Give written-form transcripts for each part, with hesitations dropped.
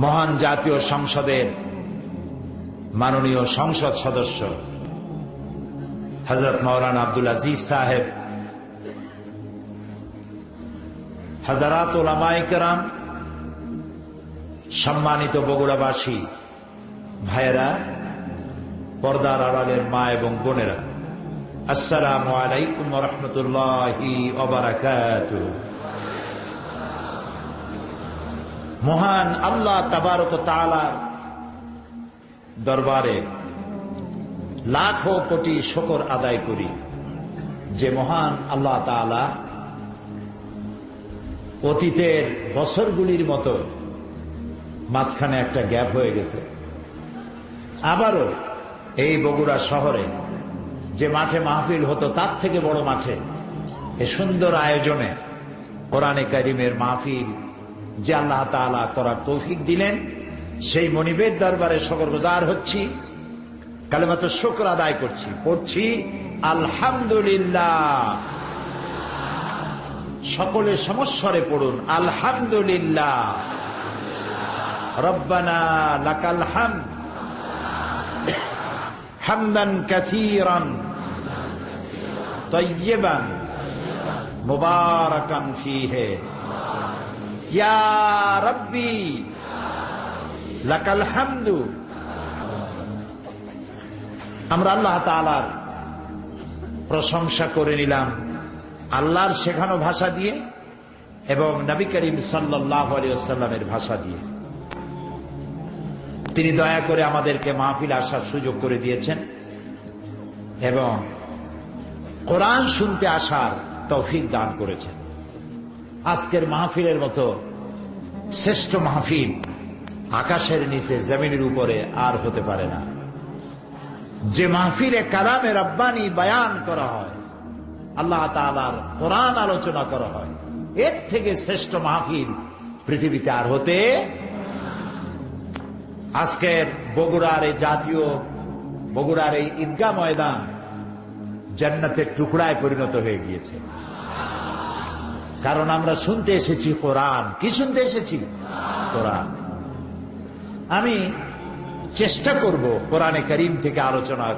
মহান জাতীয় সংসদের মাননীয় সংসদ সদস্য হযরত মাওলানা আব্দুল আজিজ সাহেব, হাজারাত উলামায়ে কেরাম, সম্মানিত বগুড়াবাসী ভাইয়েরা, পর্দার আড়ালের মা এবং বোনেরা, আসসালামু আলাইকুম ওয়া রাহমাতুল্লাহি ওয়া বারাকাতুহু। মহান আল্লাহ তাবারক ওয়া তাআলার দরবারে লাখো কোটি শুকর আদায় করি যে মহান আল্লাহ তাআলা অতীতের বছরগুলির মতো মাঝখানে একটা গ্যাপ হয়ে গেছে, আবারও এই বগুড়া শহরে যে মাঠে মাহফিল হতো তার থেকে বড় মাঠে এ সুন্দর আয়োজনে কোরআনে কারিমের মাহফিল যে আল্লাহ তাআলা করার তৌফিক দিলেন, সেই মনিবের দরবারে শুকরগুজার হচ্ছি, কালেমাতুশ শুকর আদায় করছি, পড়ছি আলহামদুলিল্লাহ। সকলে সমস্বরে পড়ুন আলহামদুলিল্লাহ। রব্বানা লাকাল হামদ হামদান কাসীরান তাইয়্যিবান মুবারাকান ফীহি ইয়া রাব্বি লাকাল হামদু। আমরা আল্লাহ তাআলার প্রশংসা করে নিলাম আল্লাহর শেখানো ভাষা দিয়ে এবং নবী করিম সাল্লাল্লাহু আলাইহি ওয়াসাল্লামের ভাষা দিয়ে। তিনি দয়া করে আমাদেরকে মাহফিল আসার সুযোগ করে দিয়েছেন এবং কোরআন শুনতে আসার তৌফিক দান করেছেন। আজকের মাহফিলের মতো শ্রেষ্ঠ মাহফিল আকাশের নিচে জমিনের উপরে আর হতে পারে না। যে মাহফিলে কালামে রাব্বানি বয়ান করা হয়, আল্লাহ তাআলার কোরআন আলোচনা করা হয়, এর থেকে শ্রেষ্ঠ মাহফিল পৃথিবীতে আর হতে। আজকের বগুড়ার এই জাতীয় বগুড়ার এই ঈদগাহ ময়দান জান্নাতের টুকরায় পরিণত হয়ে গিয়েছে, কারণ আমরা শুনতে এসেছি কোরআন। কি শুনতে এসেছি? কোরআন। আমি চেষ্টা করব কোরআনে কারীম থেকে আলোচনা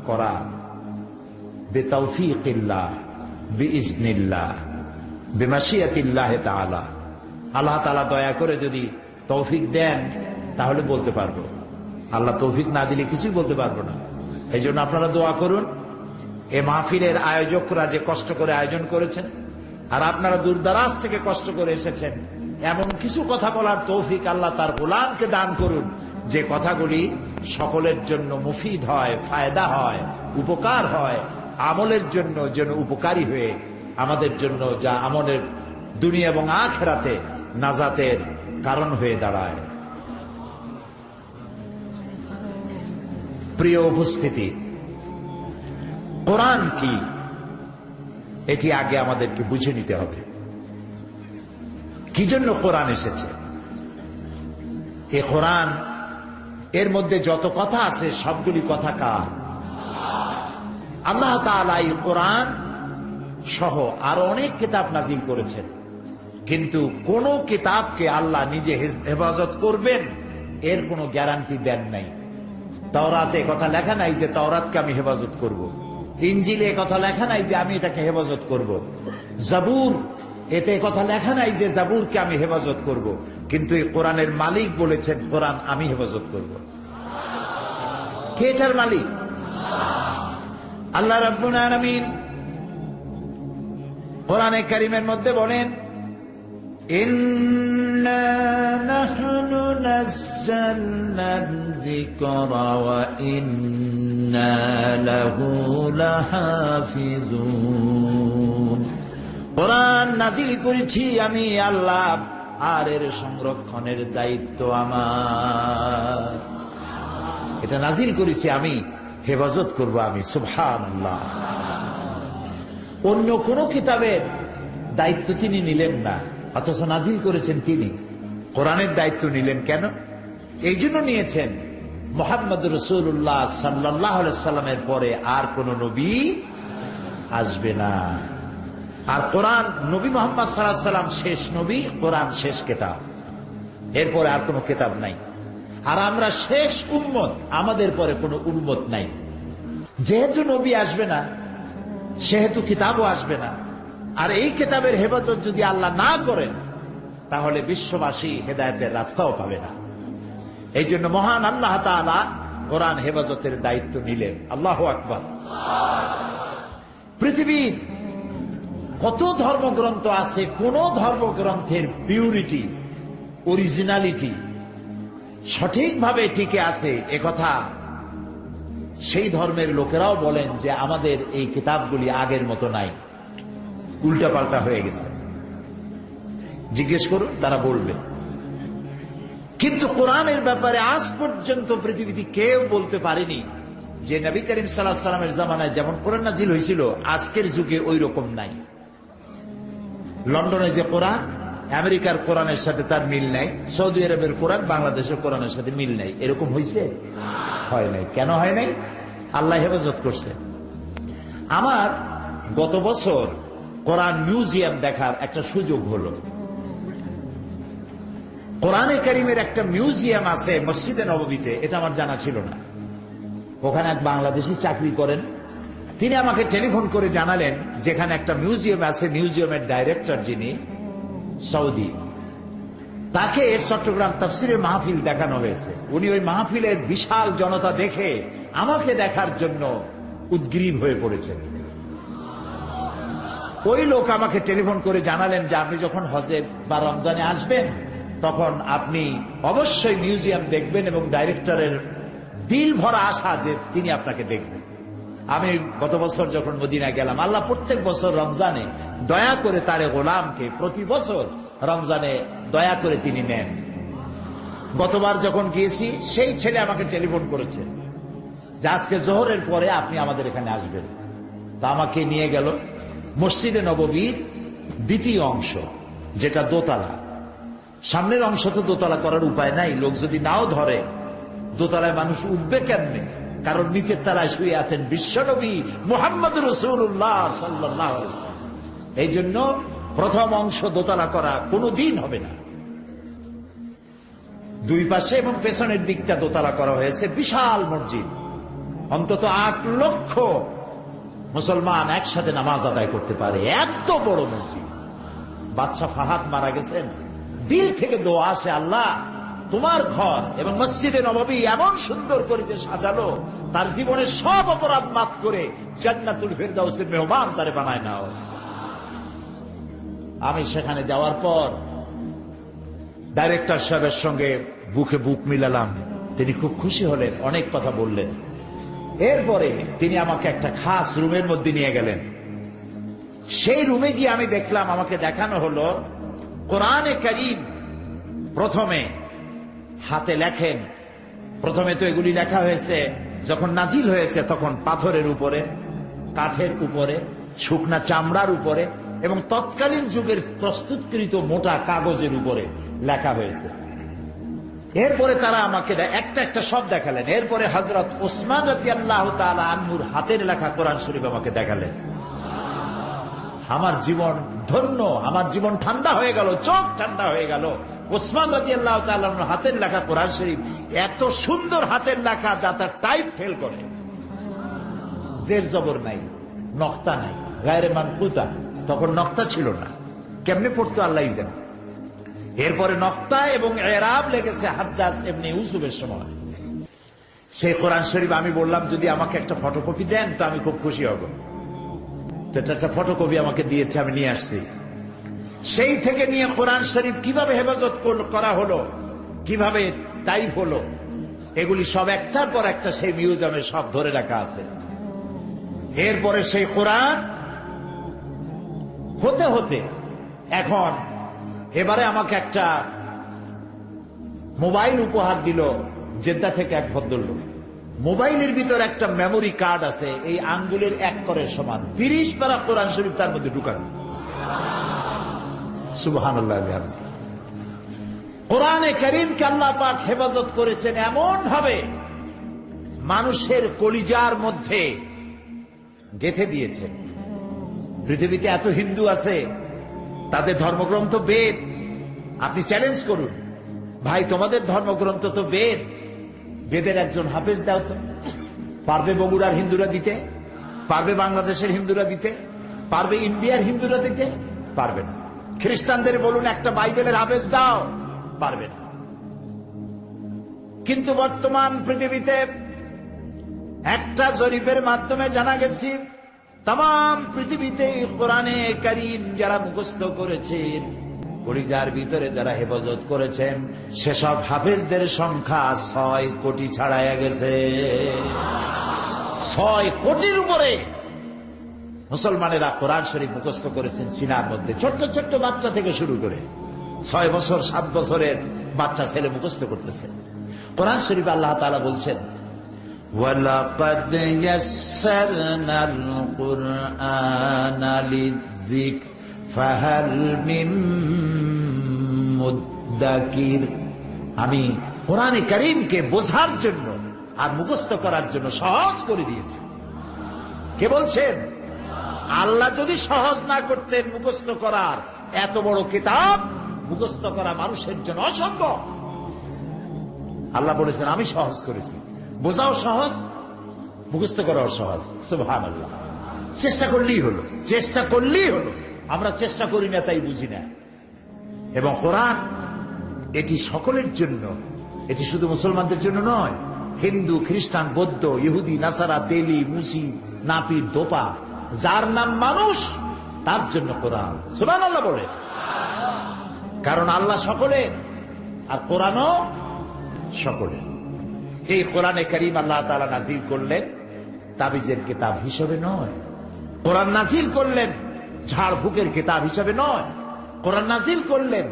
করা বিতাওফীকিল্লাহ বিইজনিল্লাহ বিমাশিয়াতিল্লাহ তাআলা। আল্লাহ তাআলা দয়া করে যদি তৌফিক দেন তাহলে বলতে পারবো, আল্লাহ তৌফিক না দিলে কিছুই বলতে পারবো না। এই জন্য আপনারা দোয়া করুন। এ মাহফিলের আয়োজকরা যে কষ্ট করে আয়োজন করেছেন আর আপনারা দূরদারাজ থেকে কষ্ট করে এসেছেন, এমন কিছু কথা বলার তৌফিক আল্লাহ তার গোলামকে দান করুন যে কথাগুলি সকলের জন্য মুফিদ হয়, ফায়দা হয়, উপকার হয়, আমলের জন্য যেন উপকারী হয়ে আমাদের জন্য যা আমলের দুনিয়া এবং আখিরাতে নাজাতের কারণ হয়ে দাঁড়ায়। প্রিয় উপস্থিতি, কোরআন কি এটি আগে আমাদেরকে বুঝে নিতে হবে। কি জন্য কোরআন এসেছে? এ কোরআন, এর মধ্যে যত কথা আছে সবগুলি কথা কার? আল্লাহ তাআলা এই কোরআন সহ আরো অনেক কিতাব নাজিল করেছেন, কিন্তু কোন কিতাবকে আল্লাহ নিজে হেফাজত করবেন এর কোনো গ্যারান্টি দেন নাই। তাওরাতে কথা লেখা নাই যে তাওরাতকে আমি হেফাজত করব, ইনজিলে কথা লেখা নাই যে আমি এটাকে হেফাজত করব, জাবুর এতে কথা লেখা নাই যে জাবুরকে আমি হেফাজত করব, কিন্তু এই কোরআনের মালিক বলেছেন কোরআন আমি হেফাজত করব। কে এটার মালিক? আল্লাহ রাব্বুল আলামিন কোরআনে কারীমের মধ্যে বলেন, ইন্না নাহনু নাযালনায যিকরা ওয়া ইন্না লাহু লাহাফিজুন। কোরআন নাজিল করেছি আমি আল্লাহ, আর এর সংরক্ষণের দায়িত্ব আমার। এটা নাজিল করেছি আমি, হেফাজত করব আমি। সুবহানাল্লাহ। অন্য কোন কিতাবের দায়িত্ব তিনি নিলেন না, অথচ নাজিল করেছেন তিনি। কোরআনের দায়িত্ব নিলেন কেন? এই জন্য নিয়েছেন মুহাম্মদ রাসূলুল্লাহ সাল্লাল্লাহু আলাইহি সাল্লামের পরে আর কোন নবী আসবে না। আর কোরআন, নবী মুহাম্মদ সাল্লাল্লাহু আলাইহি সাল্লাম শেষ নবী, কোরআন শেষ কিতাব। এরপরে আর কোনো কিতাব নাই। আর আমরা শেষ উম্মত, আমাদের পরে কোনো উম্মত নাই। যেহেতু নবী আসবে না, সেহেতু কিতাবও আসবে না। আর এই কিতাবের হেফাজত যদি আল্লাহ না করেন, তাহলে বিশ্ববাসী হেদায়েতের রাস্তাও পাবে না। এই জন্য মহান আল্লাহ তাআলা কোরআন হেফাজতের দায়িত্ব নিলেন। আল্লাহু আকবার। পৃথিবীর কত ধর্মগ্রন্থ আছে, কোন ধর্মগ্রন্থের পিউরিটি, অরিজিনালিটি সঠিকভাবে টিকে আছে একথা সেই ধর্মের লোকেরাও বলেন যে আমাদের এই কিতাবগুলি আগের মতো নাই, উল্টাপাল্টা হয়ে গেছে। জিজ্ঞেস করুন, তারা বলবে। কিন্তু কোরআনের ব্যাপারে আজ পর্যন্ত পৃথিবীতে কেউ বলতে পারেনি যে নবী করিম সাল্লাল্লাহু আলাইহি ওয়াসাল্লামের জামানায় যেমন কোরআন নাজিল হয়েছিল, আজকের যুগে ওই রকম নাই। লন্ডনে যে কোরআন, আমেরিকার কোরআনের সাথে তার মিল নাই। সৌদি আরবের কোরআন বাংলাদেশের কোরআনের সাথে মিল নাই। এরকম হয়েছে? হয় নাই। কেন হয় নাই? আল্লাহ হেফাজত করছে। আমার গত বছর কোরআন মিউজিয়াম দেখার একটা সুযোগ হলো। কোরআনে কারীমের একটা মিউজিয়াম আছে মসজিদে নববীতে, এটা আমার জানা ছিল না। ওখানে এক বাংলাদেশি চাকরি করেন, তিনি আমাকে টেলিফোন করে জানালেন যেখানে একটা মিউজিয়াম আছে, মিউজিয়ামের ডাইরেক্টর যিনি সৌদি, তাকে চট্টগ্রাম তাফসীরের মাহফিল দেখানো হয়েছে। উনি ওই মাহফিলের বিশাল জনতা দেখে আমাকে দেখার জন্য উদ্গ্রীব হয়ে পড়েছেন। ওই লোক আমাকে টেলিফোন করে জানালেন যে আপনি যখন হজে বা রমজানে আসবেন, তখন আপনি অবশ্যই মিউজিয়াম দেখবেন এবং ডাইরেক্টরের দিল ভরা আশা যে তিনি আপনাকে দেখবেন। আমি গত বছর যখন মদিনা গেলাম, আল্লাহ প্রত্যেক বছর রমজানে দয়া করে তার গোলামকে প্রতি বছর রমজানে দয়া করে তিনি নেন। গতবার যখন গিয়েছি, সেই ছেলে আমাকে টেলিফোন করেছে যে আজকে জোহরের পরে আপনি আমাদের এখানে আসবেন। তা আমাকে নিয়ে গেল মসজিদে নববীর দ্বিতীয় অংশ, যেটা দোতলা। সামনের অংশ তো দোতলা করার উপায় নাই, লোক যদি নাও ধরে দোতলায় মানুষ উঠবে কেমনে? কারণ নিচের তলায় শুয়ে আছেন বিশ্বনবী মুহাম্মদ রাসূলুল্লাহ সাল্লাল্লাহু আলাইহি ওয়াসাল্লাম। এই জন্য প্রথম অংশ দোতলা করা কোনদিন হবে না। দুই পাশে এবং পেছনের দিকটা দোতলা করা হয়েছে। বিশাল মসজিদ, অন্তত 8 লক্ষ মুসলমান একসাথে নামাজ আদায় করতে পারে, এত বড় মসজিদ। বাদশাহ ফাহাদ মারা গেছেন, দিল থেকে দোয়া আসে, আল্লাহ তোমার ঘর এবং মসজিদে নববী এমন সুন্দর করে যে সাজালো, তার জীবনের সব অপরাধ মাফ করে জান্নাতুল ফেরদাউসের মেহমান তারে বানায় নাও। আমি সেখানে যাওয়ার পর ডাইরেক্টর সাহেবের সঙ্গে বুকে বুক মিলালাম। তিনি খুব খুশি হলেন, অনেক কথা বললেন। এরপরে তিনি আমাকে একটা খাস রুমের মধ্যে নিয়ে গেলেন। সেই রুমে গিয়ে আমি দেখলাম, আমাকে দেখানো হলো কোরআনে কারীম প্রথমে হাতে লেখেন। প্রথমে তো এগুলি লেখা হয়েছে যখন নাজিল হয়েছে তখন পাথরের উপরে, কাঠের উপরে, শুকনা চামড়ার উপরে এবং তৎকালীন যুগের প্রস্তুতকৃত মোটা কাগজের উপরে লেখা হয়েছে। এরপরে তারা আমাকে একটা একটা সব দেখালেন। এরপরে হযরত ওসমান রাদিয়াল্লাহু তাআলা আনহুর হাতের লেখা কোরআন শরীফ আমাকে দেখালেন। আমার জীবন ধন্য, আমার জীবন ঠান্ডা হয়ে গেল, চোখ ঠান্ডা হয়ে গেল। ওসমান রাদিয়াল্লাহু তাআলা আনহুর হাতের লেখা কোরআন শরীফ এত সুন্দর হাতের লেখা যা তার টাইপ ফেল করে, জের জবর নাই, নক্তা নাই, গায়রে মানকুতা। তখন নক্তা ছিল না, কেমনে পড়তো আল্লাহই জানে। এরপরে নক্তা এবং এরাব লেগেছে হাজ্জাজ ইবনে ইউসুফের সময়। সেই কোরআন শরীফ আমি বললাম যদি আমাকে একটা ফটোকপি দেন তো আমি খুব খুশি হব। তো একটা ফটোকপি আমাকে দিয়েছে, আমি নিয়ে আসছি। সেই থেকে নিয়ে কোরআন শরীফ কিভাবে হেফাজত করা হলো, কিভাবে টাইপ হলো, এগুলি সব একটার পর একটা সেই মিউজিয়ামে সব ধরে রাখা আছে। এরপরে সেই কোরআন হতে হতে এখন এবারে আমাকে একটা মোবাইল উপহার দিল জেদ্দা থেকে এক ভদ্রলোক। মোবাইলের ভিতর একটা মেমোরি কার্ড আছে, এই আঙ্গুলের 1 করের সমান, 30 পারা কোরআন শরীফ তার মধ্যে ঢুকানো। সুবহানাল্লাহ। কোরআনে কারীমকে আল্লাহ পাক হেফাজত করেছেন এমন ভাবে, মানুষের কলিজার মধ্যে গেঁথে দিয়েছেন। পৃথিবীতে এত হিন্দু আছে, তাদের ধর্মগ্রন্থ বেদ, আপনি চ্যালেঞ্জ করুন ভাই তোমাদের ধর্মগ্রন্থ তো বেদ, বেদের একজন হাফেজ দাও তো। পারবে বগুড়ার হিন্দুরা দিতে? পারবে বাংলাদেশের হিন্দুরা দিতে? পারবে ইন্ডিয়ার হিন্দুরা দিতে? পারবে না। খ্রিস্টানদের বলুন একটা বাইবেলের হাফেজ দাও, পারবে না। কিন্তু বর্তমান পৃথিবীতে একটা জরিপের মাধ্যমে জানা গেছে, তাম পৃথিবীতে কোরআনে কারীম যারা মুখস্থ করেছেন, কলিজার ভিতরে যারা হেফাজত করেছেন, সেসব হাফেজদের সংখ্যা 6 কোটি ছাড়াইয়া গেছে। 6 কোটির উপরে মুসলমানেরা কোরআন শরীফ মুখস্থ করেছেন সিনার মধ্যে। ছোট্ট ছোট্ট বাচ্চা থেকে শুরু করে 6 বছর 7 বছরের বাচ্চা ছেলে মুখস্থ করতেছে কোরআন শরীফ। আল্লাহ তাআলা বলছেন, ওয়ালাকাদ ইয়াসসারনাল কুরআনা লিযিকর ফাহাল মিন মুদ্দাকির। আমি কোরআনে কারীমকে বোঝার জন্য আর মুখস্থ করার জন্য সহজ করে দিয়েছি। কে বলছেন? আল্লাহ যদি সহজ না করতেন মুখস্থ করার, এত বড় কিতাব মুখস্থ করা মানুষের জন্য অসম্ভব। আল্লাহ বলেছেন আমি সহজ করেছি। বোঝাও সহজ, মুখস্থ করাও সহজ। সুবহানাল্লাহ। চেষ্টা করলেই হলো, চেষ্টা করলেই হলো। আমরা চেষ্টা করি না, তাই বুঝি না। এবং কোরআন এটি সকলের জন্য, এটি শুধু মুসলমানদের জন্য নয়। হিন্দু, খ্রিস্টান, বৌদ্ধ, ইহুদি, নাসারা, তেলি, মুসি, নাপিত, দোপা, যার নাম মানুষ, তার জন্য কোরআন। সুবহানাল্লাহ বলে। কারণ আল্লাহ সকলের আর কোরআনও সকলের। এই কোরআনে কারীম আল্লাহ তাআলা নাজিল করলেন তাবিজের কিতাব হিসেবে নয়। কোরআন নাজিল করলেন ঝাড়ফুঁকের কিতাব হিসেবে নয়। কোরআন নাজিল করলেন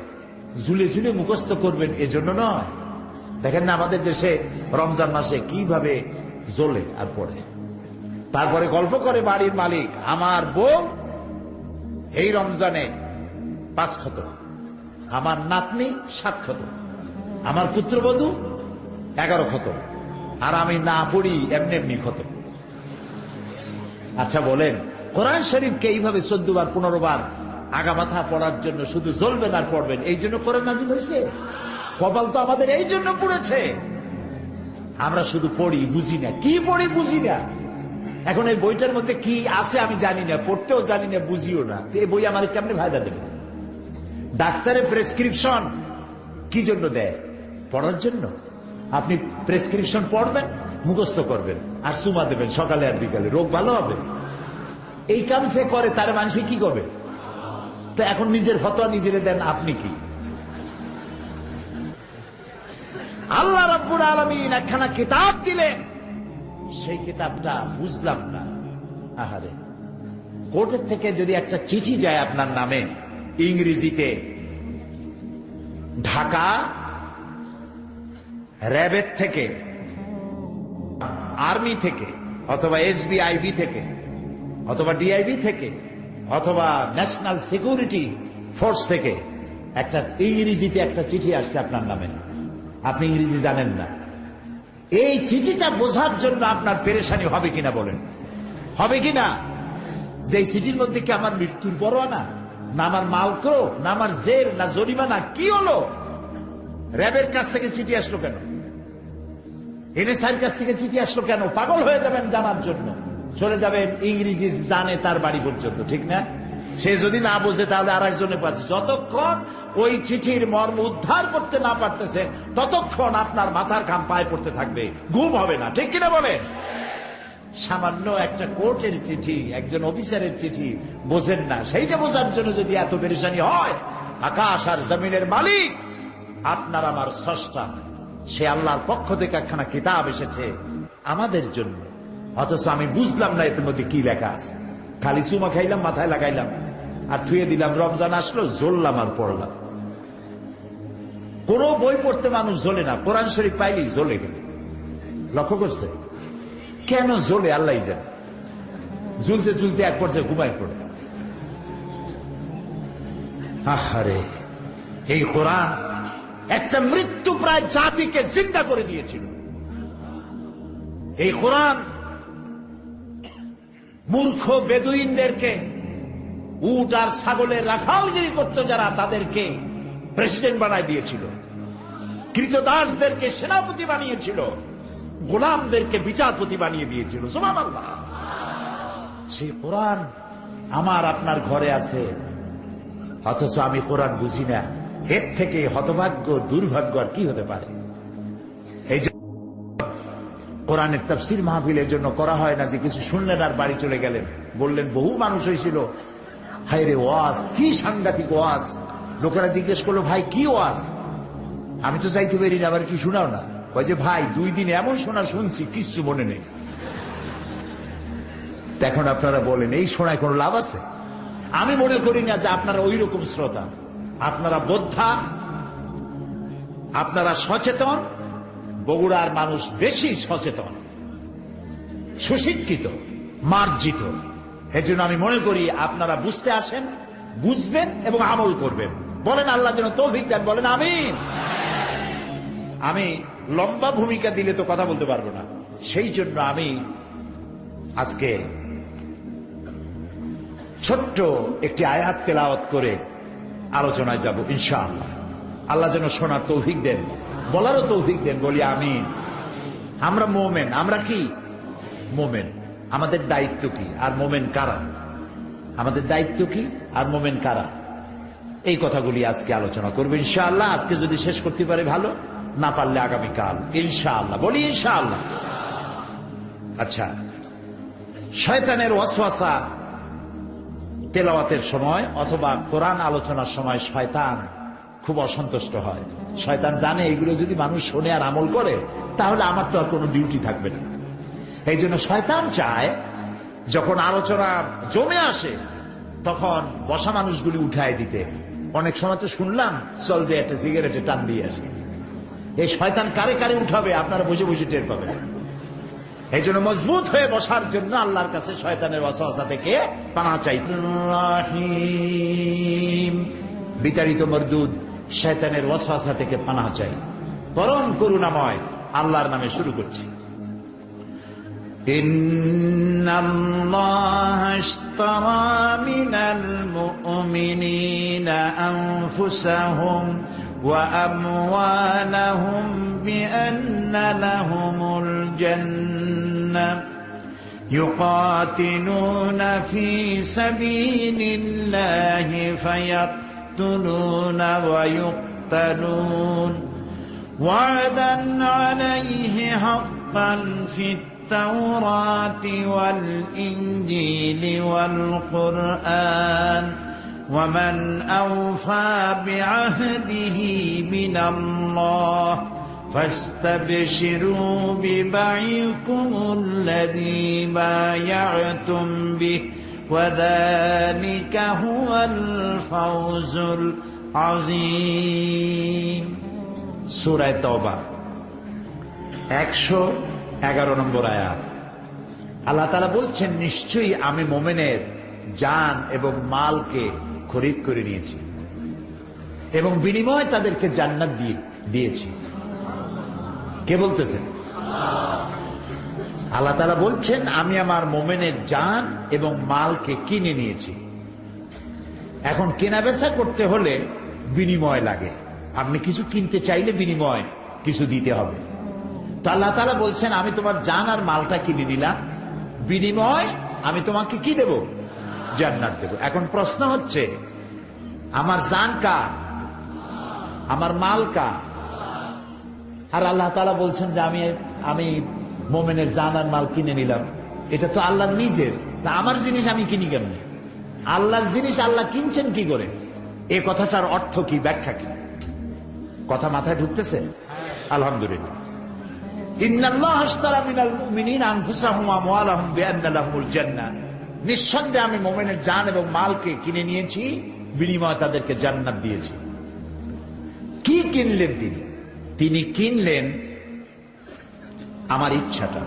ঝুলে ঝুলে মুখস্থ করবেন এজন্য নয়। দেখেন না আমাদের দেশে রমজান মাসে কিভাবে জ্বলে আর পড়ে। তারপরে গল্প করে বাড়ির মালিক, আমার বউ এই রমজানে 5 খতম, আমার নাতনি 7 খতম, আমার পুত্রবধূ 11 খতম, আর আমি না পড়ি এমনি এমনি খতম। আচ্ছা বলেন, কোরআন শরীফকে এইভাবে 14 বার 15 বার আগামাথা পড়ার জন্য শুধু জ্বলবেন আর পড়বেন, এই জন্য কোরআন নাজিল হয়েছে? কপাল তো আমাদের এই জন্য পড়েছে। আমরা শুধু পড়ি, বুঝি না। কি পড়ি বুঝি না। এখন এই বইটার মধ্যে কি আছে আমি জানি না, পড়তেও জানি না, বুঝিও না। এই বই আমার কেমনে ফায়দা দেবে? ডাক্তারের প্রেসক্রিপশন কি জন্য দেয়? পড়ার জন্য। আপনি প্রেসক্রিপশন পড়বেন, মুখস্থ করবেন আর সুমা দেবেন সকালে আর বিকালে, রোগ ভালো হবে। এই কাম সে করে, তার মানুষ কি করবে? তো এখন নিজের ফতোয়া নিজেরে দেন, আপনি কি? আল্লাহ রাব্বুল আলামিন একখানা কিতাব দিলেন, সেই কিতাবটা বুঝলাম না। আহারে, কোর্টের থেকে যদি একটা চিঠি যায় আপনার নামে ইংরেজিতে, ঢাকা র্যাবের থেকে, আর্মি থেকে, অথবা এসবিআইবি থেকে, অথবা ডিআইবি থেকে, অথবা ন্যাশনাল সিকিউরিটি ফোর্স থেকে একটা ইংরেজিতে একটা চিঠি আসছে আপনার নামে, আপনি ইংরেজি জানেন না। এই চিঠিটা বোঝার জন্য আপনার পেরেশানি হবে কিনা বলেন? হবে কিনা? যে চিঠির মধ্যে কি আমার মৃত্যুর পরোয়ানা, না আমার মালকো, না আমার জেল, না জরিমানা, কি হলো? র্যাবের কাছ থেকে চিঠি আসলো কেন? এনএসআইর কাছ থেকে চিঠি আসলো কেন? পাগল হয়ে যাবেন জানার জন্য। চলে যাবেন ইংরেজি জানে তার বাড়ি পর্যন্ত, ঠিক না? সে যদি না বোঝে তাহলে আর একজনে পাচ্ছে। যতক্ষণ ওই চিঠির মর্ম উদ্ধার করতে না পারতেছেন, ততক্ষণ আপনার মাথার ঘাম পায়ে পড়তে থাকবে, ঘুম হবে না, ঠিক কিনা বলেন? সামান্য একটা কোর্টের চিঠি, একজন অফিসারের চিঠি বোঝেন না, সেইটা বোঝার জন্য যদি এত পেরেশানি হয়, আকাশ আর জমিনের মালিক আপনার আমার স্রষ্টা, সে আল্লাহর পক্ষ থেকে একখানা কিতাব এসেছে আমাদের জন্য, অথচ আমি বুঝলাম না এর মধ্যে কি লেখা আছে। খালি চুমা খাইলাম, মাথায় লাগাইলাম আর থুয়ে দিলাম। রমজান আসলো, জ্বললাম আর পড়লাম। কোন বই পড়তে মানুষ জ্বলে না, কোরআন শরীফ পাইলেই জ্বলে গেল। লক্ষ্য করছে? কেন জ্বলে আল্লাহ জানে। ঝুলতে ঝুলতে এক পর্যায়ে ঘুমায় পড়ে। আহারে, এই কোরআন একটা মৃত্যু প্রায় জাতিকে জিন্দা করে দিয়েছিল। এই কোরআন মূর্খ বেদুইনদেরকে, উট আর ছাগলের রাখালগিরি করত যারা, তাদেরকে প্রেসিডেন্ট বানায় দিয়েছিল। কৃতদাসদেরকে সেনাপতি বানিয়েছিল, গোলামদেরকে বিচারপতি বানিয়ে দিয়েছিল। সুবহানাল্লাহ। সেই কোরআন আমার আপনার ঘরে আছে, অথচ আমি কোরআন বুঝি না। এর থেকে হতভাগ্য দুর্ভাগ্য আর কি হতে পারে? এই যে কোরআনের তাফসীর মাহফিলের জন্য করা হয় না যে কিছু শুনলেন আর বাড়ি চলে গেলেন, বললেন বহু মানুষ হয়েছিল, হায় রে ওয়াজ, কি সাংঘাতিক ওয়াজ। লোকেরা জিজ্ঞেস করলো, ভাই কি ওয়াজ? আমি তো যাইতে পারি না, আবার একটু শোনাও না। কয় যে ভাই 2 দিন এমন শোনা শুনছি কিচ্ছু মনে নেই। এখন আপনারা বলেন এই শোনায় কোনো লাভ আছে? আমি মনে করি না যে আপনারা ওই রকম শ্রোতা। আপনারা বোদ্ধা, আপনারা সচেতন। বগুড়ার মানুষ বেশি সচেতন, সুশিক্ষিত, মার্জিত। এজন্য আমি মনে করি আপনারা বুঝতে আসেন, বুঝবেন এবং আমল করবেন। বলেন আল্লাহ যেন তৌফিক দেন, বলেন আমিন। আমি লম্বা ভূমিকা দিলে তো কথা বলতে পারবো না, সেই জন্য আমি আজকে ছোট্ট একটি আয়াত তেলাওয়াত করে আলোচনায় যাব ইনশাআল্লাহ। আল্লাহ যেন শোনার তৌফিক দেন, বলারও তৌফিক দেন, বলি আমিন। আমরা মোমেন। আমরা কি মোমেন? আমাদের দায়িত্ব কি আর মোমেন কারা? আমাদের দায়িত্ব কি আর মোমেন কারা? এই কথাগুলি আজকে আলোচনা করবো ইনশাআল্লাহ। আজকে যদি শেষ করতে পারে ভালো, না পারলে আগামীকাল ইনশাআল্লাহ। বলি ইনশাআল্লাহ। আচ্ছা, শয়তানের ওয়াসওয়াসা তেলাওয়াতের সময় অথবা কোরআন আলোচনার সময় শয়তান খুব অসন্তুষ্ট হয়। শয়তান জানে এগুলো যদি মানুষ শোনে আর আমল করে তাহলে আমার তো আর কোনো ডিউটি থাকবে না। এই জন্য শয়তান চায় যখন আলোচনা জমে আসে তখন বসা মানুষগুলি উঠায় দিতে। অনেক সময় তো শুনলাম, চল যে একটা সিগারেটে টান দিয়ে আসে। এই শয়তান কারে কারে উঠাবে আপনারা বসে বসে টের পাবেন। এই জন্য মজবুত হয়ে বসার জন্য আল্লাহর কাছে শয়তানের ওয়াসওয়াসা থেকে পানাহ চাই। রহিম, বিতাড়িত মরদুদ শয়তানের ওয়াসওয়াসা থেকে পানাহ চাই। পরম করুণাময় আল্লাহর নামে শুরু করছি। ইন্নাল্লাহা ইশতারা মিনাল মুমিনিনা আনফুসাহুম ওয়া আমওয়ালাহুম বিআন্না লাহুমুল জান্নাহ ইউকাতিলুনা ফি সাবিলিল্লাহি ফায়াকতুলুনা ওয়া ইউকতালুন ওয়া'দান আলাইহি হাক্কান ফিত التوراة والإنجيل والقرآن ومن أوفى بعهده من الله فاستبشروا ببيعكم الذي بايعتم به وذلك هو الفوز العظيم. সূরা তাওবা 111 নম্বর আয়াত। আল্লাহ তাআলা বলছেন, নিশ্চয়ই আমি মোমেনের জান এবং মালকে খরিদ করে নিয়েছি এবং বিনিময় তাদেরকে জান্নাত দিয়েছি। কে বলতেছেন? আল্লাহ তাআলা বলছেন, আমি আমার মোমেনের জান এবং মালকে কিনে নিয়েছি। এখন কেনা বেচা করতে হলে বিনিময় লাগে। আপনি কিছু কিনতে চাইলে বিনিময় কিছু দিতে হবে। তো আল্লাহ তাআলা বলছেন, আমি তোমার জান আর মালটা কিনে নিলাম, বিনিময় আমি তোমাকে কি দেব? জান্নাত দেব। এখন প্রশ্ন হচ্ছে, আমার জান কার? আমার মাল কার? আর আল্লাহ তাআলা বলছেন যে আমি মোমেনের জান আর মাল কিনে নিলাম। এটা তো আল্লাহর নিজের। তা আমার জিনিস আমি কিনি কেমনে? আল্লাহর জিনিস আল্লাহ কিনছেন কি করে? এ কথাটার অর্থ কি, ব্যাখ্যা কি? কথা মাথায় ঢুকতেছে? আলহামদুলিল্লাহ। ইন্নাল্লাহা ইশতারা মিনাল মুমিনিনা আনফুসাহুম ওয়া আমওয়ালাহুম বিআন্না লাহুমুল জান্নাহ, নিঃসন্দেহে আমি মুমিনের জান এবং মালকে কিনে নিয়েছি, বিনিময়ে তাদেরকে জান্নাত দিয়েছি। কি কিনলেন তিনি? তিনি কিনলেন আমার ইচ্ছাটা।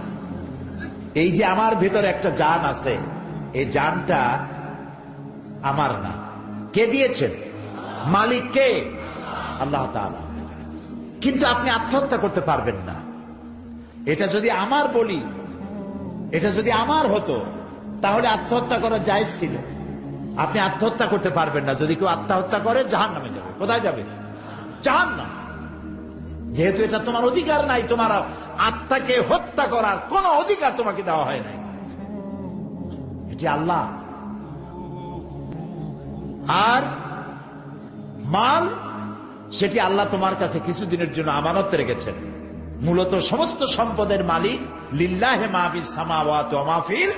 এই যে আমার ভেতর একটা জান আছে, এই জানটা আমার না। কে দিয়েছেন? মালিক কে? আল্লাহ তাআলা। কিন্তু আপনি আত্মহত্যা করতে পারবেন না। এটা যদি আমার বলি, এটা যদি আমার হতো তাহলে আত্মহত্যা করা জায়েজ ছিল। আপনি আত্মহত্যা করতে পারবেন না। যদি কেউ আত্মহত্যা করে জাহান্নামে যাবে। কোথায় যাবে? জাহান্নাম। যেহেতু এটা তোমার অধিকার নাই, তোমার আত্মাকে হত্যা করার কোন অধিকার তোমাকে দেওয়া হয় নাই, এটি আল্লাহ। আর মাল সেটি আল্লাহ তোমার কাছে কিছুদিনের জন্য আমানত রেখেছেন। মূলত সমস্ত সম্পদের মালিক লিল্লাহি মা ফিস সামাওয়াতি ওয়া মা ফিল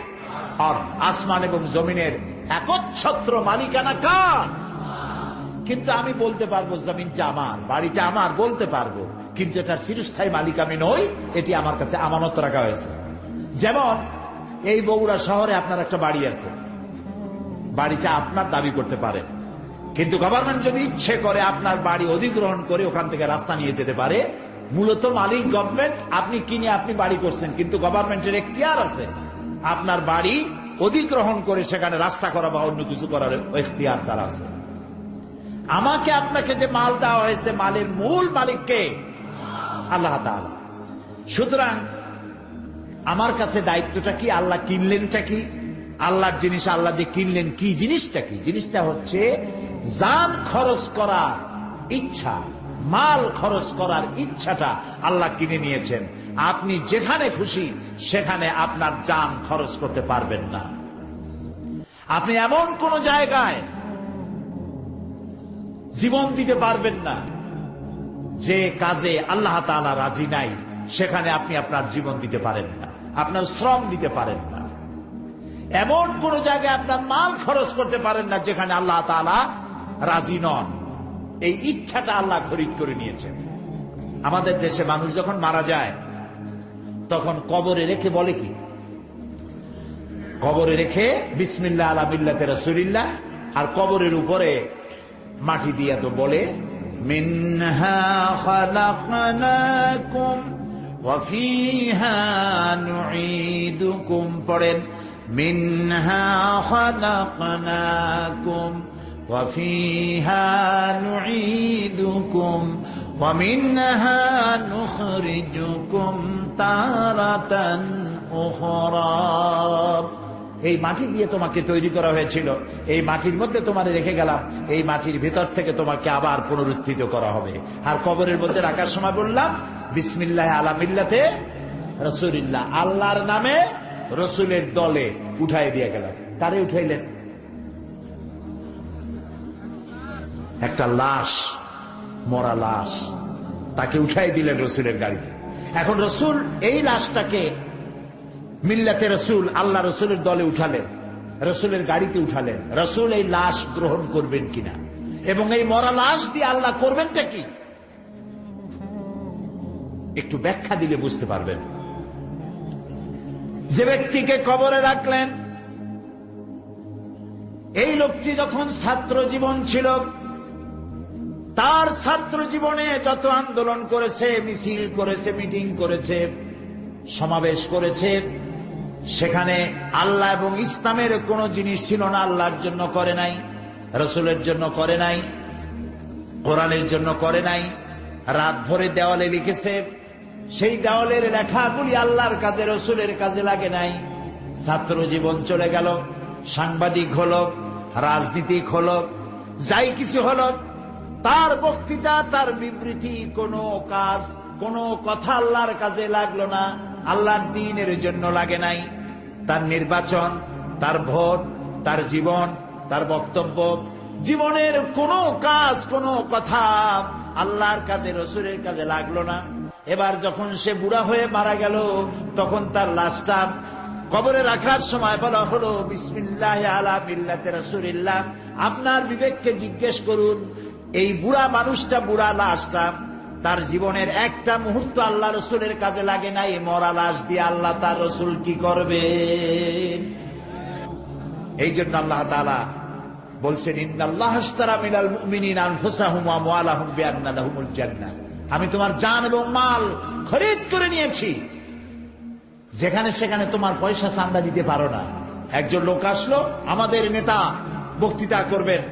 আরদ, আসমান এবং জমিনের একচ্ছত্র মালিকানা কার? কিন্তু আমি বলতে পারবো জমিনটা আমার, বাড়িটা আমার বলতে পারবো, কিন্তু এটার চিরস্থায়ী মালিক আমি নই, এটি আমার কাছে আমানত রাখা হয়েছে। যেমন এই বগুড়া শহরে আপনার একটা বাড়ি আছে, বাড়িটা আপনার দাবি করতে পারে, কিন্তু গভর্নমেন্ট যদি ইচ্ছে করে আপনার বাড়ি অধিগ্রহণ করে ওখান থেকে রাস্তা নিয়ে যেতে পারে। মূলত মালিক গভর্নমেন্ট, আপনি কিনে আপনি বাড়ি করছেন, কিন্তু গভর্নমেন্টের এখতিয়ার আছে আপনার বাড়ি অধিগ্রহণ করে সেখানে রাস্তা করা বা অন্য কিছু করার এখতিয়ার তার আছে। আমাকে আপনাকে যে মাল দেওয়া হয়েছে, মালের মূল মালিককে আল্লাহ তাআলা। সুতরাং আমার কাছে দায়িত্বটা কি? আল্লাহ কিনলেনটা কি? আল্লাহর জিনিস আল্লাহ যে কিনলেন, কি জিনিসটা? কি জিনিসটা হচ্ছে জান খরচ করার ইচ্ছা, মাল খরচ করার ইচ্ছাটা আল্লাহ কিনে নিয়েছেন। আপনি যেখানে খুশি সেখানে আপনার জান খরচ করতে পারবেন না। আপনি এমন কোন জায়গায় জীবন দিতে পারবেন না যে কাজে আল্লাহ তাআলা রাজি নাই, সেখানে আপনি আপনার জীবন দিতে পারেন না, আপনার শ্রম দিতে পারেন না। এমন কোন জায়গায় আপনার মাল খরচ করতে পারেন না যেখানে আল্লাহ তাআলা রাজি নন। এই ইচ্ছাটা আল্লাহ খরিদ করে নিয়েছেন। আমাদের দেশে মানুষ যখন মারা যায় তখন কবরে রেখে বলে কি? কবরে রেখে বিসমিল্লাহ আলা মিল্লাতে রাসূলিল্লাহ, আর কবরের উপরে মাটি দিয়া তো বলে মিনহা খালাকনাকুম ওয়া ফিহা নুঈদুকুম। পড়েন মিনহা খালাকনাকুম ওয়া ফিহা নুঈদুকুম ওয়া মিনহা নুখরিজুকুম তারাতান উখরা। এই মাটি দিয়ে তোমাকে তৈরি করা হয়েছিল, এই মাটির মধ্যে তোমার রেখে গেলাম, এই মাটির ভিতর থেকে তোমাকে আবার পুনরুত্থিত করা হবে। আর কবরের মধ্যে রাখার সময় বললাম বিসমিল্লাহ আলা মিল্লাতে রাসূলিল্লাহ, আল্লাহর নামে রসুলের দলে উঠাই দিয়ে গেলাম। তারে উঠাইলেন? একটা লাশ, মরা লাশ, তাকে উঠাই দিলেন রসুলের গাড়িতে। এখন রসুল এই লাশটাকে মিল্লাতে রসুল, আল্লাহ রসুলের দলে উঠালেন, রসুলের গাড়িতে উঠালেন। রসুল এই লাশ গ্রহণ করবেন কিনা এবং এই মরা লাশ দিয়ে আল্লাহ করবেনটা কি, একটু ব্যাখ্যা দিলে বুঝতে পারবেন। যে ব্যক্তিকে কবরে রাখলেন, এই লোকটি যখন ছাত্র জীবন ছিল, তার ছাত্র জীবনে যত আন্দোলন করেছে, মিছিল করেছে, মিটিং করেছে, সমাবেশ করেছে, সেখানে আল্লাহ এবং ইসলামের কোন জিনিস ছিল না। আল্লাহর জন্য করে নাই, রসুলের জন্য করে নাই, কোরআনের জন্য করে নাই। রাত ভরে দেওয়ালে লিখেছে, সেই দেওয়ালের লেখাগুলি আল্লাহর কাজে, রসুলের কাজে লাগে নাই। ছাত্র জীবন চলে গেল, সাংবাদিক হলো, রাজনীতিক হলো, যাই কিছু হলো, তার বক্তৃতা, তার বিবৃতি, কোনো কাজ, কোনো কথা আল্লাহর কাজে লাগলো না, আল্লাহর দ্বীনের জন্য লাগে নাই। তার নির্বাচন, তার ভোট, তার জীবন, তার বক্তব্য, জীবনের কোনো কাজ, কোনো কথা আল্লাহর কাজে, রসুলের কাজে লাগলো না। এবার যখন সে বুড়া হয়ে মারা গেল, তখন তার লাশটা কবরে রাখার সময় বলা হলো বিসমিল্লাহ আলা মিল্লাতে রাসূলিল্লাহ। আপনার বিবেককে জিজ্ঞেস করুন, এই বুড়া মানুষটা, বুড়া লাশটা, তার জীবনের একটা মুহূর্ত আল্লাহ রসুলের কাজে লাগে নাই, মরা লাশ দিয়ে আল্লাহ তার রসুল কি করবে? এই জন্য আল্লাহ তাআলা বলছেন ইন্নাল্লাহ আশতারা মিনাল মুমিনিনা আনফুসাহুম ওয়া আমওয়ালাহুম বিআন্না লাহুমুল জান্নাহ। আমি তোমার জান এবং মাল খরিদ করে নিয়েছি, যেখানে সেখানে তোমার পয়সা চান্দা দিতে পারো না। একজন লোক আসলো, আমাদের নেতা বক্তৃতা করবেন,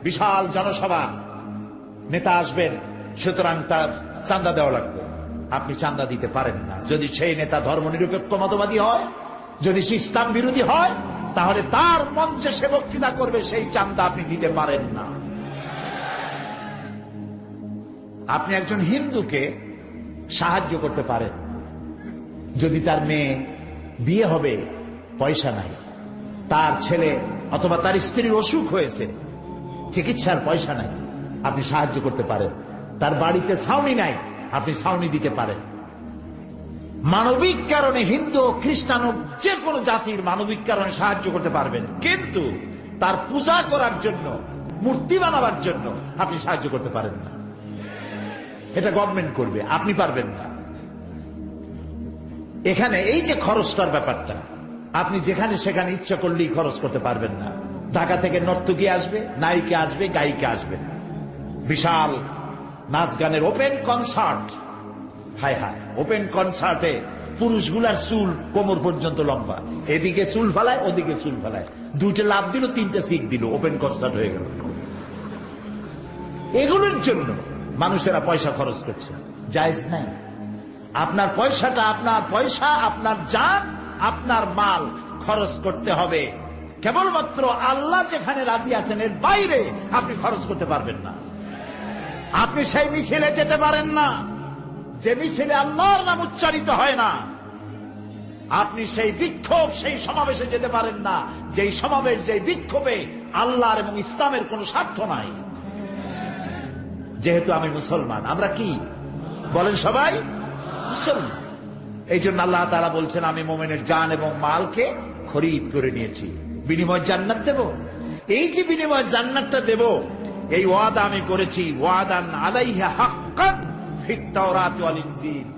বিশাল জনসভা, নেতা আসবেন, সুতরাং তার চান্দা দেওয়া লাগবে। আপনি চান্দা দিতে পারেন না। যদি সেই নেতা ধর্মনিরপেক্ষ মতবাদী হয়, যদি সে ইসলাম বিরোধী হয়, তাহলে তার মঞ্চে সে বক্তৃতা করবে, সেই চান্দা আপনি দিতে পারেন না। আপনি একজন হিন্দুকে সাহায্য করতে পারেন। যদি তার মেয়ে বিয়ে হবে, পয়সা নাই, তার ছেলে অথবা তার স্ত্রীর অসুখ হয়েছে, চিকিৎসার পয়সা নাই, আপনি সাহায্য করতে পারেন। তার বাড়িতে ছাউনি নাই, আপনি ছাউনি দিতে পারেন। মানবিক কারণে হিন্দু ও খ্রিস্টান ও যে কোনো জাতির মানবিক কারণে সাহায্য করতে পারবেন, কিন্তু তার পূজা করার জন্য, মূর্তি বানাবার জন্য আপনি সাহায্য করতে পারেন না। এটা গভর্নমেন্ট করবে, আপনি পারবেন না। এখানে এই যে খরচটার ব্যাপারটা, আপনি যেখানে সেখানে ইচ্ছা করলেই খরচ করতে পারবেন না। ঢাকা থেকে নর্তকী আসবে, নায়িকা আসবে, গায়িকা আসবে, বিশাল নাচ গানের ওপেন কনসার্ট। হায় হায়, ওপেন কনসার্টে পুরুষগুলার চুল কোমর পর্যন্ত লম্বা, এদিকে চুল ফেলায়, ওদিকে চুল ফেলায়, দুইটা লাভ দিল, তিনটা সিক দিল, ওপেন কনসার্ট হয়ে গেল। এগুলোর জন্য মানুষেরা পয়সা খরচ করছে, জায়েজ নাই। আপনার পয়সাটা আপনার পয়সা, আপনার জান, আপনার মাল খরচ করতে হবে। কেবলমাত্র আল্লাহ যেখানে রাজি আছেন, এর বাইরে আপনি খরচ করতে পারবেন না। আপনি সেই মিছিলে যেতে পারেন না যে মিছিলে আল্লাহর নাম উচ্চারিত হয় না। আপনি সেই বিক্ষোভ, সেই সমাবেশে যেতে পারেন না যেই সমাবেশ, যেই বিক্ষোভে আল্লাহর এবং ইসলামের কোন স্বার্থ নাই। যেহেতু আমি মুসলমান, আমরা কি বলেন সবাই? মুসলমান। এই জন্য আল্লাহ তাআলা বলছেন, আমি মুমিনের জান এবং মালকে খরিদ করে নিয়েছি, বিনিময় জান্নাত দেব। এই যে বিনিময় জান্নাতটা দেব, এই ওয়াদা আমি করেছি। ওয়াদান আলাইহা হাক্কান ফিত তাওরাত ওয়াল ইনজিল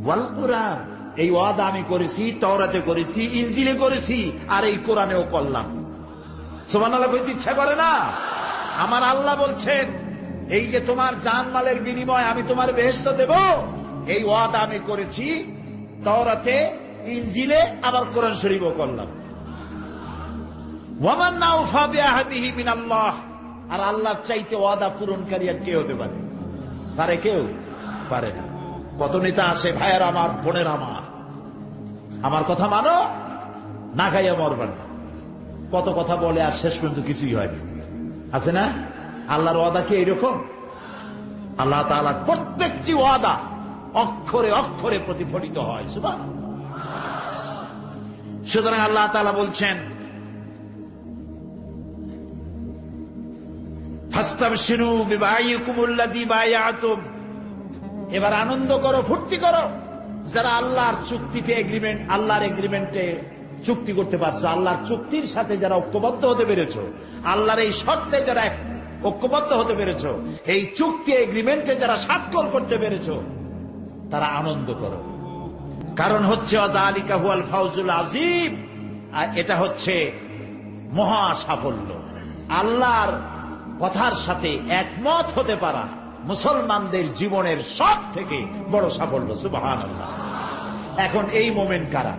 ওয়াল কুরআন। এই ওয়াদা আমি করেছি, তাওরাতে করেছি, ইনজিলে করেছি, আর এই কোরআনেও করলাম। সুবহানাল্লাহ কইতে ইচ্ছা করে না? আমার আল্লাহ বলছেন, এই যে তোমার জান মালের বিনিময় আমি তোমার বেহেশত দেব, এই ওয়াদা আমি করেছি তাওরাতে, ইনজিলে, আবার কোরআন শরীফও করলাম। ওয়ামান নাওফা বিআহদিহি মিনাল্লাহ। আর আল্লাহর চাইতে ওয়াদা পূরণকারী আর কে হতে পারে? পারে কেউ? পারে না। কত নেতা আসে, ভাইয়ের আমার, বোনের আমার কথা মানো, না খাইয়া মরবেন না, কত কথা বলে, আর শেষ পর্যন্ত কিছুই হয়নি। আছে না? আল্লাহর ওয়াদা কি এইরকম? আল্লাহ তাআলা প্রত্যেকটি ওয়াদা অক্ষরে অক্ষরে প্রতিফলিত হয়। সুবহানাল্লাহ। সুতরাং আল্লাহ তাআলা বলছেন, ফাস্তাবশিরু বিবাইকুমুল্লাযী বায়াতুম। এবার আনন্দ করো, ফুর্তি করো, যারা আল্লাহর চুক্তিতে এগ্রিমেন্ট, আল্লাহর এগ্রিমেন্টে চুক্তি করতে পারছো, আল্লাহর চুক্তির সাথে যারা ঐক্যবদ্ধ হতে পেরেছো, আল্লাহর এই শর্তে যারা ঐক্যবদ্ধ হতে পেরেছো, এই চুক্তি এগ্রিমেন্টে যারা স্বাক্ষর করতে পেরেছো, তারা আনন্দ করো। কারণ হচ্ছে যালিকা হুয়াল ফাউজুল আযীম। আর এটা হচ্ছে মহা সাফল্য। আল্লাহর কথার সাথে একমত হতে পারা মুসলমানদের জীবনের সব থেকে বড় সাফল্য। সুবহানাল্লাহ। এখন এই মোমেন্ট কারা?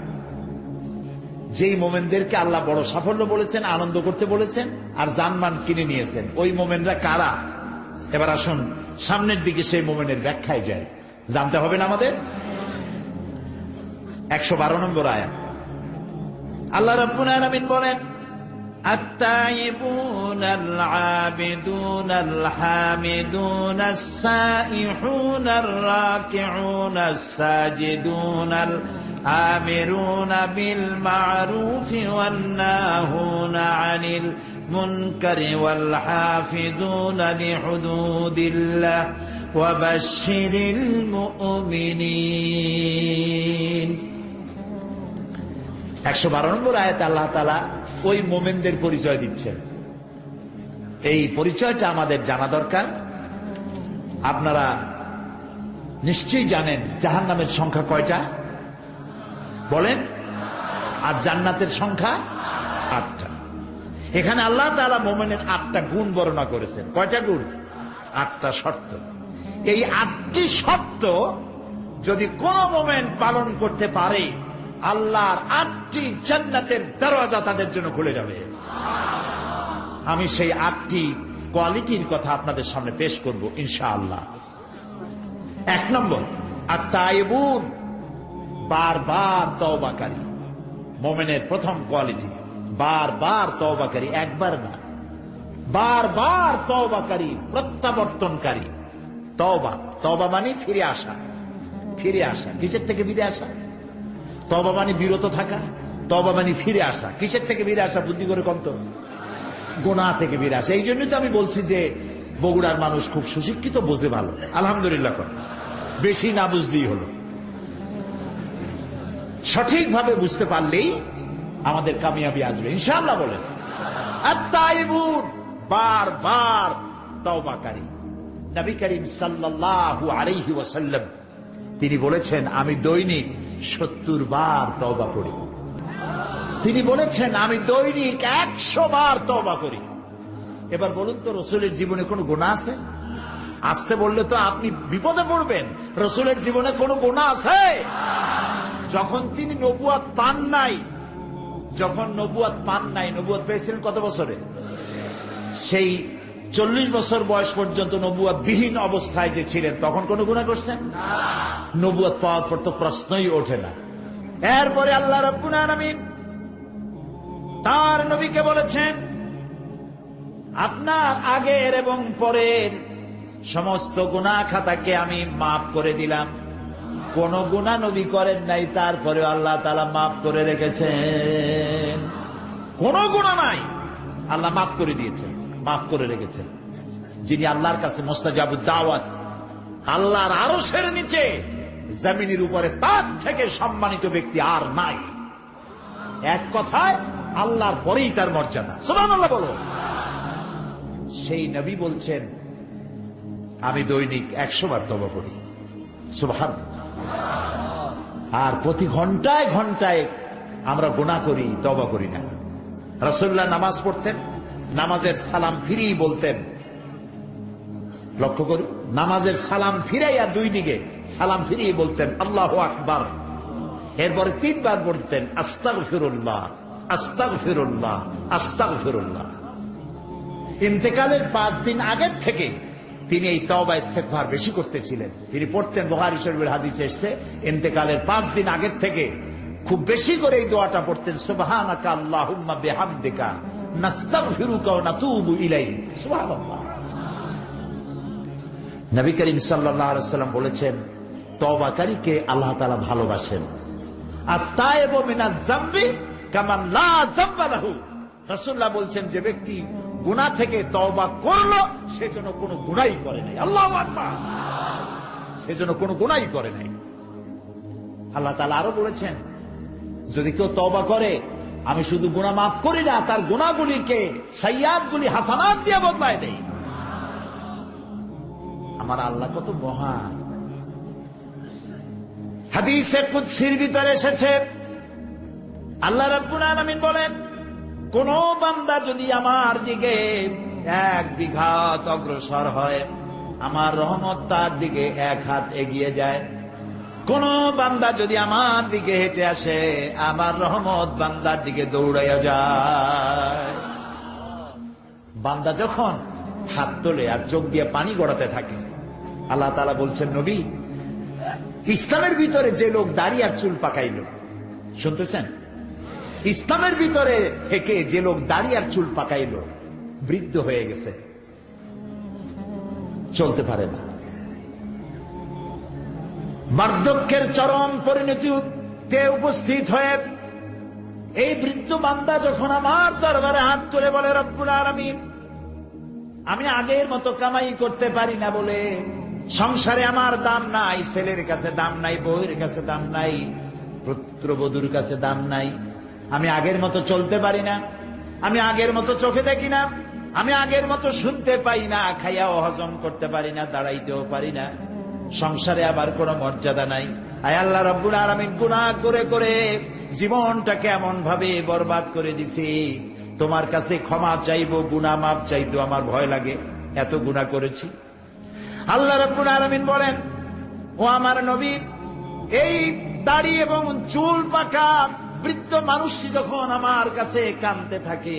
যেই মোমেনদেরকে আল্লাহ বড় সাফল্য বলেছেন, আনন্দ করতে বলেছেন, আর জানমান কিনে নিয়েছেন, ওই মোমেনরা কারা? এবার আসুন সামনের দিকে সেই মোমেনের ব্যাখ্যায় যায়, জানতে হবে না আমাদের। 112 নম্বর আয়াত, আল্লাহ রাব্বুল আলামিন বলেন, التائبون العابدون الحامدون السائحون الراكعون الساجدون الآمرون بالمعروف والناهون عن المنكر والحافظون لحدود الله وبشر المؤمنين। 112 নম্বর আয়াতে আল্লাহ তাআলা ওই মোমেনদের পরিচয় দিচ্ছেন। এই পরিচয়টা আমাদের জানা দরকার। আপনারা নিশ্চয়ই জানেন জাহান্নামের সংখ্যা কয়টা বলেন, আর জান্নাতের সংখ্যা 8টা। এখানে আল্লাহ তাআলা মোমেনের 8টা গুণ বর্ণনা করেছেন। কয়টা গুণ? 8টা শর্ত। এই 8টি শর্ত যদি কোন মোমেন পালন করতে পারে, আল্লাহর 8টি জান্নাতের দরওয়াজা তাদের জন্য খুলে যাবে। আমি সেই 8টি কোয়ালিটির কথা আপনাদের সামনে পেশ করব ইনশাআল্লাহ। 1 নম্বর, আত-তাইবুন, বারবার তওবাকারী। মুমিনের প্রথম কোয়ালিটি বারবার তওবাকারী, একবার না, বারবার তওবাকারী, প্রত্যাবর্তনকারী। তওবা, তওবা মানে ফিরে আসা। ফিরে আসা কিসের থেকে ফিরে আসা? তওবা মানে বিরত থাকা, তওবা মানে ফিরে আসা। কিসের থেকে ফিরে আসা? বুদ্ধি করে কম তো, গুনাহ থেকে ফিরে আসা। এই জন্যই তো আমি বলছি যে বগুড়ার মানুষ খুব সুশিক্ষিত, বোঝে ভালো, আলহামদুলিল্লাহ কর, বেশি না বুঝলেই হলো। সঠিকভাবে বুঝতে পারলেই আমাদের কামিয়াবি আসবে ইনশাআল্লাহ। বলেন আত-তাইবুন, বারবার তওবাকারী। নবী করিম সাল্লাল্লাহু আলাইহি ওয়াসাল্লাম তিনি বলেছেন, আমি দৈনিক 70 বার তওবা করি। তিনি বলেছেন, আমি দৈনিক 100 বার তওবা করি। এবার বলুন তো, রসুলের জীবনে কোনো গুনাহ আছে? আসতে বললে তো আপনি বিপদে পড়বেন। রসুলের জীবনে কোনো গুনাহ আছে? যখন তিনি নবুয়ত পান নাই, নবুয়ত পেয়েছিলেন কত বছরে? সেই 40 বছর বয়স পর্যন্ত নবুয়ত বিহীন অবস্থায় যে ছিলেন, তখন কোন গুনাহ করছেন? নবুয়ত পাওয়ার পর তো প্রশ্নই ওঠে না। এরপরে আল্লাহ রাব্বুল আলামিন তার নবীকে বলেছেন, আপনার আগের এবং পরের সমস্ত গুনাহ খাতাকে আমি মাফ করে দিলাম। কোন গুনাহ নবী করেন নাই, তারপরে আল্লাহ তাআলা মাফ করে রেখেছেন। কোন গুনাহ নাই, আল্লাহ মাফ করে দিয়েছেন, মাফ করে রেখেছেন। যিনি আল্লাহর কাছে মুস্তাজাবুদ দাওয়াত, আল্লাহর আরশের নিচে জমিনের উপরে তার থেকে সম্মানিত ব্যক্তি আর নাই। এক কথায় আল্লাহর পরেই তার মর্যাদা। সুবহানাল্লাহ বলো। সেই নবী বলছেন, আমি দৈনিক 100 বার তওবা করি। সুবহানাল্লাহ। আর প্রতি ঘন্টায় ঘন্টায় আমরা গুনাহ করি, তওবা করি না। রাসূলুল্লাহ নামাজ পড়তেন, নামাজের সালাম ফিরিয়ে বলতেন, লক্ষ্য করি, নামাজের সালাম ফিরাইয়া দুই দিকে সালাম ফিরিয়ে বলতেন আল্লাহু আকবার। এরপরে 3 বার বলতেন আস্তাগফিরুল্লাহ, আস্তাগফিরুল্লাহ, আস্তাগফিরুল্লাহ। ইন্তেকালের 5 দিন আগের থেকে তিনি এই তওবা ইস্তেগফার বেশি করতেছিলেন। তিনি পড়তেন, বুখারী শরীফের হাদিসে এসেছে, ইন্তেকালের 5 দিন আগের থেকে খুব বেশি করে এই দোয়াটা পড়তেন, সুবহানাকা আল্লাহুম্মা বিহামদিকা নাস্তাগফিরুকা ওয়া নাতুবু ইলাইক। সুবহানাল্লাহ। নবী করিম সাল্লাল্লাহু আলাইহি ওয়াসাল্লাম বলেছেন, তওবাকারীকে আল্লাহ তাআলা ভালোবাসেন। আত-তাইবু মিনাজ যামবি কামান লা যামবা লাহু। রাসূলুল্লাহ বলছেন, যে ব্যক্তি গুনাহ থেকে তওবা করলো, সেজন্য কোনো গুনাহই করে নাই। আল্লাহু আকবার। সেজন্য কোনো গুনাহই করে নাই। আল্লাহ তাআলা আরো বলেছেন, যদি কেউ তওবা করে, আমি শুধু গুনাহ মাফ করি না, তার গুনাহগুলিকে, সাইয়্যাতগুলি হাসানাত দিয়ে বদলায় দেই। আমার আল্লাহ কত মহান। হাদিসে কুদসির ভিতরে এসেছে, আল্লাহ রাব্বুল আলামিন বলেন, কোন বান্দা যদি আমার দিকে 1 বিঘাত অগ্রসর হয়, আমার রহমত তার দিকে 1 হাত এগিয়ে যায়। কোন বান্দা যদি আমার দিকে হেঁটে আসে, আমার রহমত বান্দার দিকে দৌড়াইয়া যায়। বান্দা যখন হাত তোলে আর চোখ দিয়ে পানি গড়াতে থাকে, আল্লাহ তাআলা বলছেন, নবী, ইসলামের ভিতরে যে লোক দাড়ি আর চুল পাকাইল, শুনতেছেন? ইসলামের ভিতরে থেকে যে লোক দাড়ি আর চুল পাকাইল, বৃদ্ধ হয়ে গেছে, চলতে পারে না, বার্ধক্যের চরম পরিণতিতে উপস্থিত হয়ে এই বৃদ্ধ বান্দা যখন আমার দরবারে হাত তুলে বলে, রব্বুল আলামিন, আমি আগের মতো কামাই করতে পারি না বলে সংসারে আমার দাম নাই, ছেলের কাছে দাম নাই, বউয়ের কাছে দাম নাই, পুত্রবধূর কাছে দাম নাই, আমি আগের মতো চলতে পারি না, আমি আগের মতো চোখে দেখি না, আমি আগের মতো শুনতে পাই না, খাইয়াও হজম করতে পারি না, দাঁড়াইতেও পারি না, সংসারে আবার কোনো মর্যাদা নাই। আয় আল্লাহ রাব্বুল আলামিন, গুনাহ করে করে জীবনটাকে এমন ভাবে বরবাদ করে দিছি, তোমার কাছে ক্ষমা চাইবো, গুনাহ মাফ চাইতো আমার ভয় লাগে, এত গুনাহ করেছি। আল্লাহ রাব্বুল আলামিন বলেন, ও আমার নবী, এই দাড়ি এবং চুল পাকা বৃদ্ধ মানুষটি যখন আমার কাছে কাঁদতে থাকে,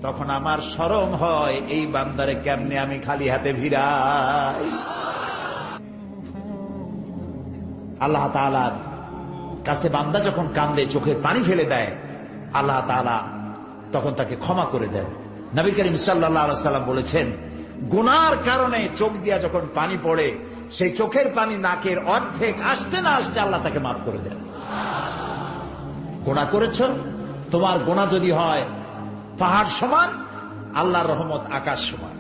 তখন আমার শরম হয়, এই বান্দারে কেমনে আমি খালি হাতে ভিড়াই। আল্লাহ তাআলার কাছে বান্দা যখন কান্দে, চোখের পানি ফেলে দেয়, আল্লাহ তাআলা তখন তাকে ক্ষমা করে দেন। নবী করিম সাল্লাল্লাহু আলাইহি ওয়াসাল্লাম বলেছেন, গুনার কারণে চোখ দিয়া যখন পানি পড়ে, সেই চোখের পানি নাকের অর্ধেক আসতে না আসতে আল্লাহ তাকে মাফ করে দেন। গুনাহ করেছ, তোমার গুনাহ যদি হয় পাহাড় সমান, আল্লাহর রহমত আকাশ সমান।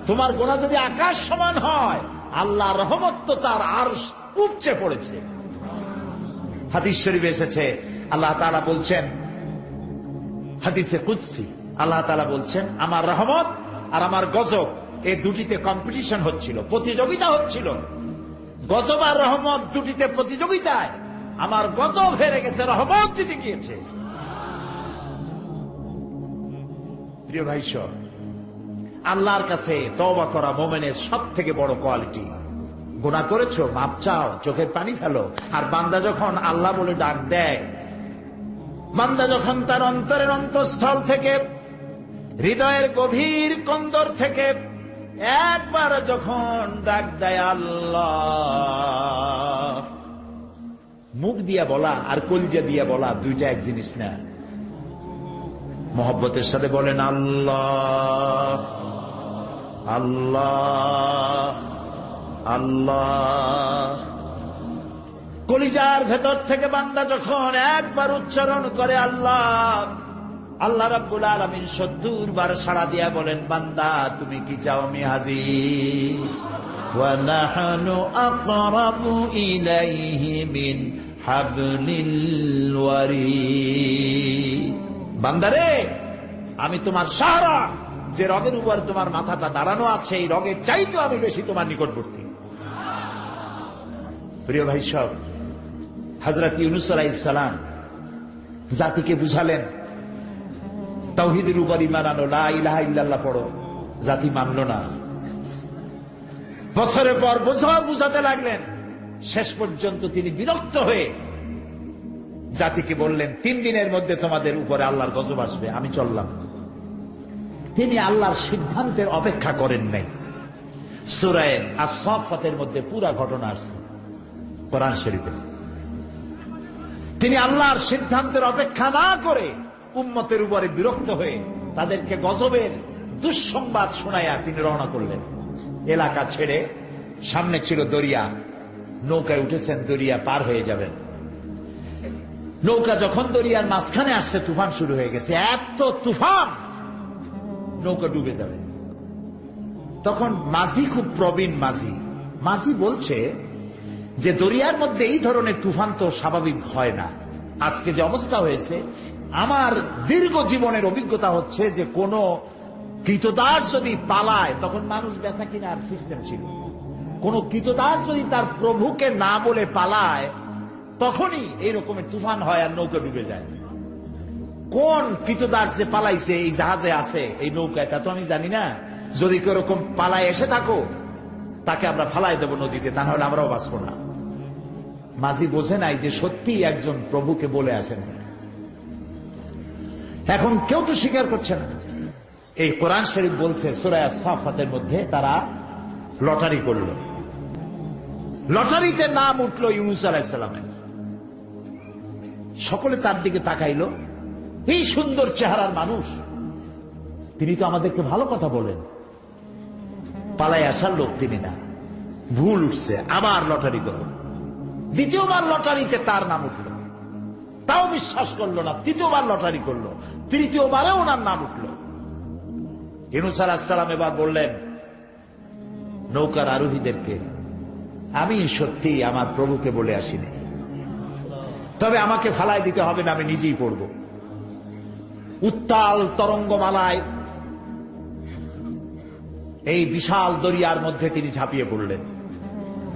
তোমার গুনাহ যদি আকাশ সমান হয়, আল্লাহর রহমত তো তার আরশ উপচে পড়েছে। হাদিস শরীফে এসেছে, আল্লাহ তাআলা বলছেন, হাদিসে কুদসি, আল্লাহ তাআলা বলছেন, আমার রহমত আর আমার গজব এই দুটিতে কম্পিটিশন হচ্ছিল, প্রতিযোগিতা হচ্ছিল। গজব আর রহমত দুটিতে প্রতিযোগিতায় আমার গজব হেরে গেছে, রহমত জিতে গিয়েছে। প্রিয় ভাই সব, আল্লাহর কাছে তওবা করা মুমিনের সব থেকে বড় কোয়ালিটি। গুনাহ করেছো, মাপ চাও, চোখের পানি ফেলো। আর বান্দা যখন আল্লাহ বলে ডাক দেয়, বান্দা যখন তার অন্তরের অন্তঃস্থল থেকে, হৃদয়ের গভীর কন্দর থেকে একবার যখন ডাক দেয় আল্লাহ, মুখ দিয়া বলা আর কলজা দিয়া বলা দুইটা এক জিনিস না। মহব্বতের সাথে বলেন আল্লাহ আল্লাহ আল্লাহ। কলিজার ভেতর থেকে বান্দা যখন একবার উচ্চারণ করে আল্লাহ, আল্লাহ রাব্বুল আলামিন ৭০ বার সাড়া দিয়া বলেন, বান্দা তুমি কি চাও, আমি হাজির। ওয়া নাহনু আকরাবু ইলাইহি মিন হাবলিল ওয়ারিদ। বান্দারে, আমি তোমার সাহারা, যে রগের উপর তোমার মাথাটা দাঁড়ানো আছে, এই রগের চাইতে আমি বেশি তোমার নিকটবর্তী। প্রিয় ভাই সব, হযরত ইউনূস আলাইহিস সালাম জাতিকে বুঝালেন তাওহীদের উপর ঈমান আনো, লা ইলাহা ইল্লাল্লাহ পড়ো। জাতি মানল না। বছরের পর বছর বুঝাতে লাগলেন। শেষ পর্যন্ত তিনি বিরক্ত হয়ে জাতিকে বললেন, ৩ দিনের মধ্যে তোমাদের উপরে আল্লাহর গজব আসবে, আমি চললাম। তিনি আল্লাহর সিদ্ধান্তের অপেক্ষা করেন নাই। সূরা আস-সাফফাতের মধ্যে পুরা ঘটনা আছে কোরআন শরীফে। তিনি আল্লাহর সিদ্ধান্তের অপেক্ষা না করে উম্মতের উপরে বিরক্ত হয়ে তাদেরকে গজবের দুঃসংবাদ শোনায়া তিনি রওনা করলেন। এলাকা ছেড়ে, সামনে ছিল দরিয়া, নৌকায় উঠেছেন, দরিয়া পার হয়ে যাবেন। নৌকা যখন দরিয়ার মাঝখানে আসছে, তুফান শুরু হয়ে গেছে, এত তুফান, নৌকা ডুবে যাবে। তখন মাঝি, খুব প্রবীণ মাঝি বলছে যে দরিয়ার মধ্যে এই ধরনের তুফান তো স্বাভাবিক হয় না। আজকে যে অবস্থা হয়েছে, আমার দীর্ঘ জীবনের অভিজ্ঞতা হচ্ছে যে কোন কৃতদাস যদি পালায়, তখন মানুষ বেচা কিনার সিস্টেম ছিল। কোন কৃতদাস যদি তার প্রভুকে না বলে পালায়, তখনই এই রকমের তুফান হয় আর নৌকা ডুবে যায়। কোন কৃতদাস যে পালাইছে এই জাহাজে আছে, এই নৌকায়, তা তো আমি জানি না। যদি কেউ এরকম পালায় এসে থাকো, তাকে আমরা ফালাই দেব নদীতে, তা নাহলে আমরাও বাঁচবো না। মাঝি বোঝে নাই যে সত্যি একজন প্রভুকে বলে আসেন। এখন কেউ তো স্বীকার করছে না। এই কোরআন শরীফ বলছে সূরা আস-সাফফাতের মধ্যে, তারা লটারি করল। লটারিতে নাম উঠল ইউনূস আলাইহিস সালামের। সকলে তার দিকে তাকাইল, এই সুন্দর চেহারার মানুষ, তিনি তো আমাদেরকে ভালো কথা বলেন, পালায় আসার লোক তিনি না, ভুল উঠছে, আবার লটারি করল। দ্বিতীয়বার লটারিতে তার নাম উঠল, তাও বিশ্বাস করলো না। তৃতীয়বার লটারি করলো, তৃতীয়বারে ওনার নাম উঠল। ইউনূস আলাইহিস সালাম এবার বললেন নৌকার আরোহীদেরকে, আমি সত্যি আমার প্রভুকে বলে আসিনি, তবে আমাকে ফালাই দিতে হবে না, আমি নিজেই পড়ব। উত্তাল তরঙ্গমালায় এই বিশাল দরিয়ার মধ্যে তিনি ঝাঁপিয়ে পড়লেন।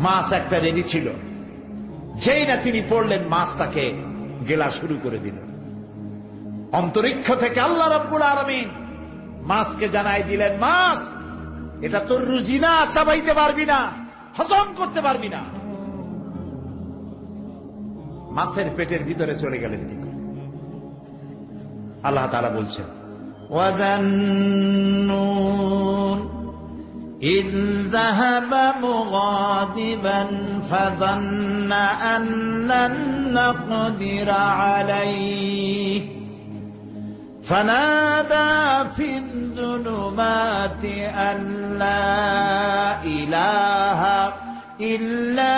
মাছ একটা রেডি ছিল, যেই না তিনি পড়লেন, মাছ তাকে গেলা শুরু করে দিল। অন্তরিক্ষ থেকে আল্লাহ রাব্বুল আলামিন মাছকে জানাই দিলেন, মাছ, এটা তোর রুজি না, চাবাইতে পারবি না, হজম করতে পারবি না। মাছের পেটের ভিতরে চলে গেলেন তিনি। আল্লাহ তাআলা বলছেন, ওয়াযান্নুন ইয যাহাবা মুগাদিবান ফাযান্না আন্নান নাকদিরা আলাইহি ফানাদা ফিয-যুলুমাতি আল্লা ইলাহা ইল্লা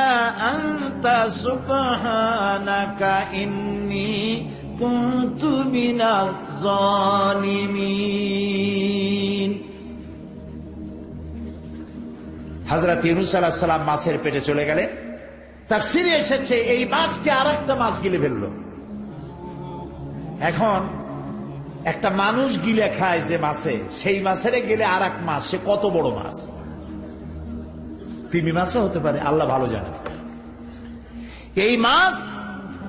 আনতা সুবহানাকা ইন্নী কুনতু মিনাজ-জালিমিন। হযরত ইউনূস আলাইহিস সালাম মাছের পেটে চলে গেলেন। তাফসীরে এসেছে এই মাছকে আরেকটা মাছ গিলে ফেলল। এখন একটা মানুষ গিলে খায় যে মাছে, সেই মাছের গেলে আর এক মাছ, সে কত বড় মাছ, তিমি মাছও হতে পারে, আল্লাহ ভালো জানে। এই মাছ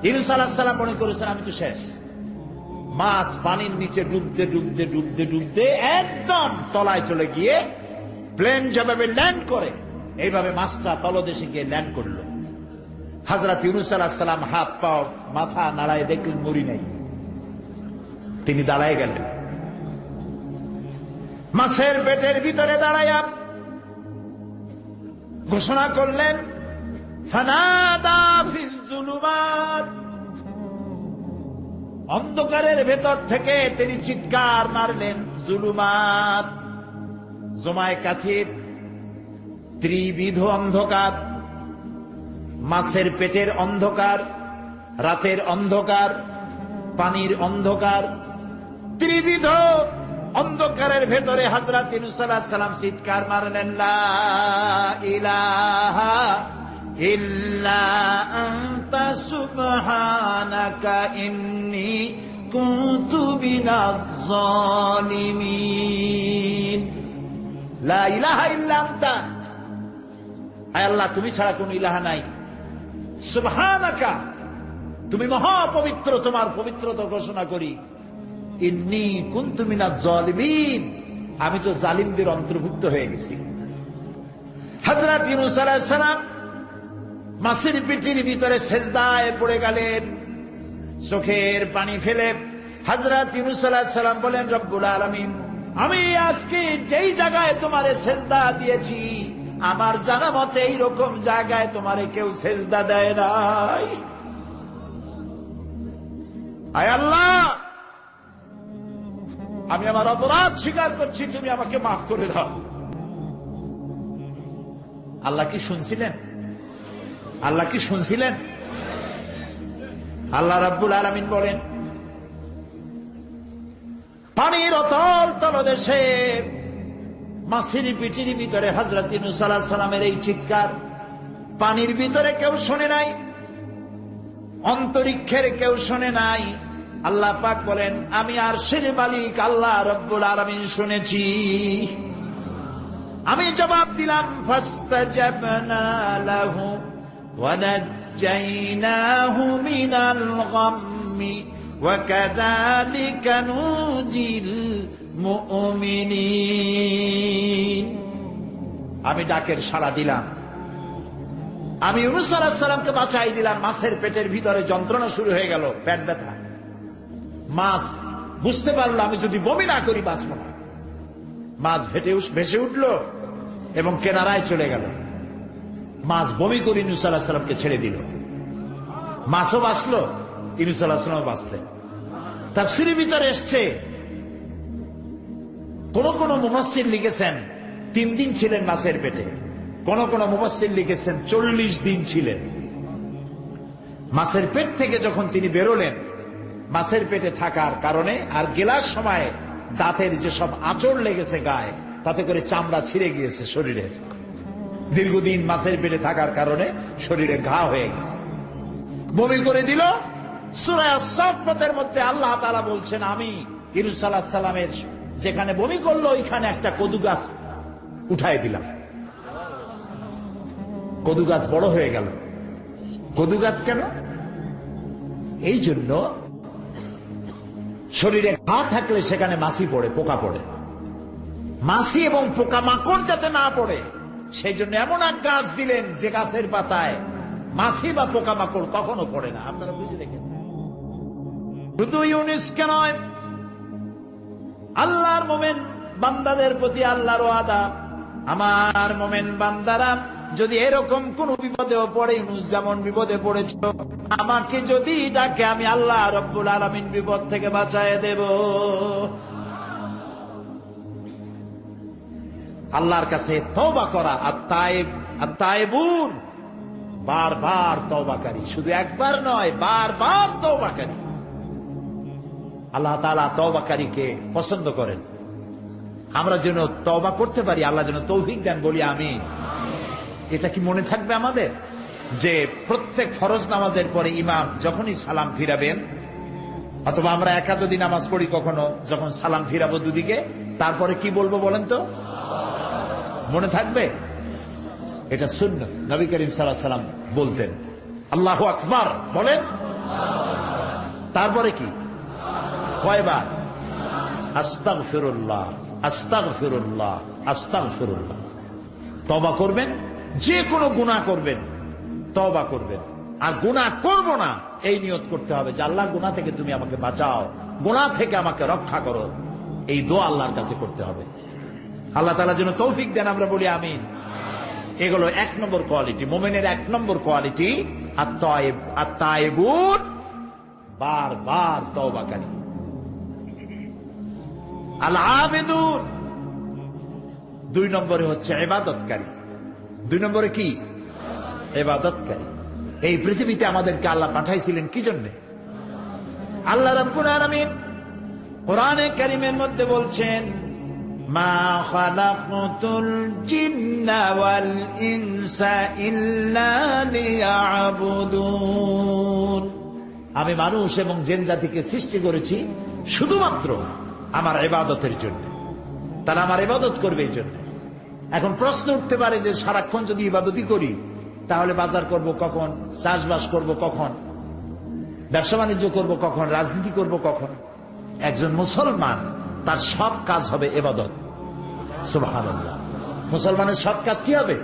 ইউনূস আলাইহিস সালাম মনে করেছেন আমি তো শেষ। মাছ পানির নিচে ডুবতে ডুবতে ডুবতে ডুবতে একদম তলায় চলে গিয়ে প্লেন যেভাবে ল্যান্ড করে এইভাবে মাছটা তলদেশে গিয়ে ল্যান্ড করল। হযরত ইউনূস আলাইহিস সালাম হাত পা মাথা নাড়ায় দেখলেন মরি নাই। তিনি দাঁড়ায় গেলেন, মাছের পেটের ভিতরে দাঁড়াইয়া ঘোষণা করলেন ফানাদা ফিয-যুলুমাত। অন্ধকারের ভেতর থেকে তিনি চিৎকার মারলেন। জুলুমাত জমায় কাথির, ত্রিবিধ অন্ধকার, মাছের পেটের অন্ধকার, রাতের অন্ধকার, পানির অন্ধকার, ত্রিবিধ অন্ধকারের ভেতরে হযরত ইউনূস আলাইহিস সালাম চিৎকার মারলেন লা ইলাহা ইল্লা আনতা সুবহানাকা ইন্নী কুনতু মিনাজ-জালিমিন। লা ইলাহা ইল্লা আনতা, আয় আল্লাহ তুমি ছাড়া কোন ইলাহা নাই। সুবহানাকা, তুমি মহাপবিত্র, তোমার পবিত্রতা ঘোষণা করি। ইন্নী কুনতু মিনাজ-জালিমিন, আমি তো জালিমদের অন্তর্ভুক্ত হয়ে গেছি। হযরত ইউনূস আলাইহিস সালাম মাছের পেটের ভিতরে সেজদায় পড়ে গেলেন, চোখের পানি ফেলে। হযরত ইউনূস আলাইহিস সালাম বলেন রব্বুল আলামিন, আমি আজকে যেই জায়গায় তোমারে সেজদা দিয়েছি, আমার জানা মতে এইরকম জায়গায় তোমারে কেউ সেজদা দেয় নাই। আয় আল্লাহ, আমি আমার অপরাধ স্বীকার করছি, তুমি আমাকে মাফ করে দাও। আল্লাহ কি শুনছিলেন? আল্লাহ কি শুনছিলেন? আল্লাহ রাব্বুল আলামিন বলেন, পানির অতল তলদেশে মাছের পেটের ভিতরে হযরত ইউনূস আলাইহিস সালামের এই চিৎকার পানির ভিতরে কেউ শোনে নাই, অন্তরিক্ষের কেউ শোনে নাই। আল্লাহ পাক বলেন, আমি আরশের মালিক আল্লাহ রাব্বুল আলামিন শুনেছি। আমি জবাব দিলাম ফাস্তাজাবনা লাহু ওয়া নাজ্জাইনাহু মিনাল গাম্মি ওয়া কাযালিকা নুজিল মুমিনিন। আমি ডাকের সাড়া দিলাম, আমি ইউনূস আলাইহিস সালামকে বাঁচাই দিলাম। মাছের পেটের ভিতরে যন্ত্রণা শুরু হয়ে গেল, পেট ব্যথা। মাছ বুঝতে পারলো আমি যদি বমি না করি বাঁচব না। মাছ ভেসে উঠল এবং কিনারায় চলে গেল। মাছ বমি করে ইউনূস আলাইহিস সালামকে ছেড়ে দিল। মাছও বাঁচলো, ইউনূস আলাইহিস সালামও বাঁচলেন। তাফসীরের ভিতরে এসছে, কোন কোন মুফাসসির লিখেছেন 3 দিন ছিলেন মাছের পেটে, কোন কোন মুফাসসির লিখেছেন 40 দিন ছিলেন। মাছের পেট থেকে যখন তিনি বেরোলেন, মাছের পেটে থাকার কারণে আর গেলার সময় দাঁতের যেসব আঁচড় লেগেছে গায়ে, তাতে করে চামড়া ছিঁড়ে গিয়েছে শরীরে। দীর্ঘদিন মাছের পেটে থাকার কারণে শরীরে ঘা হয়ে গেছে, বমি করে দিল। সূরা আস-সাফফাতের মধ্যে আল্লাহ তাআলা বলছেন, আমি ইউনূস আলাইহিস সালামের যেখানে বমি করলো ওইখানে একটা কদু গাছ উঠায় দিলাম। কদু গাছ বড় হয়ে গেল। কদু গাছ কেন? এই জন্য শরীরে ঘা থাকলে সেখানে মাছি পড়ে, পোকা পড়ে। মাছি এবং পোকা মাকড় যাতে না পড়ে সেই জন্য এমন এক গাছ দিলেন যে গাছের পাতায় মাছি বা পোকা মাকড় কখনো পড়ে না। আপনারা বুঝে দেখেন। শুধু ইউনূসকে নয়, আল্লাহর মোমেন বান্দাদের প্রতি আল্লাহর ওয়াদা, আমার মোমেন বান্দারা যদি এরকম কোন বিপদেও পড়ে ইউনূস যেমন বিপদে পড়েছ, আমাকে যদি ডাকে আমি আল্লাহ রব্বুল আলামিন বিপদ থেকে বাঁচায় দেব। আল্লাহর কাছে তওবা করা, আত-তায়েবুন, বারবার তওবাকারী, শুধু একবার নয়, বারবার তওবাকারী। আল্লাহ তাআলা তওবাকারীকে পছন্দ করেন। আমরা যেন তওবা করতে পারি, আল্লাহ যেন তৌফিক দেন, বলি আমিন। এটা কি মনে থাকবে আমাদের যে প্রত্যেক ফরজ নামাজের পরে ইমাম যখনই সালাম ফিরাবেন, অথবা আমরা একা যদি নামাজ পড়ি কখনো, যখন সালাম ফিরাবো দুদিকে, তারপরে কি বলবো বলেন তো? মনে থাকবে? এটা সুন্নাত, নবী করিম সাল্লাল্লাহু আলাইহি ওয়াসাল্লাম বলতেন আল্লাহু আকবার বলেন, তারপরে কি? কয়বার? আস্তাগফিরুল্লাহ, আস্তাগফিরুল্লাহ, আস্তাগফিরুল্লাহ। তওবা করবেন, যে কোনো গুনাহ করবেন তওবা করবেন, আর গুনাহ করব না এই নিয়ত করতে হবে যে আল্লাহ গুনাহ থেকে তুমি আমাকে বাঁচাও, গুনাহ থেকে আমাকে রক্ষা করো। এই দোয়া আল্লাহর কাছে করতে হবে। আল্লাহ তাআলা যেন তৌফিক দেন, আমরা বলি আমিন। এগুলো 1 নম্বর কোয়ালিটি, মুমিনের 1 নম্বর কোয়ালিটি, আত-তায়েবুন, বারবার তওবাকারী। আল-আবিদুন, 2 নম্বরে হচ্ছে ইবাদতকারী। 2 নম্বরে কি? ইবাদতকারী। এই পৃথিবীতে আমাদেরকে আল্লাহ পাঠাইছিলেন কি জন্য? আল্লাহ রাব্বুল আলামিন কোরআনে কারীমের মধ্যে বলছেন, মা খালাকতুল জিন্না ওয়াল ইনসা ইল্লা লিয়াবুদুন। আমি মানুষ এবং জিন জাতিকে সৃষ্টি করেছি শুধুমাত্র আমার ইবাদতের জন্য, তারা আমার ইবাদত করবে এই জন্য। এখন প্রশ্ন উঠতে পারে যে সারাক্ষণ যদি ইবাদতই করি, তাহলে বাজার করব কখন, চাষবাস করব কখন, ব্যবসা বাণিজ্য করব কখন, রাজনীতি করব কখন? একজন মুসলমান তার সব কাজ হবে ইবাদত। সুবহানাল্লাহ। মুসলমানের সব কাজ কি হবে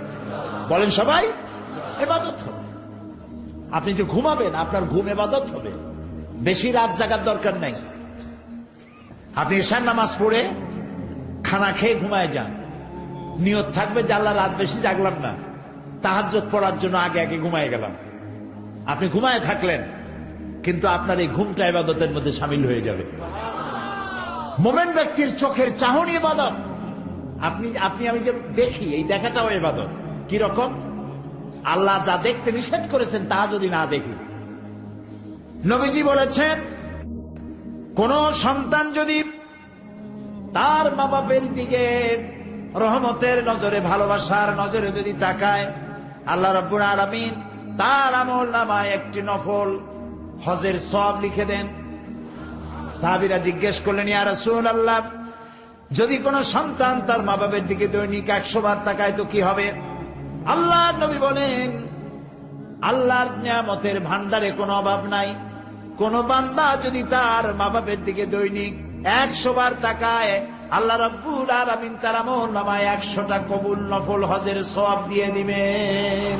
বলেন সবাই? ইবাদত হবে। আপনি যে ঘুমাবেন, আপনার ঘুম ইবাদত হবে। বেশি রাত জাগার দরকার নাই। আপনি ঈশার নামাজ পড়ে খানা খেয়ে ঘুমায় যান, নিয়ত থাকবে যে আল্লাহ রাত বেশি জাগলাম না, তাহাজ্জুদ পড়ার জন্য আগে আগে ঘুমায় গেলাম। আপনি ঘুমায় থাকলেন, কিন্তু আপনার এই ঘুমটা ইবাদতের মধ্যে শামিল হয়ে যাবে। মুমিন ব্যক্তির চোখের চাহনি ইবাদত। আপনি আমি যে দেখি, এই দেখাটাও ইবাদত। কি রকম? আল্লাহ যা দেখতে নিষেধ করেছেন তা যদি না দেখি। নবীজি বলেছেন, কোন সন্তান যদি তার মা বাপের দিকে রহমতের নজরে, ভালোবাসার নজরে যদি তাকায়, আল্লাহ রাব্বুল আলামিন তার আমলনামায় একটি নফল হজের সওয়াব লিখে দেন। সাহাবীরা জিজ্ঞেস করলেন, ইয়া রাসূলুল্লাহ, যদি কোন সন্তান তার মা বাবার দিকে দৈনিক 100 বার তাকায় তো কি হবে? আল্লাহর নবী বলেন, আল্লাহর নিয়ামতের ভান্ডারে কোনো অভাব নাই। কোন বান্দা যদি তার মা বাবার দিকে দৈনিক 100 বার তাকায়, আল্লাহ রাব্বুল আলামিন তার আমলনামায় 100টা কবুল নফল হজের সওয়াব দিয়ে দিবেন।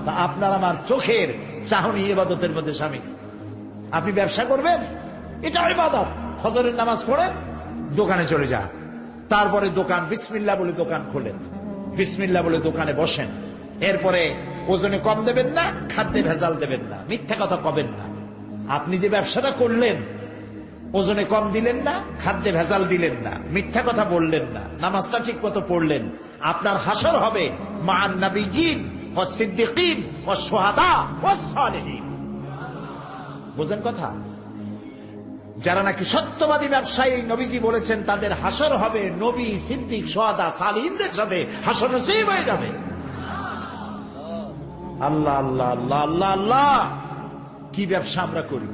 তা আপনার আমার চোখের চাহনি ইবাদতের মধ্যে শামিল। আপনি ব্যবসা করবেন, এটা ইবাদত। ফজরের নামাজ পড়ে দোকানে চলে যান, তারপরে দোকান বিসমিল্লাহ বলে দোকান খোলেন, বিসমিল্লাহ বলে দোকানে বসেন। এরপরে ওজনে কম দেবেন না, খাদ্যে ভেজাল দেবেন না, মিথ্যা কথা কবেন না। আপনি যে ব্যবসাটা করলেন, ওজনে কম দিলেন না, খাদ্যে ভেজাল দিলেন না, মিথ্যা কথা বললেন না, নামাজটা ঠিক মতো পড়লেন, আপনার হাসর হবে মা'আন নাবিয়্যিন ওয়াস সিদ্দিকিন ওয়াস শুহাদা ওয়াস সালিহিন। বুঝেন কথা? যারা নাকি সত্যবাদী ব্যবসায়ী, নবীজি বলেছেন তাদের হাসর হবে নবী, সিদ্দিক, শুহাদা, সালিহিনদের সাথে হাসর নসিব হয়ে যাবে। আল্লাহ আল্লাহ আল্লাহ আল্লাহ আল্লাহ, কি ব্যবসা আমরা করি!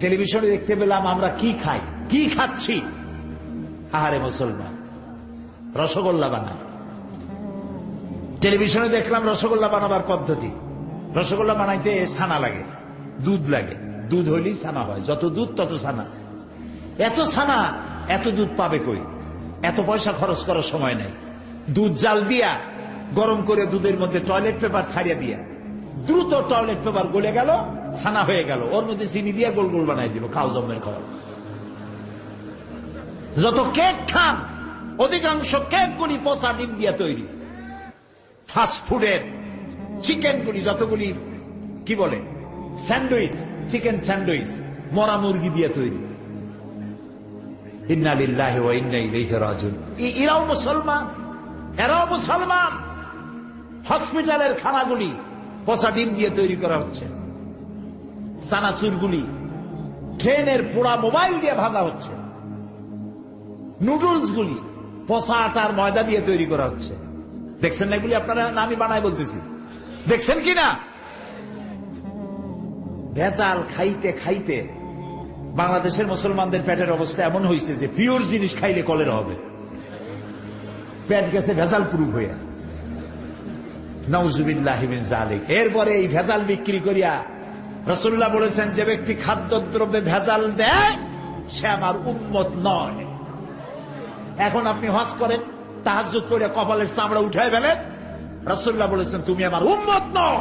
টেলিভিশনে দেখতে পেলাম আমরা কি খাই, কি খাচ্ছি। আহারে মুসলমান, রসগোল্লা বানায়। টেলিভিশনে দেখলাম রসগোল্লা বানাবার পদ্ধতি। রসগোল্লা বানাইতে ছানা লাগে, দুধ লাগে, দুধ হইলেই ছানা হয়, যত দুধ তত ছানা। এত ছানা, এত দুধ পাবে কই? এত পয়সা খরচ করার সময় নেই। দুধ জাল দিয়া গরম করে দুধের মধ্যে টয়লেট পেপার ছাড়িয়ে দিয়া, দ্রুত টয়লেট পেপার গলে গেল, ছানা হয়ে গেল, ওর মধ্যে চিনি দিয়া গোল গোল বানাই দিল, খাও জমের খাওয়া। যত কেক খান অধিকাংশ কেকগুলি পচা ডিম দিয়ে তৈরি। ফাস্ট ফুডের চিকেনগুলি যতগুলি কি বলে স্যান্ডউইচ, চিকেন স্যান্ডউইচ মরা মুরগি দিয়ে তৈরি। ইন্না লিল্লাহি ওয়া ইন্না ইলাইহি রাজিউন। এরাও মুসলমান, এরাও মুসলমান। হসপিটালের খানাগুলি পচা ডিম দিয়ে তৈরি করা হচ্ছে, চানাচুরগুলি ট্রেনের পোড়া মোবাইল দিয়ে ভাজা হচ্ছে, নুডলস গুলি পচা আটার ময়দা দিয়ে তৈরি করা হচ্ছে। দেখছেন না এগুলি? আপনারা আমি বানাই বলতেছি, দেখছেন কিনা? ভেজাল খাইতে খাইতে বাংলাদেশের মুসলমানদের পেটের অবস্থা এমন হয়েছে যে পিওর জিনিস খাইলে কলেরা হবে। পেট গেছে ভেজাল প্রুফ হইয়া। নাউজুবিল্লাহি মিন যালিক। এরপরে এই ভেজাল বিক্রি করিয়া রাসূলুল্লাহ বলেছেন, যে ব্যক্তি খাদ্যদ্রব্যে ভেজাল দেয় সে আমার উম্মত নয়। এখন আপনি হজ করেন, তাহাজ্জুদ করে কপালের চামড়া উঠায় ফেলেন, রাসূলুল্লাহ বলেছেন তুমি আমার উম্মত নও।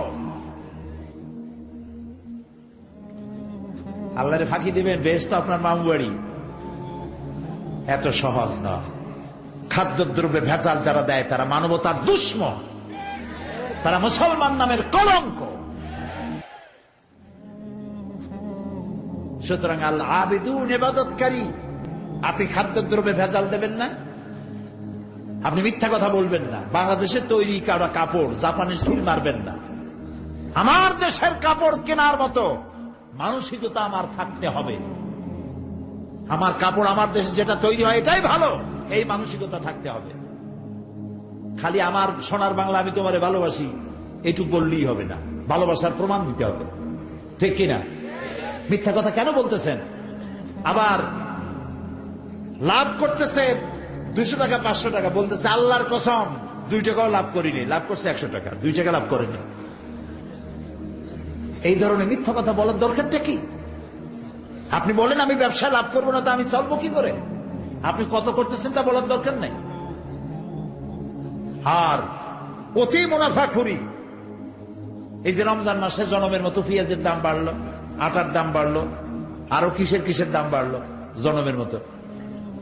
আল্লাহরে ফাঁকি দিবেন, বেহেশত আপনার মামু বাড়ি। এত সহজ না। খাদ্যদ্রব্যে ভেজাল যারা দেয় তারা মানবতার দুশমন, তারা মুসলমান নামের কলঙ্ক। সুতরাং আল আবিদুন, ইবাদতকারী। আপনি খাদ্যদ্রব্যে ভেজাল দেবেন না, আপনি মিথ্যা কথা বলবেন না, বাংলাদেশের তৈরি কাটা কাপড় জাপানের সিল মারবেন না। আমার দেশের কাপড় কেনার মতো মানসিকতা আমার থাকতে হবে। আমার কাপড় আমার দেশে যেটা তৈরি হয় এটাই ভালো, এই মানসিকতা থাকতে হবে। খালি আমার সোনার বাংলা আমি তোমারে ভালোবাসি এইটুক বললেই হবে না, ভালোবাসার প্রমাণ দিতে হবে। ঠিক কিনা? মিথ্যা কথা কেন বলতেছেন? আবার লাভ করতেছে 200 টাকা 500 টাকা, বলতেছে আল্লাহর কসম 2 টাকাও লাভ করিনি, লাভ করছে 100 টাকা, 2 টাকা লাভ করেনি। এই ধরনের মিথ্যা কথা বলার দরকারটা কি? আপনি বলেন আমি ব্যবসা লাভ করবো না, তা আমি চলবো কি করে? আপনি কত করতেছেন তা বলার দরকার নেই। আর অতি মুনাফাখুরি। এই যে রমজান মাসে জনমের মতো পেঁয়াজের দাম বাড়লো, আটার দাম বাড়লো, আরো কিসের কিসের দাম বাড়লো জনমের মতো।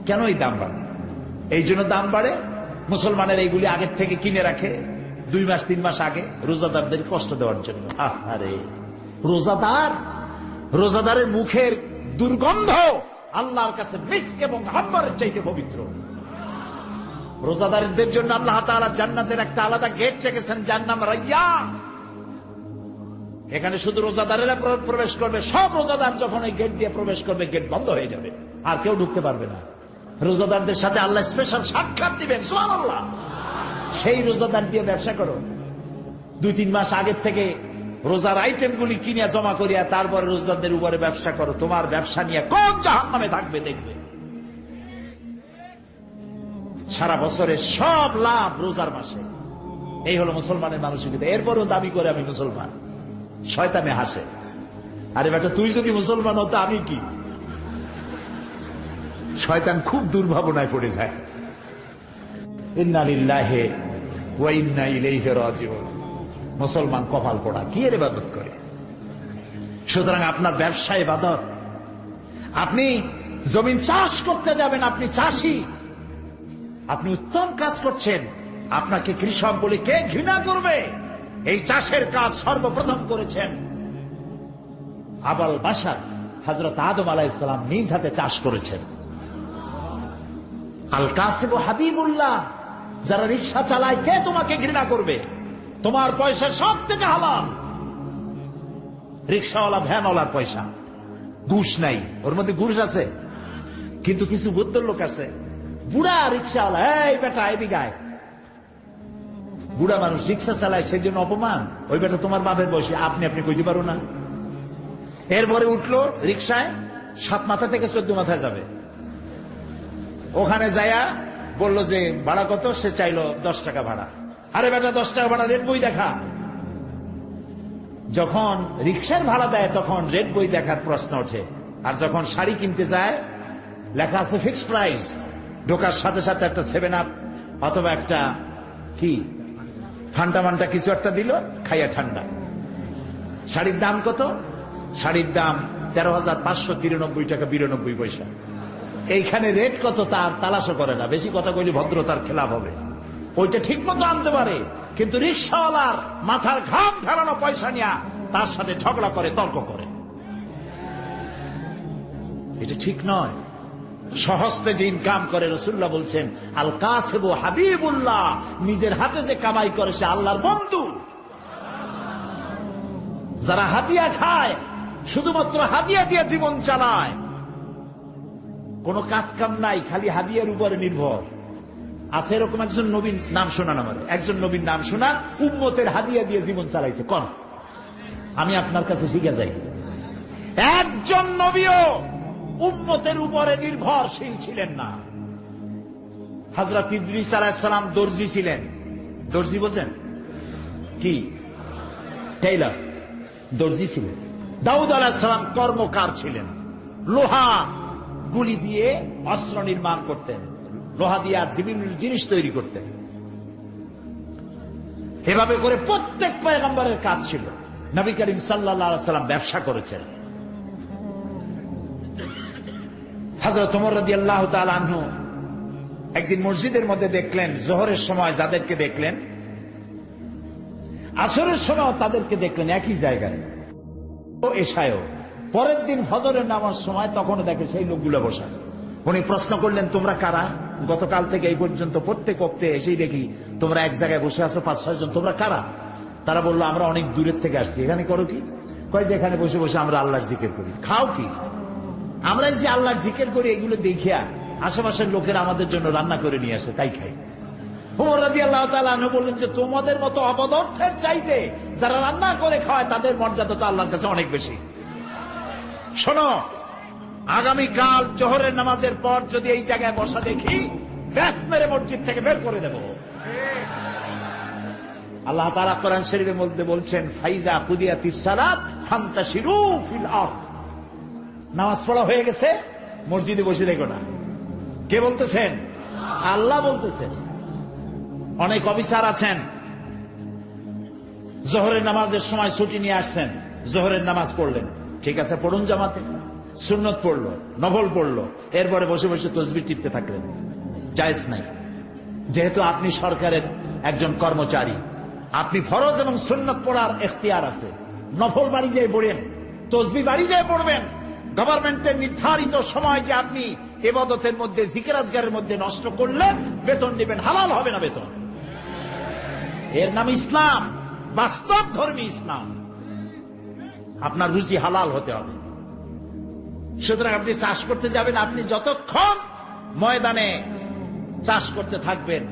কেন এই দাম বাড়ে? এই জন্য দাম বাড়ে মুসলমানের এইগুলি আগের থেকে কিনে রাখে 2 মাস 3 মাস আগে, রোজাদারদের কষ্ট দেওয়ার জন্য। আরে রোজাদারের মুখের দুর্গন্ধ আল্লাহর কাছে মিস্ক এবং আম্বরের চাইতে পবিত্র। রোজাদারদের জন্য আল্লাহ তাআলা জান্নাতের একটা আলাদা গেট রেখেছেন, যার নাম রায়্যান। এখানে শুধু রোজাদারেরা প্রবেশ করবে। সব রোজাদার যখন এই গেট দিয়ে প্রবেশ করবে, গেট বন্ধ হয়ে যাবে, আর কেউ ঢুকতে পারবে না। রোজাদারদের সাথে আল্লাহ স্পেশাল সাক্ষাৎ দিবেন, সুবহানাল্লাহ। সেই রোজাদার দিয়ে ব্যবসা করো। 2-3 মাস আগের থেকে রোজার আইটেমগুলি কিনে জমা করিয়া তারপরে রোজাদারদের উপরে ব্যবসা করো। তোমার ব্যবসা নিয়ে কোন জাহান্নামে থাকবে দেখবে। সারা বছরের সব লাভ রোজার মাসে। এই হলো মুসলমানের মানসিকতা। এরপরও দাবি করে আমি মুসলমান। শয়তানে হাসে, আরে বেটা তুই যদি মুসলমান হতো আমি কি? শয়তান খুব দুর্ভাবনায় পড়ে যায়। ইন্না লিল্লাহি ওয়া ইন্না ইলাইহি রাজিউন। মুসলমান কপাল পোড়া, কি এর ইবাদত করে? সুতরাং আপনার ব্যবসা ইবাদত। আপনি জমিন চাষ করতে যাবেন, আপনি চাষী, আপনি উত্তম কাজ করছেন। আপনাকে কৃষক বলে কে ঘৃণা করবে? এই চাষের কাজ সর্বপ্রথম করেছেন আবুল বাশার হযরত আদম আলাইহিস সালাম, নিজ হাতে চাষ করেছেন। আল কাসিব হাবিবুল্লাহ, যারা রিকশা চালায় কে তোমাকে ঘৃণা করবে? তোমার পয়সা সব থেকে হালাল। রিকশাওয়ালা ভ্যানওয়ালার পয়সা, ঘুষ নাই, ওর মধ্যে ঘুষ আছে, কিন্তু কিছু বুদ্ধর লোক আছে। বুড়া রিকশাওয়ালা, এই বেটা এদিকে আয়। বুড়া মানুষ রিক্সা চালায়, সেই জন্য অপমান। ওই বেটা তোমার বাপের বয়সী, আপনি কইতে পারো না। এরপরে উঠলো রিক্সায়, 7 মাথা থেকে 14 মাথায় যাবে। ওখানে যায়া বললো যে ভাড়া কত? সে চাইলো 10 টাকা ভাড়া। আরে বেটা 10 টাকা ভাড়া, রেড বই দেখা। যখন রিক্সার ভাড়া দেয় তখন রেড বই দেখার প্রশ্ন ওঠে। আর যখন শাড়ি কিনতে যায় লেখা আছে ফিক্সড প্রাইস। ঢোকার সাথে সাথে একটা 7 আপ অথবা একটা কি ঠান্ডা মান্ডা কিছু একটা দিল, খাইয়া ঠান্ডা। শাড়ির দাম কত? শাড়ির দাম 13,593 টাকা 92 পয়সা। এইখানে রেট কত তার তালাশও করে না, বেশি কথা কইলে ভদ্রতার খেলাফ হবে, ওইটা ঠিক মতো আনতে পারে, কিন্তু রিক্সাওয়ালার মাথার ঘাম ঢালানো পয়সা নিয়ে তার সাথে ঝগড়া করে, তর্ক করে, এটা ঠিক নয়। সহস্তে যে ইনকাম করে, রাসূলুল্লাহ বলছেন আল কাসিবু হাবিবুল্লাহ, নিজের হাতে যে কামাই করে সে আল্লাহর বন্ধু। যারা হাদিয়া খায়, শুধুমাত্র হাদিয়া দিয়ে জীবন চালায়, কোনো কাজ কাম নাই, খালি হাদিয়ার উপরে নির্ভর আছে, এরকম একজন নবীর নাম শোনান, আমার একজন নবীর নাম শোনান উম্মতের হাদিয়া দিয়ে জীবন চালাইছে, কোন? আমি আপনার কাছে শিখে যাই, একজন নবীও উম্মতের উপরে নির্ভরশীল ছিলেন না। হযরত ইদ্রিস আলাইহিস সালাম দর্জি ছিলেন, দর্জি বোঝেন কি? টেইলর, দর্জি ছিলেন। দাউদ আলাইহিস সালাম কর্মকার ছিলেন, লোহা গুলি দিয়ে অস্ত্র নির্মাণ করতেন, লোহা দিয়ে বিভিন্ন জিনিস তৈরি করতেন। এভাবে করে প্রত্যেক পয়গম্বরের কাজ ছিল। নবী করিম সাল্লাল্লাহু আলাইহি সাল্লাম ব্যবসা করেছেন। হযরত ওমর রাদিয়াল্লাহু তাআলা আনহু একদিন মসজিদের মধ্যে দেখলেন, জোহরের সময় যাদেরকে দেখলেন, আসরের সময় তাদেরকে দেখলেন একই জায়গায়, ও এশায়ও, পরের দিন ফজরের নামাজ সময় তখনও দেখে সেই লোকগুলো বসা। উনি প্রশ্ন করলেন, তোমরা কারা? গতকাল থেকে এই পর্যন্ত প্রত্যেক ওয়াক্তে এসেই দেখি তোমরা এক জায়গায় বসে আছো, 5-6 জন, তোমরা কারা? তারা বললো, আমরা অনেক দূরের থেকে আসছি। এখানে করো কি? কয় যে এখানে বসে বসে আমরা আল্লাহর জিকির করি। খাও কি? আমরা যে আল্লাহর জিকির করি এগুলো দেখিয়া আশেপাশের লোকেরা আমাদের জন্য রান্না করে নিয়ে আসে, তাই খাই। ওমর রাদিয়াল্লাহু তাআলা আনহু বললেন যে তোমাদের মতো অপদার্থের চাইতে যারা রান্না করে খাওয়ায় তাদের মর্যাদা তো আল্লাহর কাছে অনেক বেশি। শোনো, আগামীকাল জোহরের নামাজের পর যদি এই জায়গায় বসা দেখি, ব্যাট মেরে মসজিদ থেকে বের করে দেব। আল্লাহ তাআলা কোরআন শরীফের মধ্যে বলছেন, ফাইজা কুদিয়াতিস সালাত ফান্তাশিরু ফিল আরদ। নামাজ পড়া হয়ে গেছে, মসজিদে বসে দেখো না। কে বলতেছেন? আল্লাহ বলতেছেন। অনেক অফিসার আছেন, জোহরের নামাজের সময় ছুটি নিয়ে আসছেন, জোহরের নামাজ পড়লেন, ঠিক আছে পড়ুন জামাতে, সুন্নত পড়লো, নফল পড়লো, এরপরে বসে বসে তাসবিহ টিপতে থাকলেন, জায়েজ নাই। যেহেতু আপনি সরকারের একজন কর্মচারী, আপনি ফরজ এবং সুন্নত পড়ার এখতিয়ার আছে, নফল বাড়ি যেয়ে পড়েন, তাসবিহ বাড়ি যেয়ে পড়বেন। গভর্নমেন্টের নির্ধারিত সময় যে আপনি ইবাদতের মধ্যে, জিকির আজগারের মধ্যে নষ্ট করলে বেতন দিবেন, হালাল হবে না বেতন। এর নাম ইসলাম, বাস্তব ধর্মী ইসলাম। আপনার রুজি হালাল হতে হবে। সুতরাং আপনি চাষ করতে যাবেন, আপনি যতক্ষণ ময়দানে চাষ করতে থাকবেন,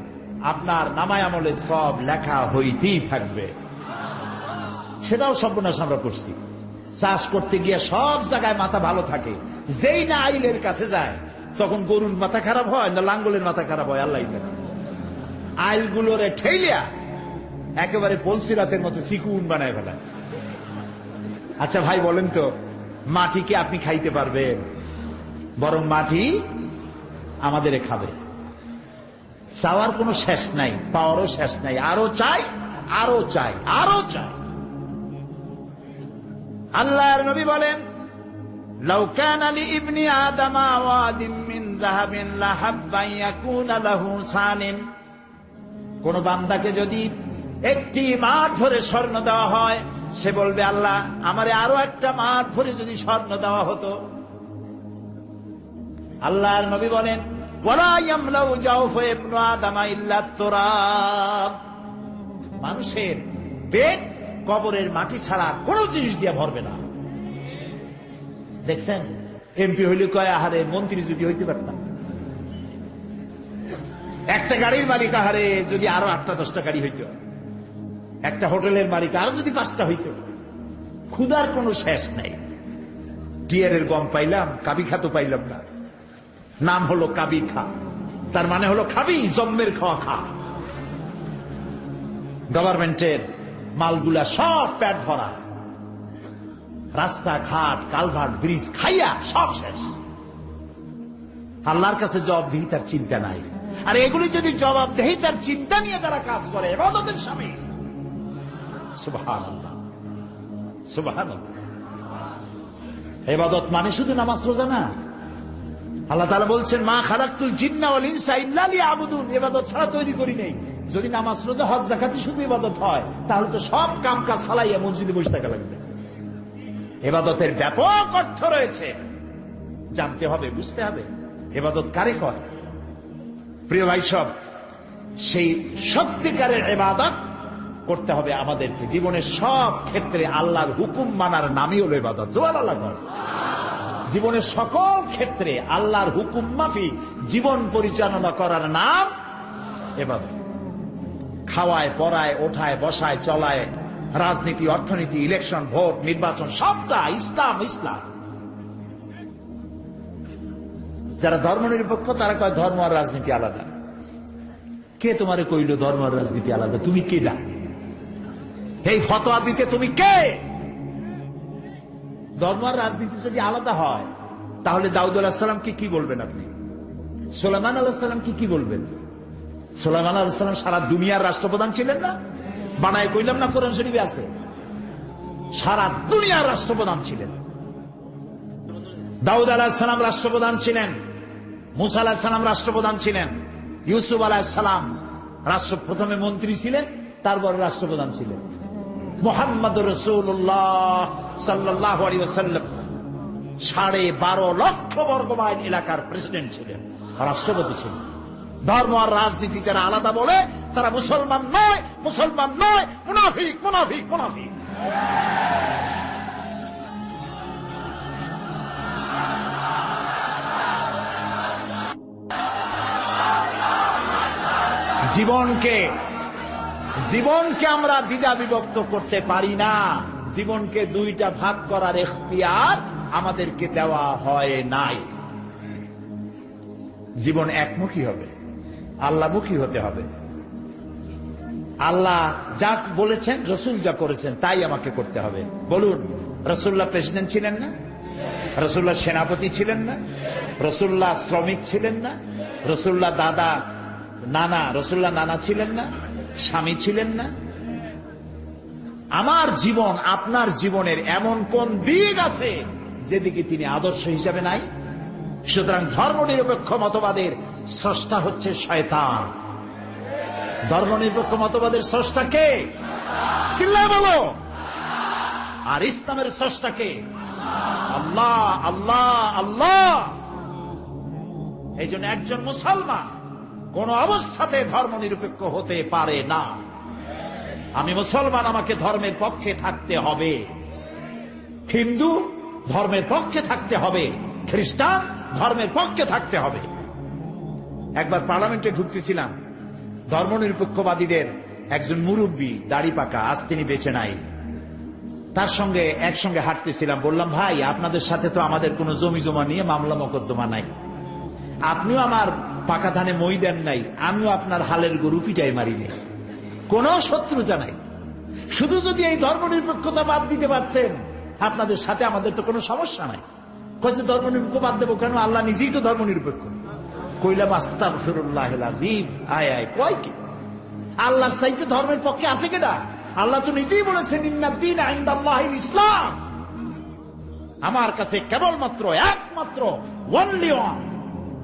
আপনার নামায় আমলে সব লেখা হইতেই থাকবে। সেটাও সর্বনাশ আমরা করছি। চাষ করতে গিয়ে সব জায়গায় মাথা ভালো থাকে, যেই না আইলের কাছে যায় তখন গরুর মাথা খারাপ হয় না লাঙ্গলের মাথা খারাপ হয়, আল্লাহ জানে। আইলগুলোরে ঠেলিয়া একেবারে পলসিরাতের মতো চিকুন বানায় ফেলায়। আচ্ছা ভাই বলেন তো, মাটি কি আপনি খাইতে পারবেন? বরং মাটি আমাদের খাবে। চাওয়ার কোনো শেষ নাই, পাওয়ারও শেষ নাই, আরো চাই, আরো চাই, আরো চাই। আল্লাহর নবী বলেন, লাউ কানা লিইবনি আদামা ওয়াদিম মিন যাহাবিন লাহাব্বা ইয়াকুনা লাহু সানিন। কোন বান্দাকে যদি একটি মাঠ ভরে স্বর্ণ দেওয়া হয়, সে বলবে, আল্লাহ আমারে আরো একটা মাঠ ভরে যদি স্বর্ণ দেওয়া হতো। আল্লাহর নবী বলেন, ওয়ালা ইয়ামলাউ জাওফা ইবনু আদামা ইল্লা তুরাব। মানুষের পেট কবরের মাটি ছাড়া কোন জিনিস দিয়ে ভরবে না। দেখছেন, এমপি হইলে কয়, আহারে মন্ত্রী যদি হইতে পারতাম। একটা গাড়ির মালিক, আহারে যদি আরো 8টা-10টা গাড়ি হইত। একটা হোটেলের মালিক, আরো যদি 5টা হইত। ক্ষুধার কোনো শেষ নাই। টিয়ারের গম পাইলাম, কাবি খা তো পাইলাম না। নাম হলো কাবি খা, তার মানে হলো খাবি, জম্মের খাওয়া খা। গভর্নমেন্টের মালগুলা সব পেট ভরা, রাস্তাঘাট, কালভার্ট, ব্রিজ খাইয়া সব শেষ। আল্লাহর কাছে জবাবদিহিতার চিন্তা নাই। আর এগুলি যদি জবাবদিহিতার চিন্তা নিয়ে যারা কাজ করে, ইবাদতের সামিল। সুবহানাল্লাহ, সুবহানাল্লাহ। ইবাদত মানে শুধু নামাজ রোজা না, আল্লাহ তাআলা বলছেন, মা খালাকতুল জিন্না ওয়াল ইনসা ইল্লা লিয়াবুদুন, ইবাদত ছাড়া তৈরি করি নেই। যদি নামাজ রোজা হজ যাকাতই শুধু ইবাদত হয়, তাহলে তো সব কাম কাজ ফালাইয়া মসজিদে বসে থাকা লাগবে। ইবাদতের ব্যাপক অর্থ রয়েছে, জানতে হবে, বুঝতে হবে ইবাদত কারে কয়। প্রিয় ভাই সব, সেই সত্যিকারের ইবাদত করতে হবে আমাদেরকে। জীবনের সব ক্ষেত্রে আল্লাহর হুকুম মানার নামই হলো ইবাদত। সুবহানাল্লাহ। জীবনের সকল ক্ষেত্রে আল্লাহর হুকুম মাফিক জীবন পরিচালনা করার নাম ইবাদত। খাওয়ায়, পড়ায়, ওঠায়, বসায়, চলায়, রাজনীতি, অর্থনীতি, ইলেকশন, ভোট, নির্বাচন, সবটা ইসলাম। ইসলাম। যারা ধর্ম নিরপেক্ষ তারা কয় ধর্ম আর রাজনীতি আলাদা। কে তোমারে কইল ধর্ম আর রাজনীতি আলাদা? তুমি কে না এই ফতোয়া দিতে? তুমি কে? ধর্ম আর রাজনীতি যদি আলাদা হয়, তাহলে দাউদ আলাইহিস সালামকে কি বলবেন আপনি? সুলাইমান আলাইহিস সালামকে কি বলবেন? সুলাইমান আলাইহিস সালাম সারা দুনিয়ার রাষ্ট্রপ্রধান ছিলেন না? বানায় কইলাম না, কোরআন শরীফে আছে। সারা দুনিয়ার রাষ্ট্রপ্রধান ছিলেন। দাউদ আলাইহিস সালাম রাষ্ট্রপ্রধান ছিলেন, মুসা আলাইহিস সালাম রাষ্ট্রপ্রধান ছিলেন, ইউসুফ আলাইহিস সালাম প্রথমে মন্ত্রী ছিলেন, তারপর রাষ্ট্রপ্রধান ছিলেন। মুহাম্মদুর রাসূলুল্লাহ সাল্লাল্লাহু আলাইহি ওয়াসাল্লাম 12.5 লক্ষ বর্গ মাইল এলাকার প্রেসিডেন্ট ছিলেন, রাষ্ট্রপতি ছিলেন। ধর্ম আর রাজনীতি যারা আলাদা বলে তারা মুসলমান নয়, মুসলমান নয়, মুনাফিক, মুনাফিক, মুনাফিক। জীবনকে আমরা দ্বিধা বিভক্ত করতে পারি না। জীবনকে দুইটা ভাগ করার এখতিয়ার আমাদেরকে দেওয়া হয় নাই। জীবন একমুখী হবে, আল্লাহমুখী হতে হবে। আল্লাহ যা বলেছেন, রসুল যা করেছেন তাই আমাকে করতে হবে। বলুন, রসুল্লাহ প্রেসিডেন্ট ছিলেন না? রসুল্লাহ সেনাপতি ছিলেন না? রসুল্লাহ শ্রমিক ছিলেন না? রসুল্লাহ রসুল্লাহ নানা ছিলেন না? স্বামী ছিলেন না? আমার জীবন, আপনার জীবনের এমন কোন দিক আছে যেদিকে তিনি আদর্শ হিসাবে নাই? সুতরাং ধর্মনিরপেক্ষ মতবাদের স্রষ্টা হচ্ছে শয়তান। ধর্মনিরপেক্ষ মতবাদের স্রষ্টা কে? চিল্লায় বলো। আর ইসলামের স্রষ্টা কে? আল্লাহ, আল্লাহ, আল্লাহ। এই জন্য একজন মুসলমান কোন অবস্থাতে ধর্মনিরপেক্ষ হতে পারে না। আমি মুসলমান, আমাকে ধর্মের পক্ষে থাকতে হবে। হিন্দু ধর্মের পক্ষে থাকতে হবে, খ্রিস্টান ধর্মের পক্ষে থাকতে হবে। একবার পার্লামেন্টে ঢুকতেছিলাম, ধর্মনিরপেক্ষবাদীদের একজন মুরব্বী, দাড়ি পাকা, আজ তিনি বেঁচে নাই, তার সঙ্গে একসঙ্গে হাঁটতেছিলাম। বললাম, ভাই আপনাদের সাথে তো আমাদের কোনো জমি জমা নিয়ে মামলা মোকদ্দমা নাই, আপনিও আমার পাকা ধানে মই দেন নাই, আমিও আপনার হালের গরু পিটাই মারি নেই, কোন শত্রুতা নাই। শুধু যদি এই ধর্মনিরপেক্ষতা বাদ দিতে পারতেন, আপনাদের সাথে আমাদের তো কোনো সমস্যা নাই। কয়েছে ধর্মনিরপেক্ষ বাদ দেবো কেন? আল্লাহ নিজেই তো ধর্মনিরপেক্ষ। কইলাম, আস্তাগফিরুল্লাহিল আযীম। আয় আয়, কয় কি? আল্লাহর চাইতে ধর্মের পক্ষে আছে কেডা? আল্লাহ তো নিজেই বলেছেন, ইন্নাদ-দীনা ইনদাল্লাহিল ইসলাম। আমার কাছে কেবলমাত্র, একমাত্র, ওনলি ওয়ান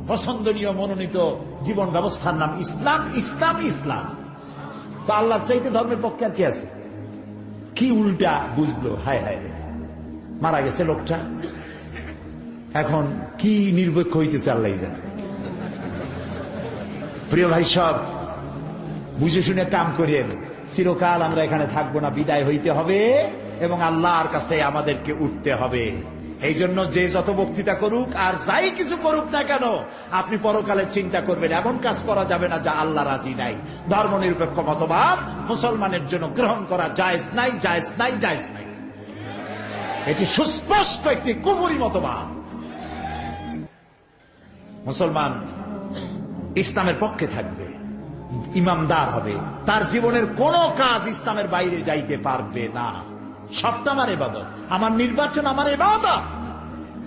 পছন্দনীয় মনোনীত জীবন ব্যবস্থার নাম ইসলাম, ইসলাম, ইসলাম। তো আল্লাহর চাইতে ধর্মের পক্ষে আর কি আছে? কি উল্টা বুঝলো! হায় হায়, মারা গেছে লোকটা, এখন কি নিরপেক্ষ হইতেছে আল্লাহ জানে। প্রিয় ভাই সব, বুঝে শুনে কাম করেন। চিরকাল আমরা এখানে থাকবো না, বিদায় হইতে হবে এবং আল্লাহর কাছে আমাদেরকে উঠতে হবে। এই জন্য যে যত বক্তৃতা করুক আর যাই কিছু করুক না কেন, আপনি পরকালের চিন্তা করবেন। এমন কাজ করা যাবে না যা আল্লাহ রাজি নাই। ধর্মনিরপেক্ষ মতবাদ মুসলমানের জন্য গ্রহণ করা জায়েজ নাই, জায়েজ নাই, জায়েজ নাই। এটি সুস্পষ্ট একটি কুফরি মতবাদ। মুসলমান ইসলামের পক্ষে থাকবে, ইমানদার হবে, তার জীবনের কোন কাজ ইসলামের বাইরে যাইতে পারবে না। সবটা আমার ইবাদত। আমার নির্বাচন আমার ইবাদত,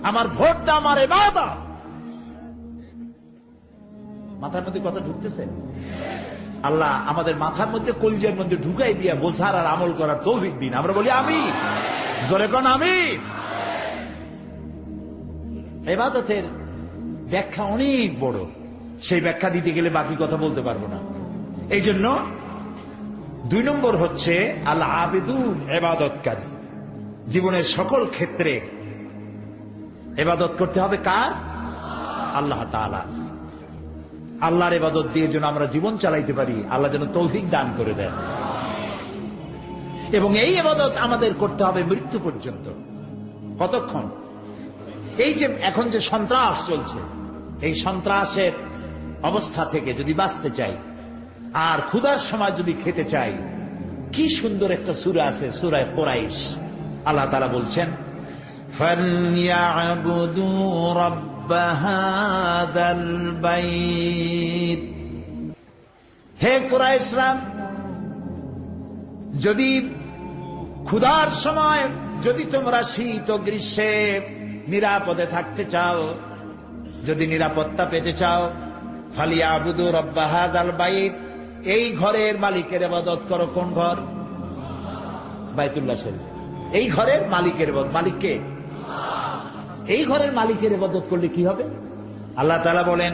আমার ভোটটা আমার ইবাদত। মাথার মধ্যে কথা ঢুকতেছে? আল্লাহ আমাদের মাথার মধ্যে, কলিজার মধ্যে ঢুকাই দিয়া বোঝার আর আমল করার তৌফিক দিন। আমরা বলি আমিন, জোরে কোন আমিন। ইবাদতের ব্যাখ্যা অনেক বড়, সেই ব্যাখ্যা দিতে গেলে বাকি কথা বলতে পারবো না। এই জন্য 2 নম্বর হচ্ছে আল আবেদুন, ইবাদতকারী। জীবনের সকল ক্ষেত্রে ইবাদত করতে হবে কার? আল্লাহ তাআলা। আল্লাহর ইবাদত দিয়ে যেন আমরা জীবন চালাইতে পারি, আল্লাহ যেন তৌফিক দান করে দেন। এবং এই ইবাদত আমাদের করতে হবে মৃত্যু পর্যন্ত। কতক্ষণ? এই যে এখন যে সন্ত্রাস চলছে, এই সন্ত্রাসের অবস্থা থেকে যদি বাঁচতে চাই আর ক্ষুধার সময় যদি খেতে চাই, কি সুন্দর একটা সূরা আছে, সূরা কুরাইশ। আল্লাহ তাআলা বলছেন, ফালইয়াবুদু রাব্ব হাযাল বাইত। হে কুরাইশরা, যদি ক্ষুধার সময় যদি তোমরা শীত ও গ্রীষ্মে নিরাপদে থাকতে চাও, যদি নিরাপত্তা পেতে চাও, ফালিয়াবুদু রাব্ব হাযাল বাইত, এই ঘরের মালিকের ইবাদত করো। কোন ঘর? বাইতুল্লাহ শরীফ। এই ঘরের মালিকের ইবাদত। মালিককে? এই ঘরের মালিকের ইবাদত করলে কি হবে? আল্লাহ তাআলা বলেন,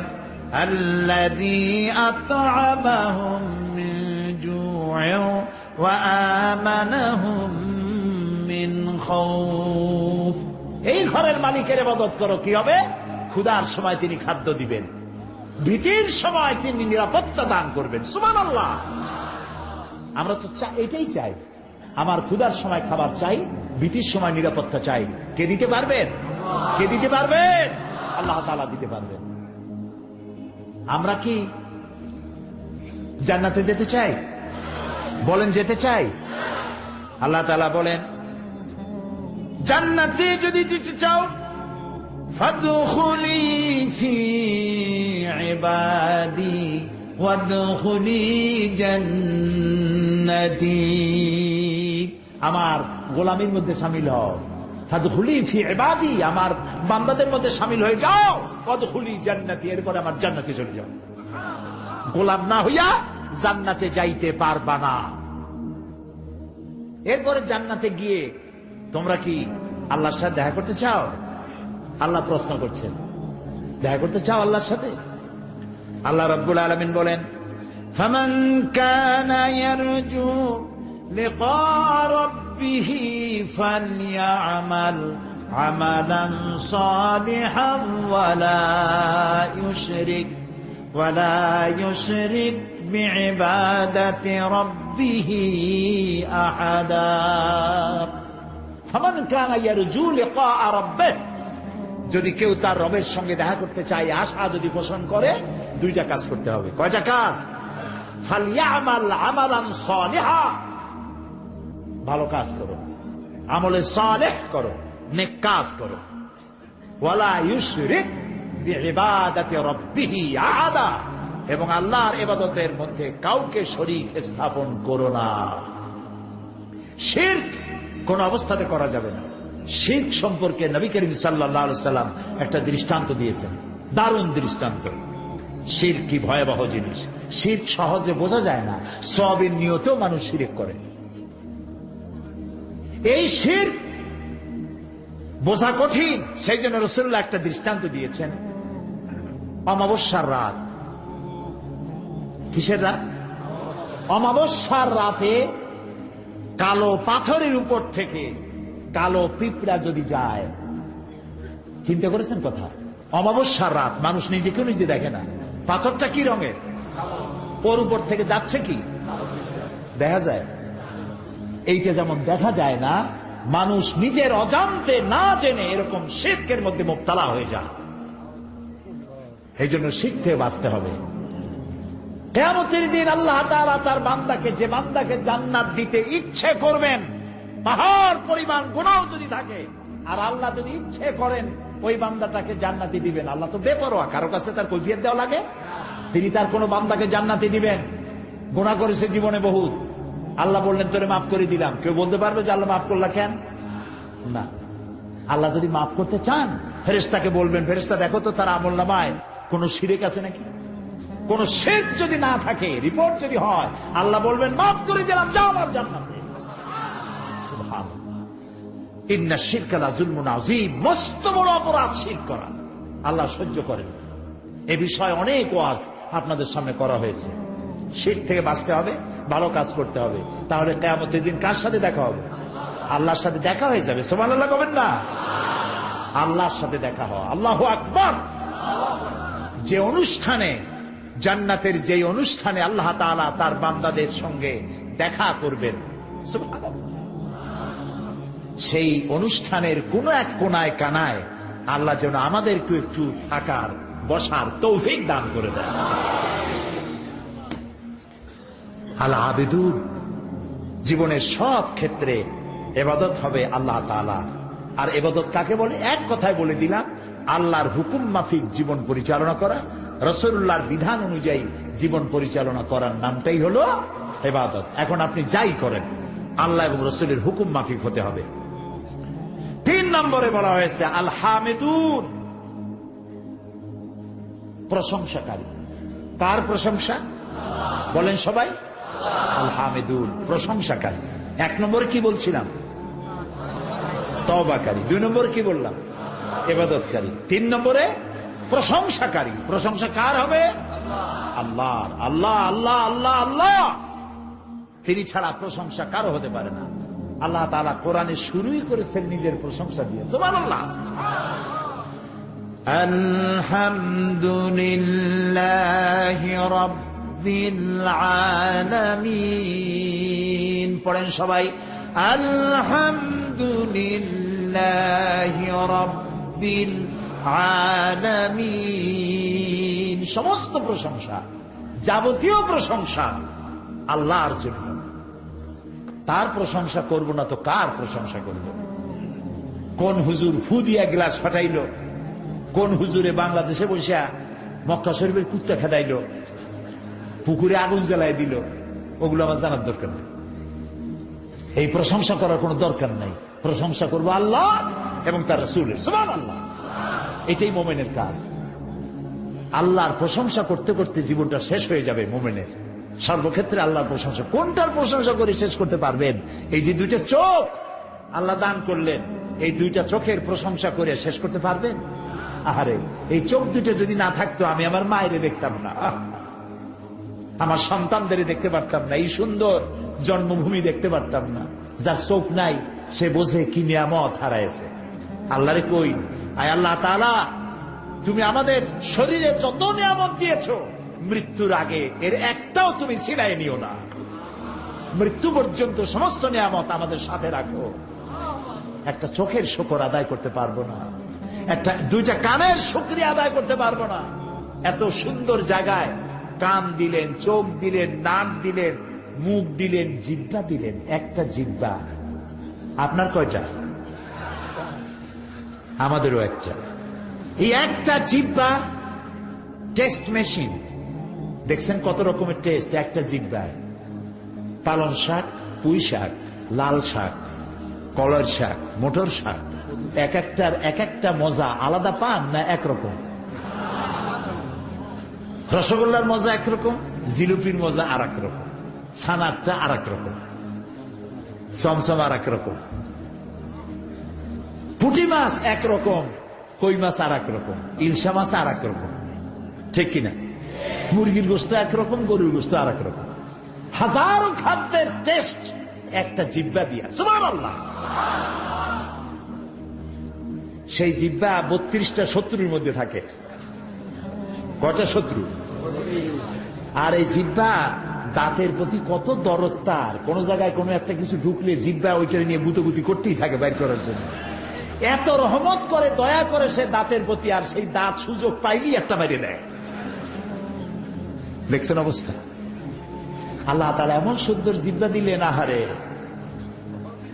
আল্লাযী আত'আমাহুম মিন জু'ইন ওয়া আমানাহুম মিন খাউফ। এই ঘরের মালিকের ইবাদত করো, কি হবে? ক্ষুধার সময় তিনি খাদ্য দিবেন, ভীতির সময় তিনি নিরাপত্তা দান করবেন। সুবহানাল্লাহ। আমরা তো এটাই চাই, আমার ক্ষুধার সময় খাবার চাই, ভীতির সময় নিরাপত্তা চাই। কে দিতে পারবেন? কে দিতে পারবেন? আল্লাহ তাআলা দিতে পারবেন। আমরা কি জান্নাতে যেতে চাই? বলেন, যেতে চাই? আল্লাহ তাআলা বলেন, জান্নাতে যদি যেতে চাও, ফাদখুলি ফি ইবাদি ওয়াদখুলি জান্নাতি। আমার গোলামীর মধ্যে শামিল হও। ফাদখুলি ফি ইবাদি, আমার বান্দাদের মধ্যে শামিল হয়ে যাও। ওয়াদখুলি জান্নাতি, এরপর আমার জান্নাতে চলে যাও। গোলাম না হইয়া জান্নাতে যাইতে পারবা না। এরপরে জান্নাতে গিয়ে তোমরা কি আল্লাহর সাথে দেখা করতে চাও? আল্লাহ প্রশ্ন করছেন, দেখা করতে চাও আল্লাহর সাথে? আল্লাহ রাব্বুল আলামিন বলেন, ফামান কানা ইয়ারজু লিকা রাব্বিহি ফালইয়ামাল আমালান সালিহান ওয়ালা ইউশরিক বিইবাদাতি রাব্বিহি আহাদা। ফামান কানা ইয়ারজু লিকা রাব্বিহি, যদি কেউ তার রবের সঙ্গে দেখা করতে চায়, আশা যদি পোষণ করে, 2টা কাজ করতে হবে। কয়টা কাজ? ফালইয়ামাল আমালান সালিহা, ভালো কাজ করো, আমলে সালেহ করো, নেক কাজ করো। ওয়ালা ইউশরিক বিইবাদাতি রাব্বিহি আহাদা, এবং আল্লাহর ইবাদতের মধ্যে কাউকে শরীক স্থাপন করো না। শিরক কোন অবস্থাতে করা যাবে না। শিরক সম্পর্কে নবী করিম সাল্লাল্লাহু আলাইহি সাল্লাম একটা দৃষ্টান্ত দিয়েছেন, দারুণ দৃষ্টান্ত। শিরক কি ভয়াবহ জিনিস। শিরক সহজে বোঝা যায় না, সওয়াবের নিয়তেও মানুষ শিরক করে। এই শিরক বোঝা কঠিন, সেই জন্য রাসূলুল্লাহ একটা দৃষ্টান্ত দিয়েছেন। অমাবস্যার রাত। কিসের রাত? অমাবস্যার রাতে কালো পাথরের উপর থেকে কালো পিঁপড়া যদি যায়, চিন্তা করেছেন কথা? অমাবস্যার রাত, মানুষ নিজেকেও নিজে দেখে না, পাথরটা কি রঙের, ওর উপর থেকে যাচ্ছে কি দেখা যায়? এইটা যেমন দেখা যায় না, মানুষ নিজের অজান্তে না জেনে এরকম শিরকের মধ্যে মুবতালা হয়ে যায়। এই জন্য শিখতে বাঁচতে হবে। কিয়ামতের দিন আল্লাহ তাআলা তার বান্দাকে, যে বান্দাকে জান্নাত দিতে ইচ্ছে করবেন, পাহাড় পরিমাণ গুনাহ যদি থাকে, আর আল্লাহ যদি ইচ্ছে করেন ওই বান্দাটাকে জান্নাতি দিবেন। আল্লাহ তো বেপরোয়া, কারো কাছে তার কৈফিয়ত দেওয়া লাগে? তিনি তার কোন বান্দাকে জান্নাতি দিবেন। গুনাহ করেছে জীবনে বহুত, আল্লাহ বললেন তোরে মাফ করে দিলাম। কেউ বলতে পারবে যে আল্লাহ মাফ করলা কেন? না। আল্লাহ যদি মাফ করতে চান, ফেরেশতাকে বলবেন, ফেরেশতা দেখো তো তার আমলনামায় কোন শিরক আছে নাকি। কোন শিরক যদি না থাকে, রিপোর্ট যদি হয়, আল্লাহ বলবেন মাফ করে দিলাম, যাও আমার জান্নাতে। সুবহানাল্লাহ। ইন্না শিরকা লাযুলমুন আযীম, মস্ত বড় অপরাধ শিরক করা। আল্লাহ সহ্য করেন। এ বিষয়ে অনেক ওয়াজ আপনাদের সামনে করা হয়েছে। শিরক থেকে বাঁচতে হবে, ভালো কাজ করতে হবে, তাহলে কিয়ামতের দিন কার সাথে দেখা হবে? আল্লাহর সাথে দেখা হয়ে যাবে। সুবহানাল্লাহ বলেন না? আল্লাহর সাথে দেখা হওয়া। আল্লাহু আকবার। যে অনুষ্ঠানে, জান্নাতের যে অনুষ্ঠানে আল্লাহ তাআলা তার বান্দাদের সঙ্গে দেখা করবেন, সুবহানাল্লাহ, সেই অনুষ্ঠানের কোন এক কোনায় কানায় আল্লাহ যেন আমাদেরকে একটু থাকার, বসার তৌফিক দান করে দেন। আল আবিদুন, জীবনের সব ক্ষেত্রে ইবাদত হবে আল্লাহ তাআলা। আর ইবাদত কাকে বলে? এক কথায় বলে দিলাম, আল্লাহর হুকুম মাফিক জীবন পরিচালনা করা, রাসূলুল্লাহর বিধান অনুযায়ী জীবন পরিচালনা করার নামটাই হলো ইবাদত। এখন আপনি যাই করেন, আল্লাহ এবং রাসূলের হুকুম মাফিক হতে হবে। 3 নম্বরে বলা হয়েছে আল হামিদুন, প্রশংসাকারী। কার প্রশংসা? বলেন সবাই। আল হামিদুন, প্রশংসাকারী। 1 নম্বরে কি বলছিলাম? তওবাকারী। 2 নম্বরে কি বললাম? ইবাদতকারী। 3 নম্বরে প্রশংসাকারী। প্রশংসা কার হবে? আল্লাহ। আল্লাহ আল্লাহ আল্লাহ আল্লাহ, তিনি ছাড়া প্রশংসা কারো হতে পারে না। আল্লাহ তাআলা কোরআনে শুরুই করেছেন নিজের প্রশংসা দিয়ে। সুবহানাল্লাহ। আলহামদুলিল্লাহি রাব্বিল আলামিন। পড়েন সবাই, আলহামদুলিল্লাহি রাব্বিল আলামিন। সমস্ত প্রশংসা, যাবতীয় প্রশংসা আল্লাহর জন্য। তার প্রশংসা করব না তো কার প্রশংসা করব? কোন হুজুর ফু দিয়া গ্লাস ফাটাইল? কোন হুজুরে বাংলাদেশে বসে মক্কা শরীফের কুত্তা খেদাইল, পুকুরে আগুন জ্বালাই দিল? ওগুলো আমার জানার দরকার নেই। এই প্রশংসা করার কোনো দরকার নাই। প্রশংসা করব আল্লাহ এবং তার রাসূলের। সুবহানাল্লাহ। এটাই মুমিনের কাজ। আল্লাহর প্রশংসা করতে করতে জীবনটা শেষ হয়ে যাবে মুমিনের। সর্বক্ষেত্রে আল্লাহর প্রশংসা। কোনটার প্রশংসা করে শেষ করতে পারবেন? এই যে 2টা চোখ আল্লাহ দান করলেন, এই 2টা চোখের প্রশংসা করে শেষ করতে পারবেন? আহারে, এই চোখ 2টা যদি না থাকতো আমি আমার মায়েরে দেখতাম না, আমার সন্তানদের দেখতে পারতাম না, এই সুন্দর জন্মভূমি দেখতে পারতাম না। যার চোখ নাই সে বোঝে কি নিয়ামত হারাইছে। আল্লাহরে কই, আয় আল্লাহ তাআলা, তুমি আমাদের শরীরে যত নিয়ামত দিয়েছো, মৃত্যুর আগে এর একটাও তুমি ছিনাই নিও না। মৃত্যু পর্যন্ত সমস্ত নিয়ামত আমাদের সাথে রাখো। একটা চোখের শুকর আদায় করতে পারবো না, 2টা কানের শুকরিয়া আদায় করতে পারবো না। এত সুন্দর জায়গায় কান দিলেন, চোখ দিলেন, নাক দিলেন, মুখ দিলেন, জিহ্বা দিলেন। একটা জিহ্বা। আপনার কয়টা? আমাদেরও একটা। এই একটা জিহ্বা টেস্ট মেশিন। দেখছেন কত রকমের টেস্ট একটা জিহ্বায়। পালং শাক, পুঁই শাক, লাল শাক, কলার শাক, মটর শাক, এক একটা মজা আলাদা পান না একরকম? রসগোল্লার মজা একরকম, জিলিপির মজা আর এক রকম, ছানারটা আর এক রকম, চমচম আর এক রকম, পুঁটি মাছ একরকম, কই মাছ আর এক রকম, ইলশা মাছ আর এক রকম, ঠিক কিনা? মুরগির গোস্ত একরকম, গরুর গোস্ত আর এক রকম। হাজারো খাদ্যের টেস্ট একটা জিহ্বা দিয়া। সুবহানাল্লাহ। সেই জিহ্বা 32টা শত্রুর মধ্যে থাকে। কয়টা শত্রু? আর এই জিহ্বা দাঁতের প্রতি কত দরদ তার। কোন জায়গায় কোনো একটা কিছু ঢুকলে জিহ্বা ওইটা নিয়ে গুতোগুতি করতেই থাকে বাইর করার জন্য। এত রহমত করে, দয়া করে সে দাঁতের প্রতি, আর সেই দাঁত সুযোগ পাইলেই একটা বাইরে দেয়। দেখছেন অবস্থা? আল্লাহ তাআলা এমন সুন্দর জিহ্বা দিলেন, আহারে,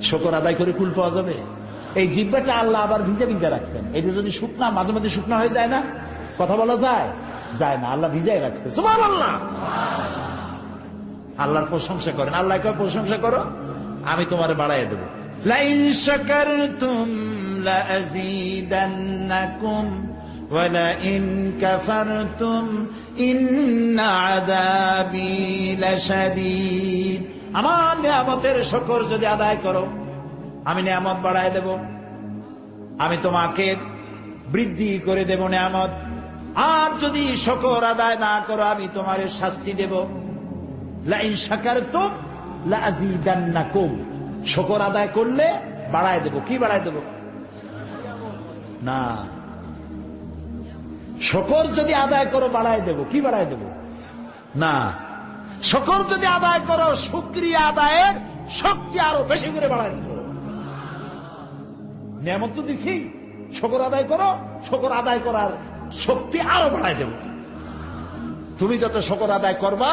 শুকর আদায় করে কুল পাওয়া যাবে। এই জিহ্বাটা আল্লাহ আবার ভিজা ভিজা রাখছেন। এটা যদি শুকনা, মাঝে মাঝে শুকনা হয়ে যায় না, কথা বলা যায় না, আল্লাহ ভিজাই রাখছে। সুবহানাল্লাহ। আল্লাহর প্রশংসা করেন। আল্লাহ কয় প্রশংসা করো, আমি তোমারে বাড়াইয়া দেব। লাইন শাকারতুম লাযীদান্নাকুম ওয়া লাইন কাফারতুম ইন্না আযাবী লাশাদীদ। আমার নিয়ামতের শুকর যদি আদায় করো, আমি নিয়ামত বাড়ায় দেব। আমি তোমাকে বৃদ্ধি করে দেব নিয়ামত। আর যদি শুকর আদায় না করো আমি তোমার শাস্তি দেব। লাইন শাকারতুম লাযীদান্নাকুম, শুকর আদায় করলে বাড়ায় দেব। কি বাড়ায় দেব? না, শুকর যদি আদায় করো বাড়ায় দেব। কি বাড়ায় দেব? না, শুকর যদি আদায় করো শুকরিয়া আদায়ের শক্তি আরো বেশি করে বাড়ায় দেব। নিয়ামত তো দিছি, শুকর আদায় করো, শুকর আদায় করার শক্তি আরো বাড়ায় দেব। তুমি যত শুকর আদায় করবা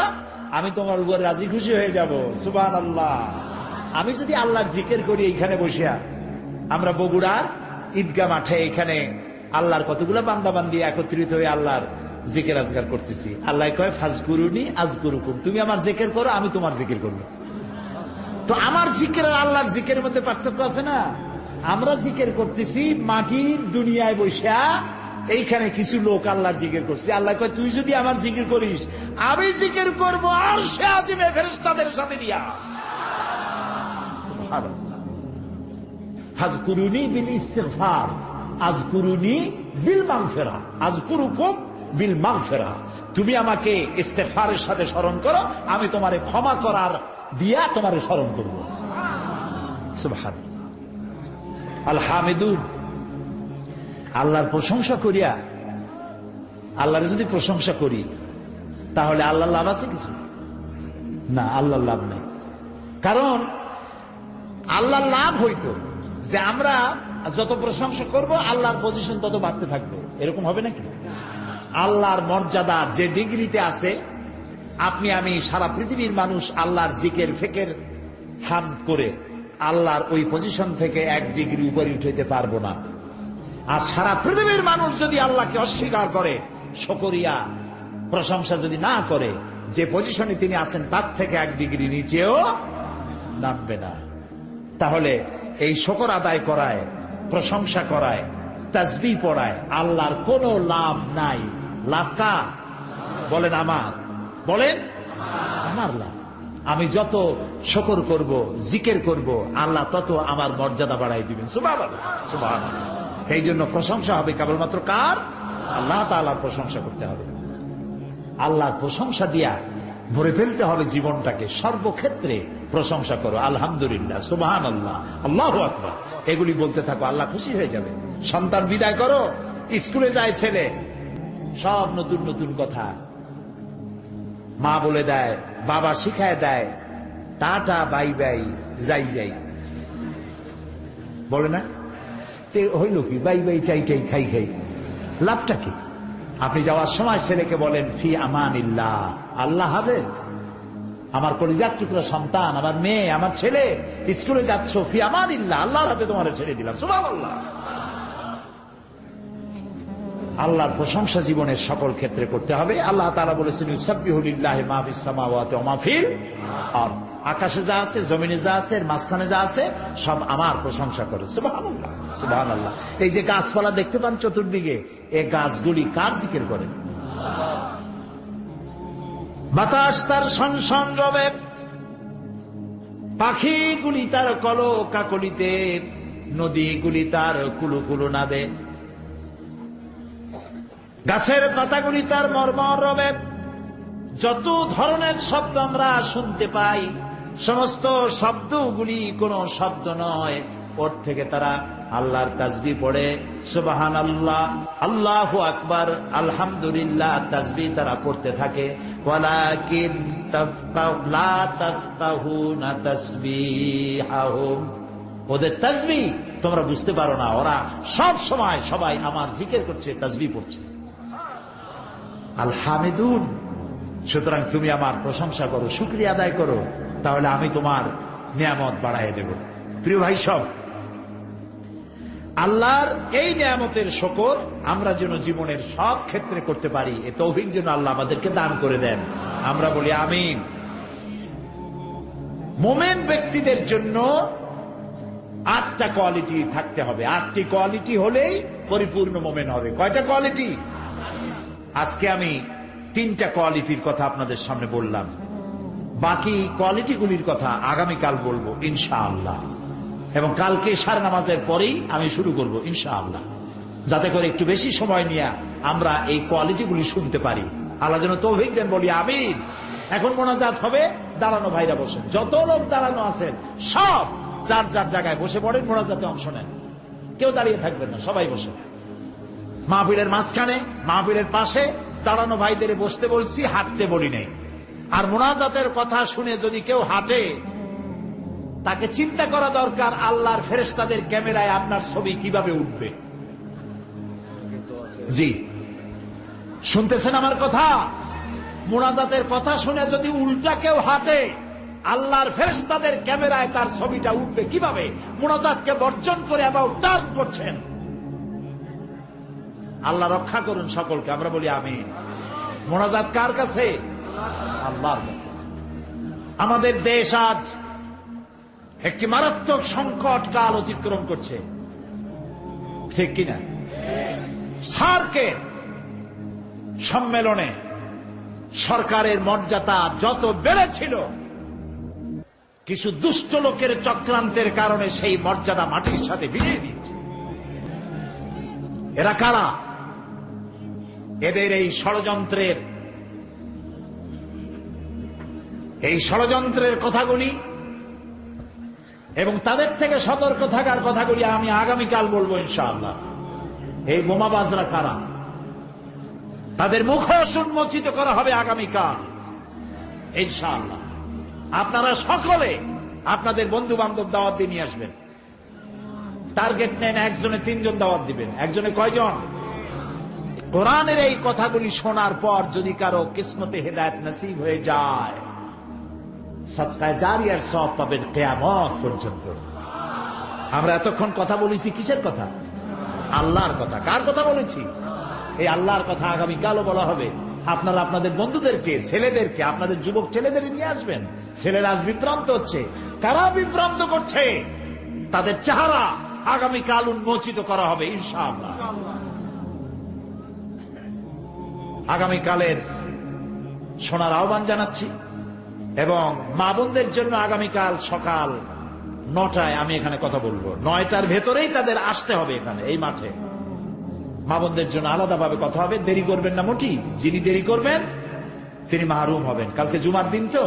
আমি তোমার উপর রাজি খুশি হয়ে যাব। সুবহানাল্লাহ। আমি যদি আল্লাহর জিকির করি এইখানে বসিয়া, আমরা বগুড়ার ঈদগাহ মাঠে এখানে আল্লাহর কতগুলো বান্দাবান্দি একত্রিত হয়ে আল্লাহর জিকির আজগার করতেছি। আল্লাহ কয় ফাজকুরুনি আজকুরুকুম, তুমি আমার জিকির করো আমি তোমার জিকির করব। তো আমার জিকির আর আল্লাহর জিকিরের মধ্যে পার্থক্য আছে না? আমরা জিকির করতেছি মাটির দুনিয়ায় বসিয়া, এইখানে কিছু লোক আল্লাহর জিকির করছে। আল্লাহ কয় তুই যদি আমার জিকির করিস আমি জিকির করবো আরশে আজিমে ফেরেশতাদের সাথে নিয়া। সুবহানাল্লাহ। ফাজকুরুনি বিল ইস্তিগফার আযকুরুনি বিল মাগফিরাহ আযকুরুকুম বিল মাগফিরাহ, তুমি আমাকে ইস্তিগফারের সাথে স্মরণ করো, আমি তোমারে ক্ষমা করার দিয়া তোমারে স্মরণ করব। সুবহানাল্লাহ। আল হামিদুন, আল্লাহর প্রশংসা করিয়া, আল্লাহর যদি প্রশংসা করি তাহলে আল্লাহর লাভ আছে কিছু? না, আল্লাহর লাভ নেই। কারণ আল্লাহর লাভ হইতো যে আমরা যত প্রশংসা করব আল্লাহর পজিশন তত বাড়তে থাকবে। এরকম হবে নাকি? আল্লাহর মর্যাদা যে ডিগ্রিতে আছে, আপনি আমি সারা পৃথিবীর মানুষ আল্লাহর জিকির ফিকির হামদ করে আল্লাহর ওই পজিশন থেকে 1 ডিগ্রি উপরে উঠাইতে পারবো না। আর সারা পৃথিবীর মানুষ যদি আল্লাহকে অস্বীকার করে, শুকরিয়া প্রশংসা যদি না করে, যে পজিশনে তিনি আছেন তার থেকে 1 ডিগ্রি নিচেও নামবে না। তাহলে এই শুকর আদায় করায়, প্রশংসা করায়, তাসবিহ পড়ায় আল্লাহর কোনো লাভ নাই। লাভ কার? বলেন আমার, বলেন আমার লাভ। আমি যত শুকর করব, জিকির করব, আল্লাহ তত আমার মর্যাদা বাড়াই দিবেন। সুবহানাল্লাহ, সুবহানাল্লাহ। এই জন্য প্রশংসা হবে কেবলমাত্র কার? আল্লাহ তাআলার প্রশংসা করতে হবে। আল্লাহর প্রশংসা দিয়া ভরে ফেলতে হবে জীবনটাকে। সর্বক্ষেত্রে প্রশংসা করো, আলহামদুলিল্লাহ, সুবহানাল্লাহ, আল্লাহু আকবার, এগুলি বলতে থাকো, আল্লাহ খুশি হয়ে যাবে। সন্তান বিদায় করো, স্কুলে যায় ছেলে, সব নতুন নতুন কথা মা বলে দেয়, বাবা শিখায় দেয়, টাটা বাই বাই যাই যাই বলে না? হইল কি? বাই বাই টাই টাই খাই খাই, লাভটা কি? আপনি যাওয়ার সময় ছেলেকে বলেন ফি আমানিল্লাহ, আল্লাহ হাফেজ। আমার কলিজার টুকরা সন্তান, আমার মেয়ে, আমার ছেলে, স্কুলে যাচ্ছ, ফি আমানিল্লাহ, আল্লাহর হাতে তোমার ছেড়ে দিলাম। সুবহানাল্লাহ। আল্লাহর প্রশংসা জীবনের সকল ক্ষেত্রে করতে হবে। আল্লাহ তাআলা বলেছেন ইউসাব্বিহু লিল্লাহি মা ফিস সামাওয়াতি ওয়া মা ফিল আরদ, আকাশে যা আছে, জমিনে যা আছে, মাঝখানে যা আছে, সব আমার প্রশংসা করে। সুবহানাল্লাহ, সুবহানাল্লাহ। এই যে গাছপালা দেখতে পান চতুর্দিকে, এই গাছগুলি কার জিকির করে? বাতাস তার শনশন রবে, পাখিগুলি তার কলকাকলিতে, নদীগুলি তার কুলুকুলু নাদে, গাছের পাতাগুলি তার মর্মর রবে। যত ধরনের শব্দ আমরা শুনতে পাই, সমস্ত শব্দগুলি কোন শব্দ নয়, ওর থেকে তারা আল্লাহর তাসবিহ পড়ে। সুবহানাল্লাহ, আল্লাহু আকবার, আলহামদুলিল্লাহ তাসবিহ তারা করতে থাকে। ওয়ালাকিন লা তাফকাহুনা তাসবিহাহুম, ওদের তাসবিহ তোমরা বুঝতে পারো না। ওরা সব সময় সবাই আমার জিকির করছে, তাসবিহ পড়ছে। আল হামিদুন, সুতরাং তুমি আমার প্রশংসা করো, শুকরিয়া আদায় করো, তাহলে আমি তোমার নিয়ামত বাড়ায় দেব। প্রিয় ভাই সব, আল্লাহর এই নিয়ামতের শুকর আমরা যেন জীবনের সব ক্ষেত্রে করতে পারি, এ তৌফিক যেন আল্লাহ আমাদেরকে দান করে দেন। আমরা বলি আমিন। মুমিন ব্যক্তিদের জন্য 8টা কোয়ালিটি থাকতে হবে। 8টি কোয়ালিটি হলেই পরিপূর্ণ মুমিন হবে। কয়টা কোয়ালিটি? আজকে আমি 3টা কোয়ালিটির কথা আপনাদের সামনে বললাম, বাকি কোয়ালিটিগুলির কথা আগামীকাল বলবো ইনশাআল্লাহ, এবং কালকে ইশার নামাজের পরেই আমি শুরু করব ইনশাআল্লাহ। যাতে করে একটু বেশি সময় নিয়ে আমরা এই কোয়ালিটিগুলি শুনতে পারি। আল্লাহ যেন তৌফিক দেন, বলি আমিন। এখন মোনাজাত হবে, দাঁড়ানো ভাইরা বসেন, যত লোক দাঁড়ানো আছেন সব যার যার জায়গায় বসে পড়েন, মোনাজাতে অংশ নেন, কেউ দাঁড়িয়ে থাকবেন না, সবাই বসে। মাহফিলের মাঝখানে, মাহফিলের পাশে দাঁড়ানো ভাইদের বসতে বলছি, হাঁটতে বলি নেই। আর মোনাজাতের কথা শুনে যদি কেউ হাঁটে, তাকে চিন্তা করা দরকার আল্লাহর ফেরেশতাদের ক্যামেরায় আপনার ছবি কিভাবে উঠবে। জি, শুনতেছেন আমার কথা? মোনাজাতের কথা শুনে যদি উল্টা কেউ হাঁটে, আল্লাহর ফেরেশতাদের ক্যামেরায় তার ছবিটা উঠবে কিভাবে? মোনাজাতকে বর্জন করে আবার টার্ন করছেন। আল্লাহ রক্ষা করুন সকলকে, আমরা বলি আমিন। মোনাজাত কার কাছে? আল্লাহর কাছে। আমাদের দেশ আজ একটি মারাত্মক সংকট কাল অতিক্রম করছে, ঠিক কিনা? সার্কের সম্মেলনে সরকারের মর্যাদা যত বেড়েছিল, কিছু দুষ্ট লোকের চক্রান্তের কারণে সেই মর্যাদা মাটির সাথে মিলিয়ে দিয়েছে। এরা কারা? এদের এই ষড়যন্ত্রের কথাগুলি এবং তাদের থেকে সতর্ক থাকার কথাগুলি আমি আগামীকাল বলবো ইনশাআল্লাহ। এই বোমাবাজরা কারা, তাদের মুখোশ উন্মোচিত করা হবে আগামীকাল ইনশাআল্লাহ। আপনারা সকলে আপনাদের বন্ধু বান্ধব দাওয়াত দিয়ে নিয়ে আসবেন। টার্গেট নেন, একজনে 3 জন দাওয়াত দিবেন। একজনে কয়জন? কোরআনের এই কথাগুলি শোনার পর যদি কারো কিসমতে হেদায়েত নসিব হয়ে যায়, সদকায়ে জারিয়ার সওয়াব পাবেন কিয়ামত পর্যন্ত। আমরা এতক্ষণ কথা বলেছি কিসের কথা? আল্লাহর কথা। কার কথা বলেছি? এই আল্লাহর কথা আগামীকালও বলা হবে। আপনারা আপনাদের বন্ধুদেরকে, ছেলেদেরকে, আপনাদের যুবক ছেলেদের নিয়ে আসবেন। ছেলেরা আজ বিভ্রান্ত হচ্ছে। কারা বিভ্রান্ত করছে? তাদের চেহারা আগামীকাল উন্মোচিত করা হবে ইনশাআল্লাহ। আগামীকালের শোনার আহ্বান জানাচ্ছি এবং মা বোনদের জন্য আগামীকাল সকাল 9টায় আমি এখানে কথা বলবো। 9টার ভেতরেই তাদের আসতে হবে এখানে, এই মাঠে। মা বোনদের জন্য আলাদাভাবে কথা হবে। দেরি করবেন না মোটি। যিনি দেরি করবেন তিনি মাহরুম হবেন। কালকে জুমার দিন তো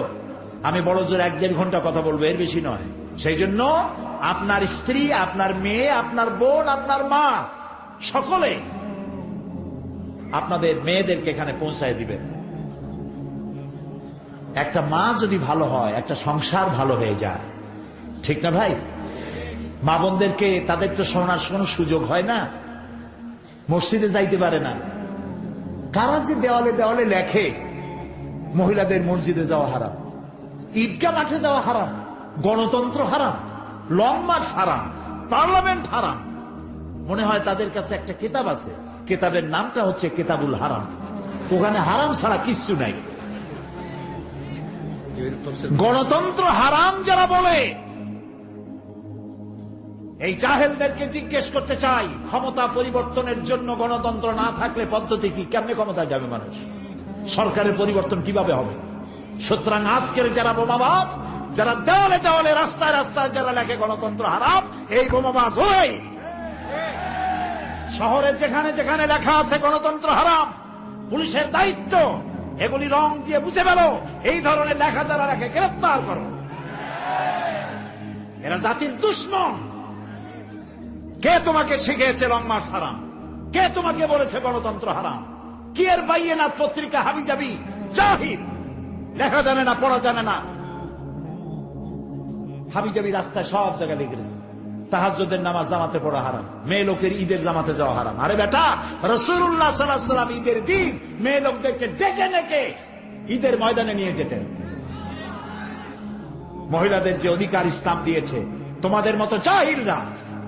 আমি বড় জোর 1-1.5 ঘন্টা কথা বলবো, এর বেশি নয়। সেই জন্য আপনার স্ত্রী, আপনার মেয়ে, আপনার বোন, আপনার মা সকলে আপনাদের মেয়েদেরকে এখানে পৌঁছায় দিবেন। একটা মা যদি ভালো হয়, একটা সংসার ভালো হয়ে যায়, ঠিক না ভাই? মা বোনদেরকে, তাদের তো শোনার কোনো সুযোগ হয় না, মসজিদে যাইতে পারে না। কারা যে দেওয়ালে দেওয়ালে লেখে মহিলাদের মসজিদে যাওয়া হারাম, ঈদগাহ মাঠে যাওয়া হারাম, গণতন্ত্র হারাম, লং মার্চ হারাম, পার্লামেন্ট হারাম। মনে হয় তাদের কাছে একটা কিতাব আছে, কিতাবের নামটা হচ্ছে কিতাবুল হারাম। ওখানে হারাম ছাড়া কিচ্ছু নাই। গণতন্ত্র হারাম যারা বলে, এই জাহেলদেরকে জিজ্ঞেস করতে চাই, ক্ষমতা পরিবর্তনের জন্য গণতন্ত্র না থাকলে পদ্ধতি কি? কেমনে ক্ষমতায় যাবে মানুষ? সরকারের পরিবর্তন কিভাবে হবে? সুতরাং আজকের যারা বোমাবাজ, যারা দেওয়ালে দেওয়ালে, রাস্তায় রাস্তায় যারা লেখে গণতন্ত্র হারাম, এই বোমাবাজ ওই শহরে যেখানে যেখানে লেখা আছে গণতন্ত্র হারাম, পুলিশের দায়িত্ব এগুলি রং দিয়ে বুঝে ফেলো। এই ধরনের লেখা যারা লেখে গ্রেফতার করো। এরা জাতির দুশমন। কে তোমাকে শিখিয়েছে লং মার্চ হারাম? কে তোমাকে বলেছে গণতন্ত্র হারাম? কি এর বাইয়ে না পত্রিকা হাবি যাবি জাহিল, লেখা জানে না, পড়া জানে না, হাবি যাবি রাস্তায় সব জায়গায় লিখে গেছে। তাহাজ্জুদের নামাজ জামাতে পড়া হারাম, মেয়ে লোকের ঈদের জামাতে যাওয়া হারাম। আরে বেটা, রাসূলুল্লাহ সাল্লাল্লাহু আলাইহি ওয়াসাল্লাম ঈদের দিন মেয়ে লোকদেরকে ডেকে ডেকে ঈদের ময়দানে নিয়ে যেতেন। মহিলাদের যে অধিকার ইসলাম দিয়েছে, তোমাদের মতো জাহিলরা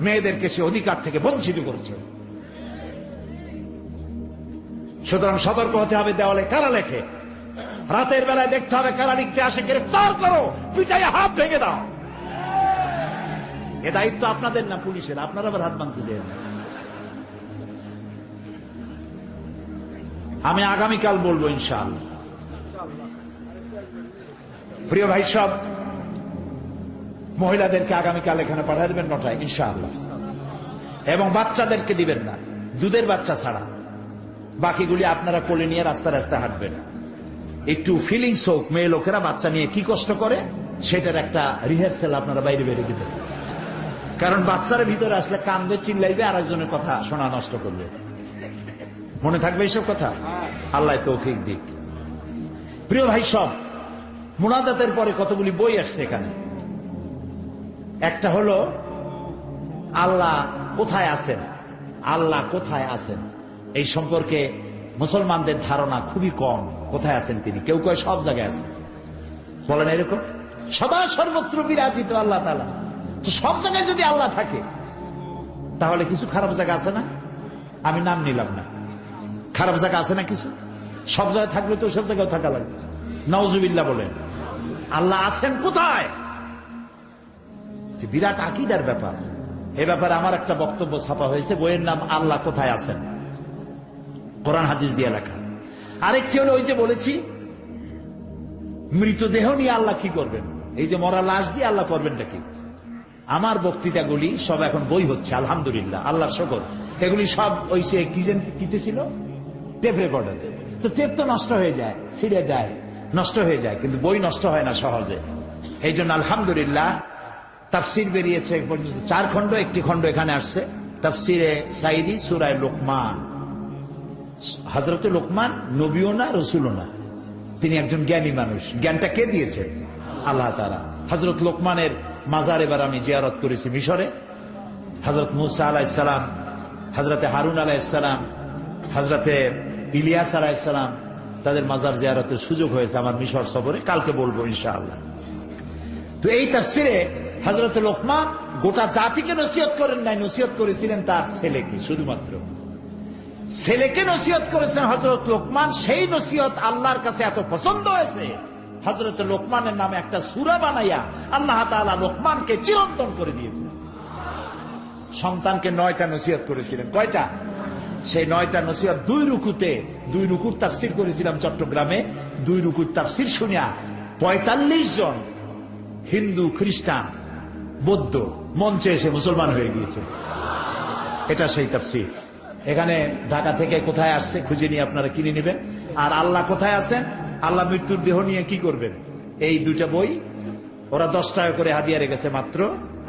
মেয়েদেরকে সে অধিকার থেকে বঞ্চিত করেছে। সুতরাং সতর্ক হতে হবে। দেওয়ালে কারা লেখে, রাতের বেলায় দেখতে হবে কারা লিখতে আসে, গ্রেফতার করো, পিটাইয়া হাত ভেঙে দাও। এ দায়িত্ব আপনাদের না পুলিশের। আপনারা আবার হাত ভাঙতে চান। আমি আগামীকাল বলবো ইনশাআল্লাহ। প্রিয় ভাই সব, মহিলাদেরকে আগামীকাল এখানে পাঠিয়ে দেবেন 9টায় ইনশাআল্লাহ, এবং বাচ্চাদেরকে দিবেন না। দুধের বাচ্চা ছাড়া বাকিগুলি আপনারা কোলে নিয়ে রাস্তা রাস্তায় হাঁটবেন। একটু ফিলিংস হোক, মেয়ে লোকেরা বাচ্চা নিয়ে কি কষ্ট করে সেটার একটা রিহার্সেল আপনারা বাইরে বেরিয়ে দিবেন। কারণ বাচ্চারা ভিতরে আসলে কান্দে, চিল্লাইবে, আর একজনের কথা শোনা নষ্ট করবে। মনে থাকবে এইসব কথা? আল্লাহ তৌফিক দিক। প্রিয় ভাই, সব মুনাজাতের পরে কতগুলি বই আসছে এখানে। একটা হলো আল্লাহ কোথায় আছেন, আল্লাহ কোথায় আছেন এই সম্পর্কে মুসলমানদের ধারণা খুবই কম। কোথায় আছেন তিনি? কেউ কয় সব জায়গায় আছেন, বলেন এরকম সদা সর্বত্র বিরাজিত আল্লাহ তাআলা। তো সব জায়গায় যদি আল্লাহ থাকে তাহলে কিছু খারাপ জায়গা আছে না? আমি নাম নিলাম না, খারাপ জায়গা আছে না কিছু? সব জায়গায় থাকলে তো সব জায়গায় থাকা লাগবে। নাউজুবিল্লাহ বলেন। আল্লাহ আছেন কোথায়? বিরাট আকীদার ব্যাপার। এ ব্যাপারে আমার একটা বক্তব্য ছাপা হয়েছে, বইয়ের নাম আল্লাহ কোথায় আছেন, কোরআন হাদিস দিয়ে লেখা। আরেকটি হলো ওই যে বলেছি মৃতদেহ নিয়ে আল্লাহ কি করবেন, এই যে মরা লাশ দিয়ে আল্লাহ করবেনটা কি। আমার বক্তৃতাগুলি সব এখন বই হচ্ছে, আলহামদুলিল্লাহ, আল্লাহর শকর। এগুলি সব ওই সে কিতে ছিল, টেপ রেকর্ডার। তো টেপ তো নষ্ট হয়ে যায়, ছিঁড়ে যায়, নষ্ট হয়ে যায়, কিন্তু বই নষ্ট হয় না সহজে। এই জন্য আলহামদুলিল্লাহ তাফসির বেরিয়েছে পর্যন্ত 4 খণ্ড, একটি খণ্ড এখানে আসছে তাফসিরে সাইদি সূরা লোকমান। হযরত লোকমান নবীও না, রসুলও না, তিনি একজন জ্ঞানী মানুষ। জ্ঞানটা কে দিয়েছেন? আল্লাহ তাআলা। হযরত লোকমানের মাজার এবার আমি জিয়ারত করেছি মিশরে। হযরত মূসা আলাইহিস সালাম, হযরতে হারুন আলাইহিস সালাম, হযরতে ইলিয়াস আলাইহিস সালাম, তাদের মাজার জিয়ারতের সুযোগ হয়েছে আমার মিশর সফরে। কালকে বলবো ইনশাআল্লাহ। তো এই তাফসিরে হযরত লোকমান গোটা জাতিকে নসিহত করেন নাই, নসিহত করেছিলেন তার ছেলেকে, শুধুমাত্র ছেলেকে নসিহত করেছেন হযরত লোকমান। সেই নসিহত আল্লাহর কাছে এত পছন্দ হয়েছে, হযরত লোকমানের নামে একটা সূরা বানাইয়া আল্লাহ তাআলা লোকমানকে চিরন্তন করে দিয়েছেন। সন্তানকে 9টা নসিহত করেছিলেন। কয়টা? সেই 9টা নসিহত 2 রুকুতে, 2 রুকুর তাফসির করেছিলাম চট্টগ্রামে। 2 রুকুর তাফসির শুনিয়া 45 জন হিন্দু, খ্রিস্টান, বৌদ্ধ মঞ্চে এসে মুসলমান হয়ে গিয়েছে। এটা সেই তাফসির। এখানে ঢাকা থেকে কোথায় আসছে খুঁজে নিয়ে আপনারা কিনে নেবেন। আর আল্লাহ কোথায় আছেন, আল্লাহ মৃত্যুর দেহ নিয়ে কি করবেন, এই 2টা বই ওরা 10 টাকা করে হাদিয়া রেখেছে মাত্র।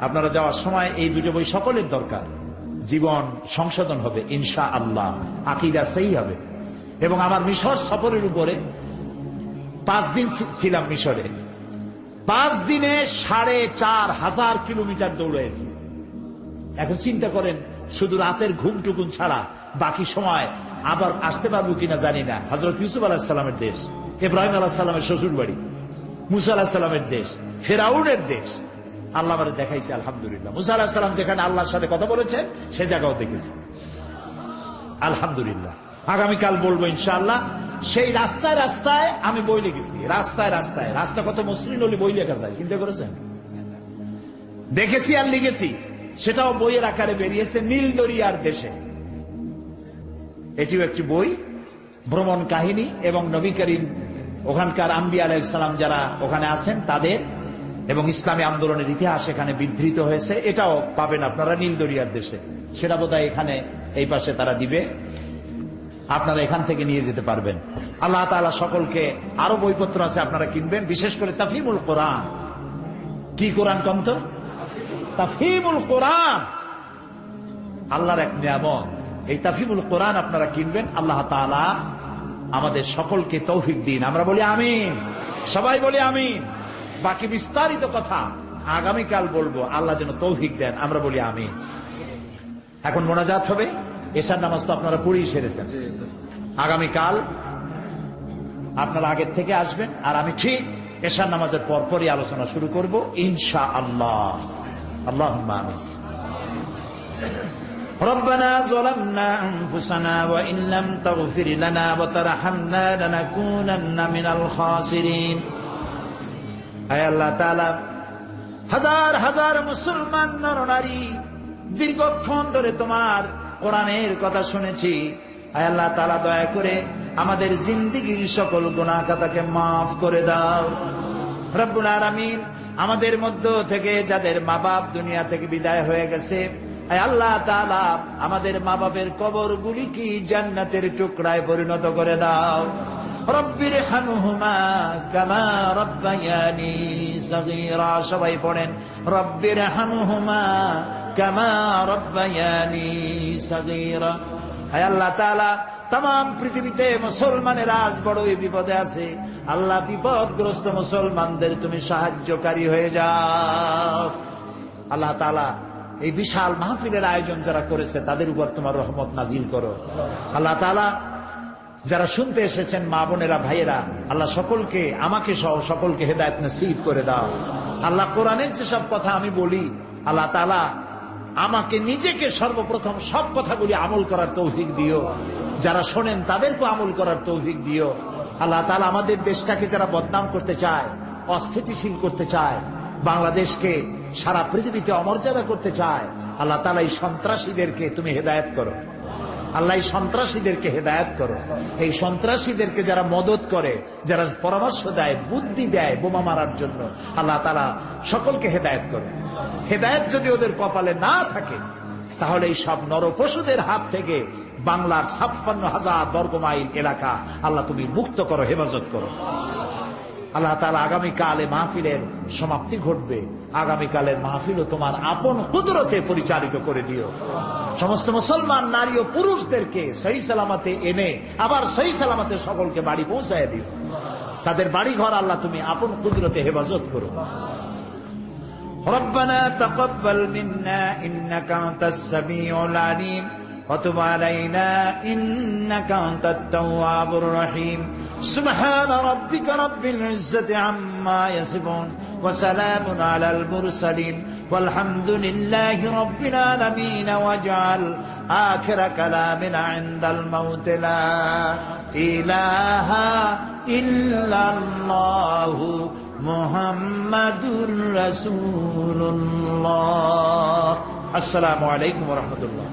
আপনারা যাওয়ার সময় এই 2টা বই সকলের দরকার। জীবন সংশোধন হবে ইনশাআল্লাহ, আকীদা সেই হবে। এবং আমার মিশর সফরের উপরে 5 দিন ছিলাম মিশরে। 5 দিনে 4,500 কিলোমিটার দৌড়েছি। এখন চিন্তা করেন, শুধু রাতের ঘুমটুকুন ছাড়া বাকি সময় আবার আসতে পারবো কিনা জানি না। হযরত ইউসুফ আলাইহিস সালামের দেশ, ইব্রাহিম আলাইহিস সালামের শ্বশুর বাড়ি, মুসা আলাইহিস সালামের দেশ, ফেরাউনের দেশ আল্লাহ আমাদের দেখাইছে। আলহামদুলিল্লাহ, মুসা আলাইহিস সালাম যেখানে আল্লাহর সাথে কথা বলেছে সে জায়গাও দেখেছি, আলহামদুলিল্লাহ। আগামীকাল বলবো ইনশাআল্লাহ। সেই রাস্তায় রাস্তায় আমি বই লিখেছি, রাস্তায় রাস্তায়। রাস্তা কত মসৃণ হলে বই লেখা যায়, চিন্তা করেছেন? দেখেছি আর লিখেছি, সেটাও বইয়ের আকারে বেরিয়েছে, নীল দরিয়ার দেশে। এটিও একটি বই, ভ্রমণ কাহিনী এবং নবী করিম, ওখানকার আম্বিয়া আলাইহিস সালাম যারা ওখানে আছেন তাদের, এবং ইসলামী আন্দোলনের ইতিহাস এখানে বিধৃত হয়েছে। এটাও পাবেন আপনারা নীল দরিয়ার দেশে। সেটা বোধহয় এখানে এই পাশে তারা দিবে, আপনারা এখান থেকে নিয়ে যেতে পারবেন। আল্লাহ তাআলা সকলকে, আরো বইপত্র আছে আপনারা কিনবেন, বিশেষ করে তাফহিমুল কোরআন। কি কোরআন কন্ত? তাফহিমুল কোরআন আল্লাহর এক নিয়ামত। এই তাফহিমুল কোরআন আপনারা কিনবেন। আল্লাহ তাআলা আমাদের সকলকে তৌফিক দিন। আমরা বলি আমিন, সবাই বলি আমিন। বাকি বিস্তারিত কথা আগামীকাল বলবো, আল্লাহ যেন তৌফিক দেন, আমরা বলি আমিন। এখন মোনাজাত হবে। এশার নামাজ তো আপনারা পড়েই সেরেছেন। আগামীকাল আপনারা আগের থেকে আসবেন, আর আমি ঠিক এশার নামাজের পরপরই আলোচনা শুরু করব ইনশাআল্লাহ। আল্লাহুম্মা আমিন। ربنا ظلمنا أنفسنا وإن لم تغفر لنا وترحمنا لنكونن من الخاسرين। আয় আল্লাহ তাআলা, হাজার হাজার মুসলমান নরনারী দীর্ঘক্ষণ ধরে তোমার কোরআনের কথা শুনেছি। আয় আল্লাহ তাআলা, দয়া করে আমাদের জিন্দেগীর সকল গুনাহ খাতাকে মাফ করে দাও রব্বুল আলামিন। আমাদের মধ্য থেকে যাদের মা বাপ দুনিয়া থেকে বিদায় হয়ে গেছে, আল্লাহ তাআলা আমাদের মা বাপের কবরগুলি কি জান্নাতের টুকরায় পরিণত করে দাও। রব্বির হামহুমা কামা রব্বায়ানি সগীরা, সবাই পড়েন রব্বির হামহুমা কামা রব্বায়ানি সগীরা। হায় আল্লাহ তাআলা, তাম পৃথিবীতে মুসলমানের আজ বড়ই বিপদে আছে। আল্লাহ বিপদগ্রস্ত মুসলমানদের তুমি সাহায্যকারী হয়ে যাও। আল্লাহ তাআলা এই বিশাল মাহফিলের আয়োজন যারা করেছে তাদের উপর তোমার রহমত নাজিল করো। আল্লাহ তাআলা যারা শুনতে এসেছেন মা বোনেরা ভাইয়েরা, আল্লাহ সকলকে, আমাকে সহ সকলকে হেদায়েত নসিব করে দাও। আল্লাহ কোরআনের যেসব কথা আমি বলি, আল্লাহ তাআলা আমাকে নিজেকে সর্বপ্রথম সব কথাগুলি আমল করার তৌফিক দিও। যারা শোনেন তাদেরকে আমল করার তৌফিক দিও। আল্লাহ তাআলা আমাদের দেশটাকে যারা বদনাম করতে চায়, অস্থিতিশীল করতে চায়, বাংলাদেশকে সারা পৃথিবীতে অমর্যাদা করতে চায়, আল্লাহ তাআলা এই সন্ত্রাসীদেরকে তুমি হেদায়েত করো। আল্লাহ এই সন্ত্রাসীদেরকে হেদায়েত করো। এই সন্ত্রাসীদেরকে যারা মদত করে, যারা পরামর্শ দেয়, বুদ্ধি দেয় বোমা মারার জন্য, আল্লাহ তাআলা সকলকে হেদায়েত করো। হেদায়েত যদি ওদের কপালে না থাকে, তাহলে এই সব নরপশুদের হাত থেকে বাংলার 56,000 বর্গমাইল এলাকা আল্লাহ তুমি মুক্ত করো, হেফাজত করো। আল্লাহ তাআলা আগামীকালে মাহফিলের সমাপ্তি ঘটবে। আগামীকালের মাহফিলও তোমার আপন কুদরতে পরিচালিত করে দিও। সমস্ত মুসলমান নারী ও পুরুষদেরকে সহি সালামতে এনে আবার সহি সালামতে সকলকে বাড়ি পৌঁছায় দিও। তাদের বাড়ি ঘর আল্লাহ তুমি আপন কুদরতে হেফাজত করো। রব্বানা তাকাব্বাল মিন্না ইন্নাকা আনতাস সামিউল আলিম ওয়া তুব আলাইনা ইন্নাকা আনতাত তাওয়াবুর রহিম। সুবহানা রাব্বিকা রাব্বিল ইজ্জাতি আম্মা ইয়াসিফুন ওয়া সালামুন আলাল মুরসালিন ওয়ালহামদুলিল্লাহি রাব্বিল আলামিন। ওয়াজআল আখিরা কালামিনা ইনদাল মাউত লা ইলাহা ইল্লাল্লাহু মুহাম্মাদুর রাসূলুল্লাহ। আসসালামু আলাইকুম ওয়া রাহমাতুল্লাহ।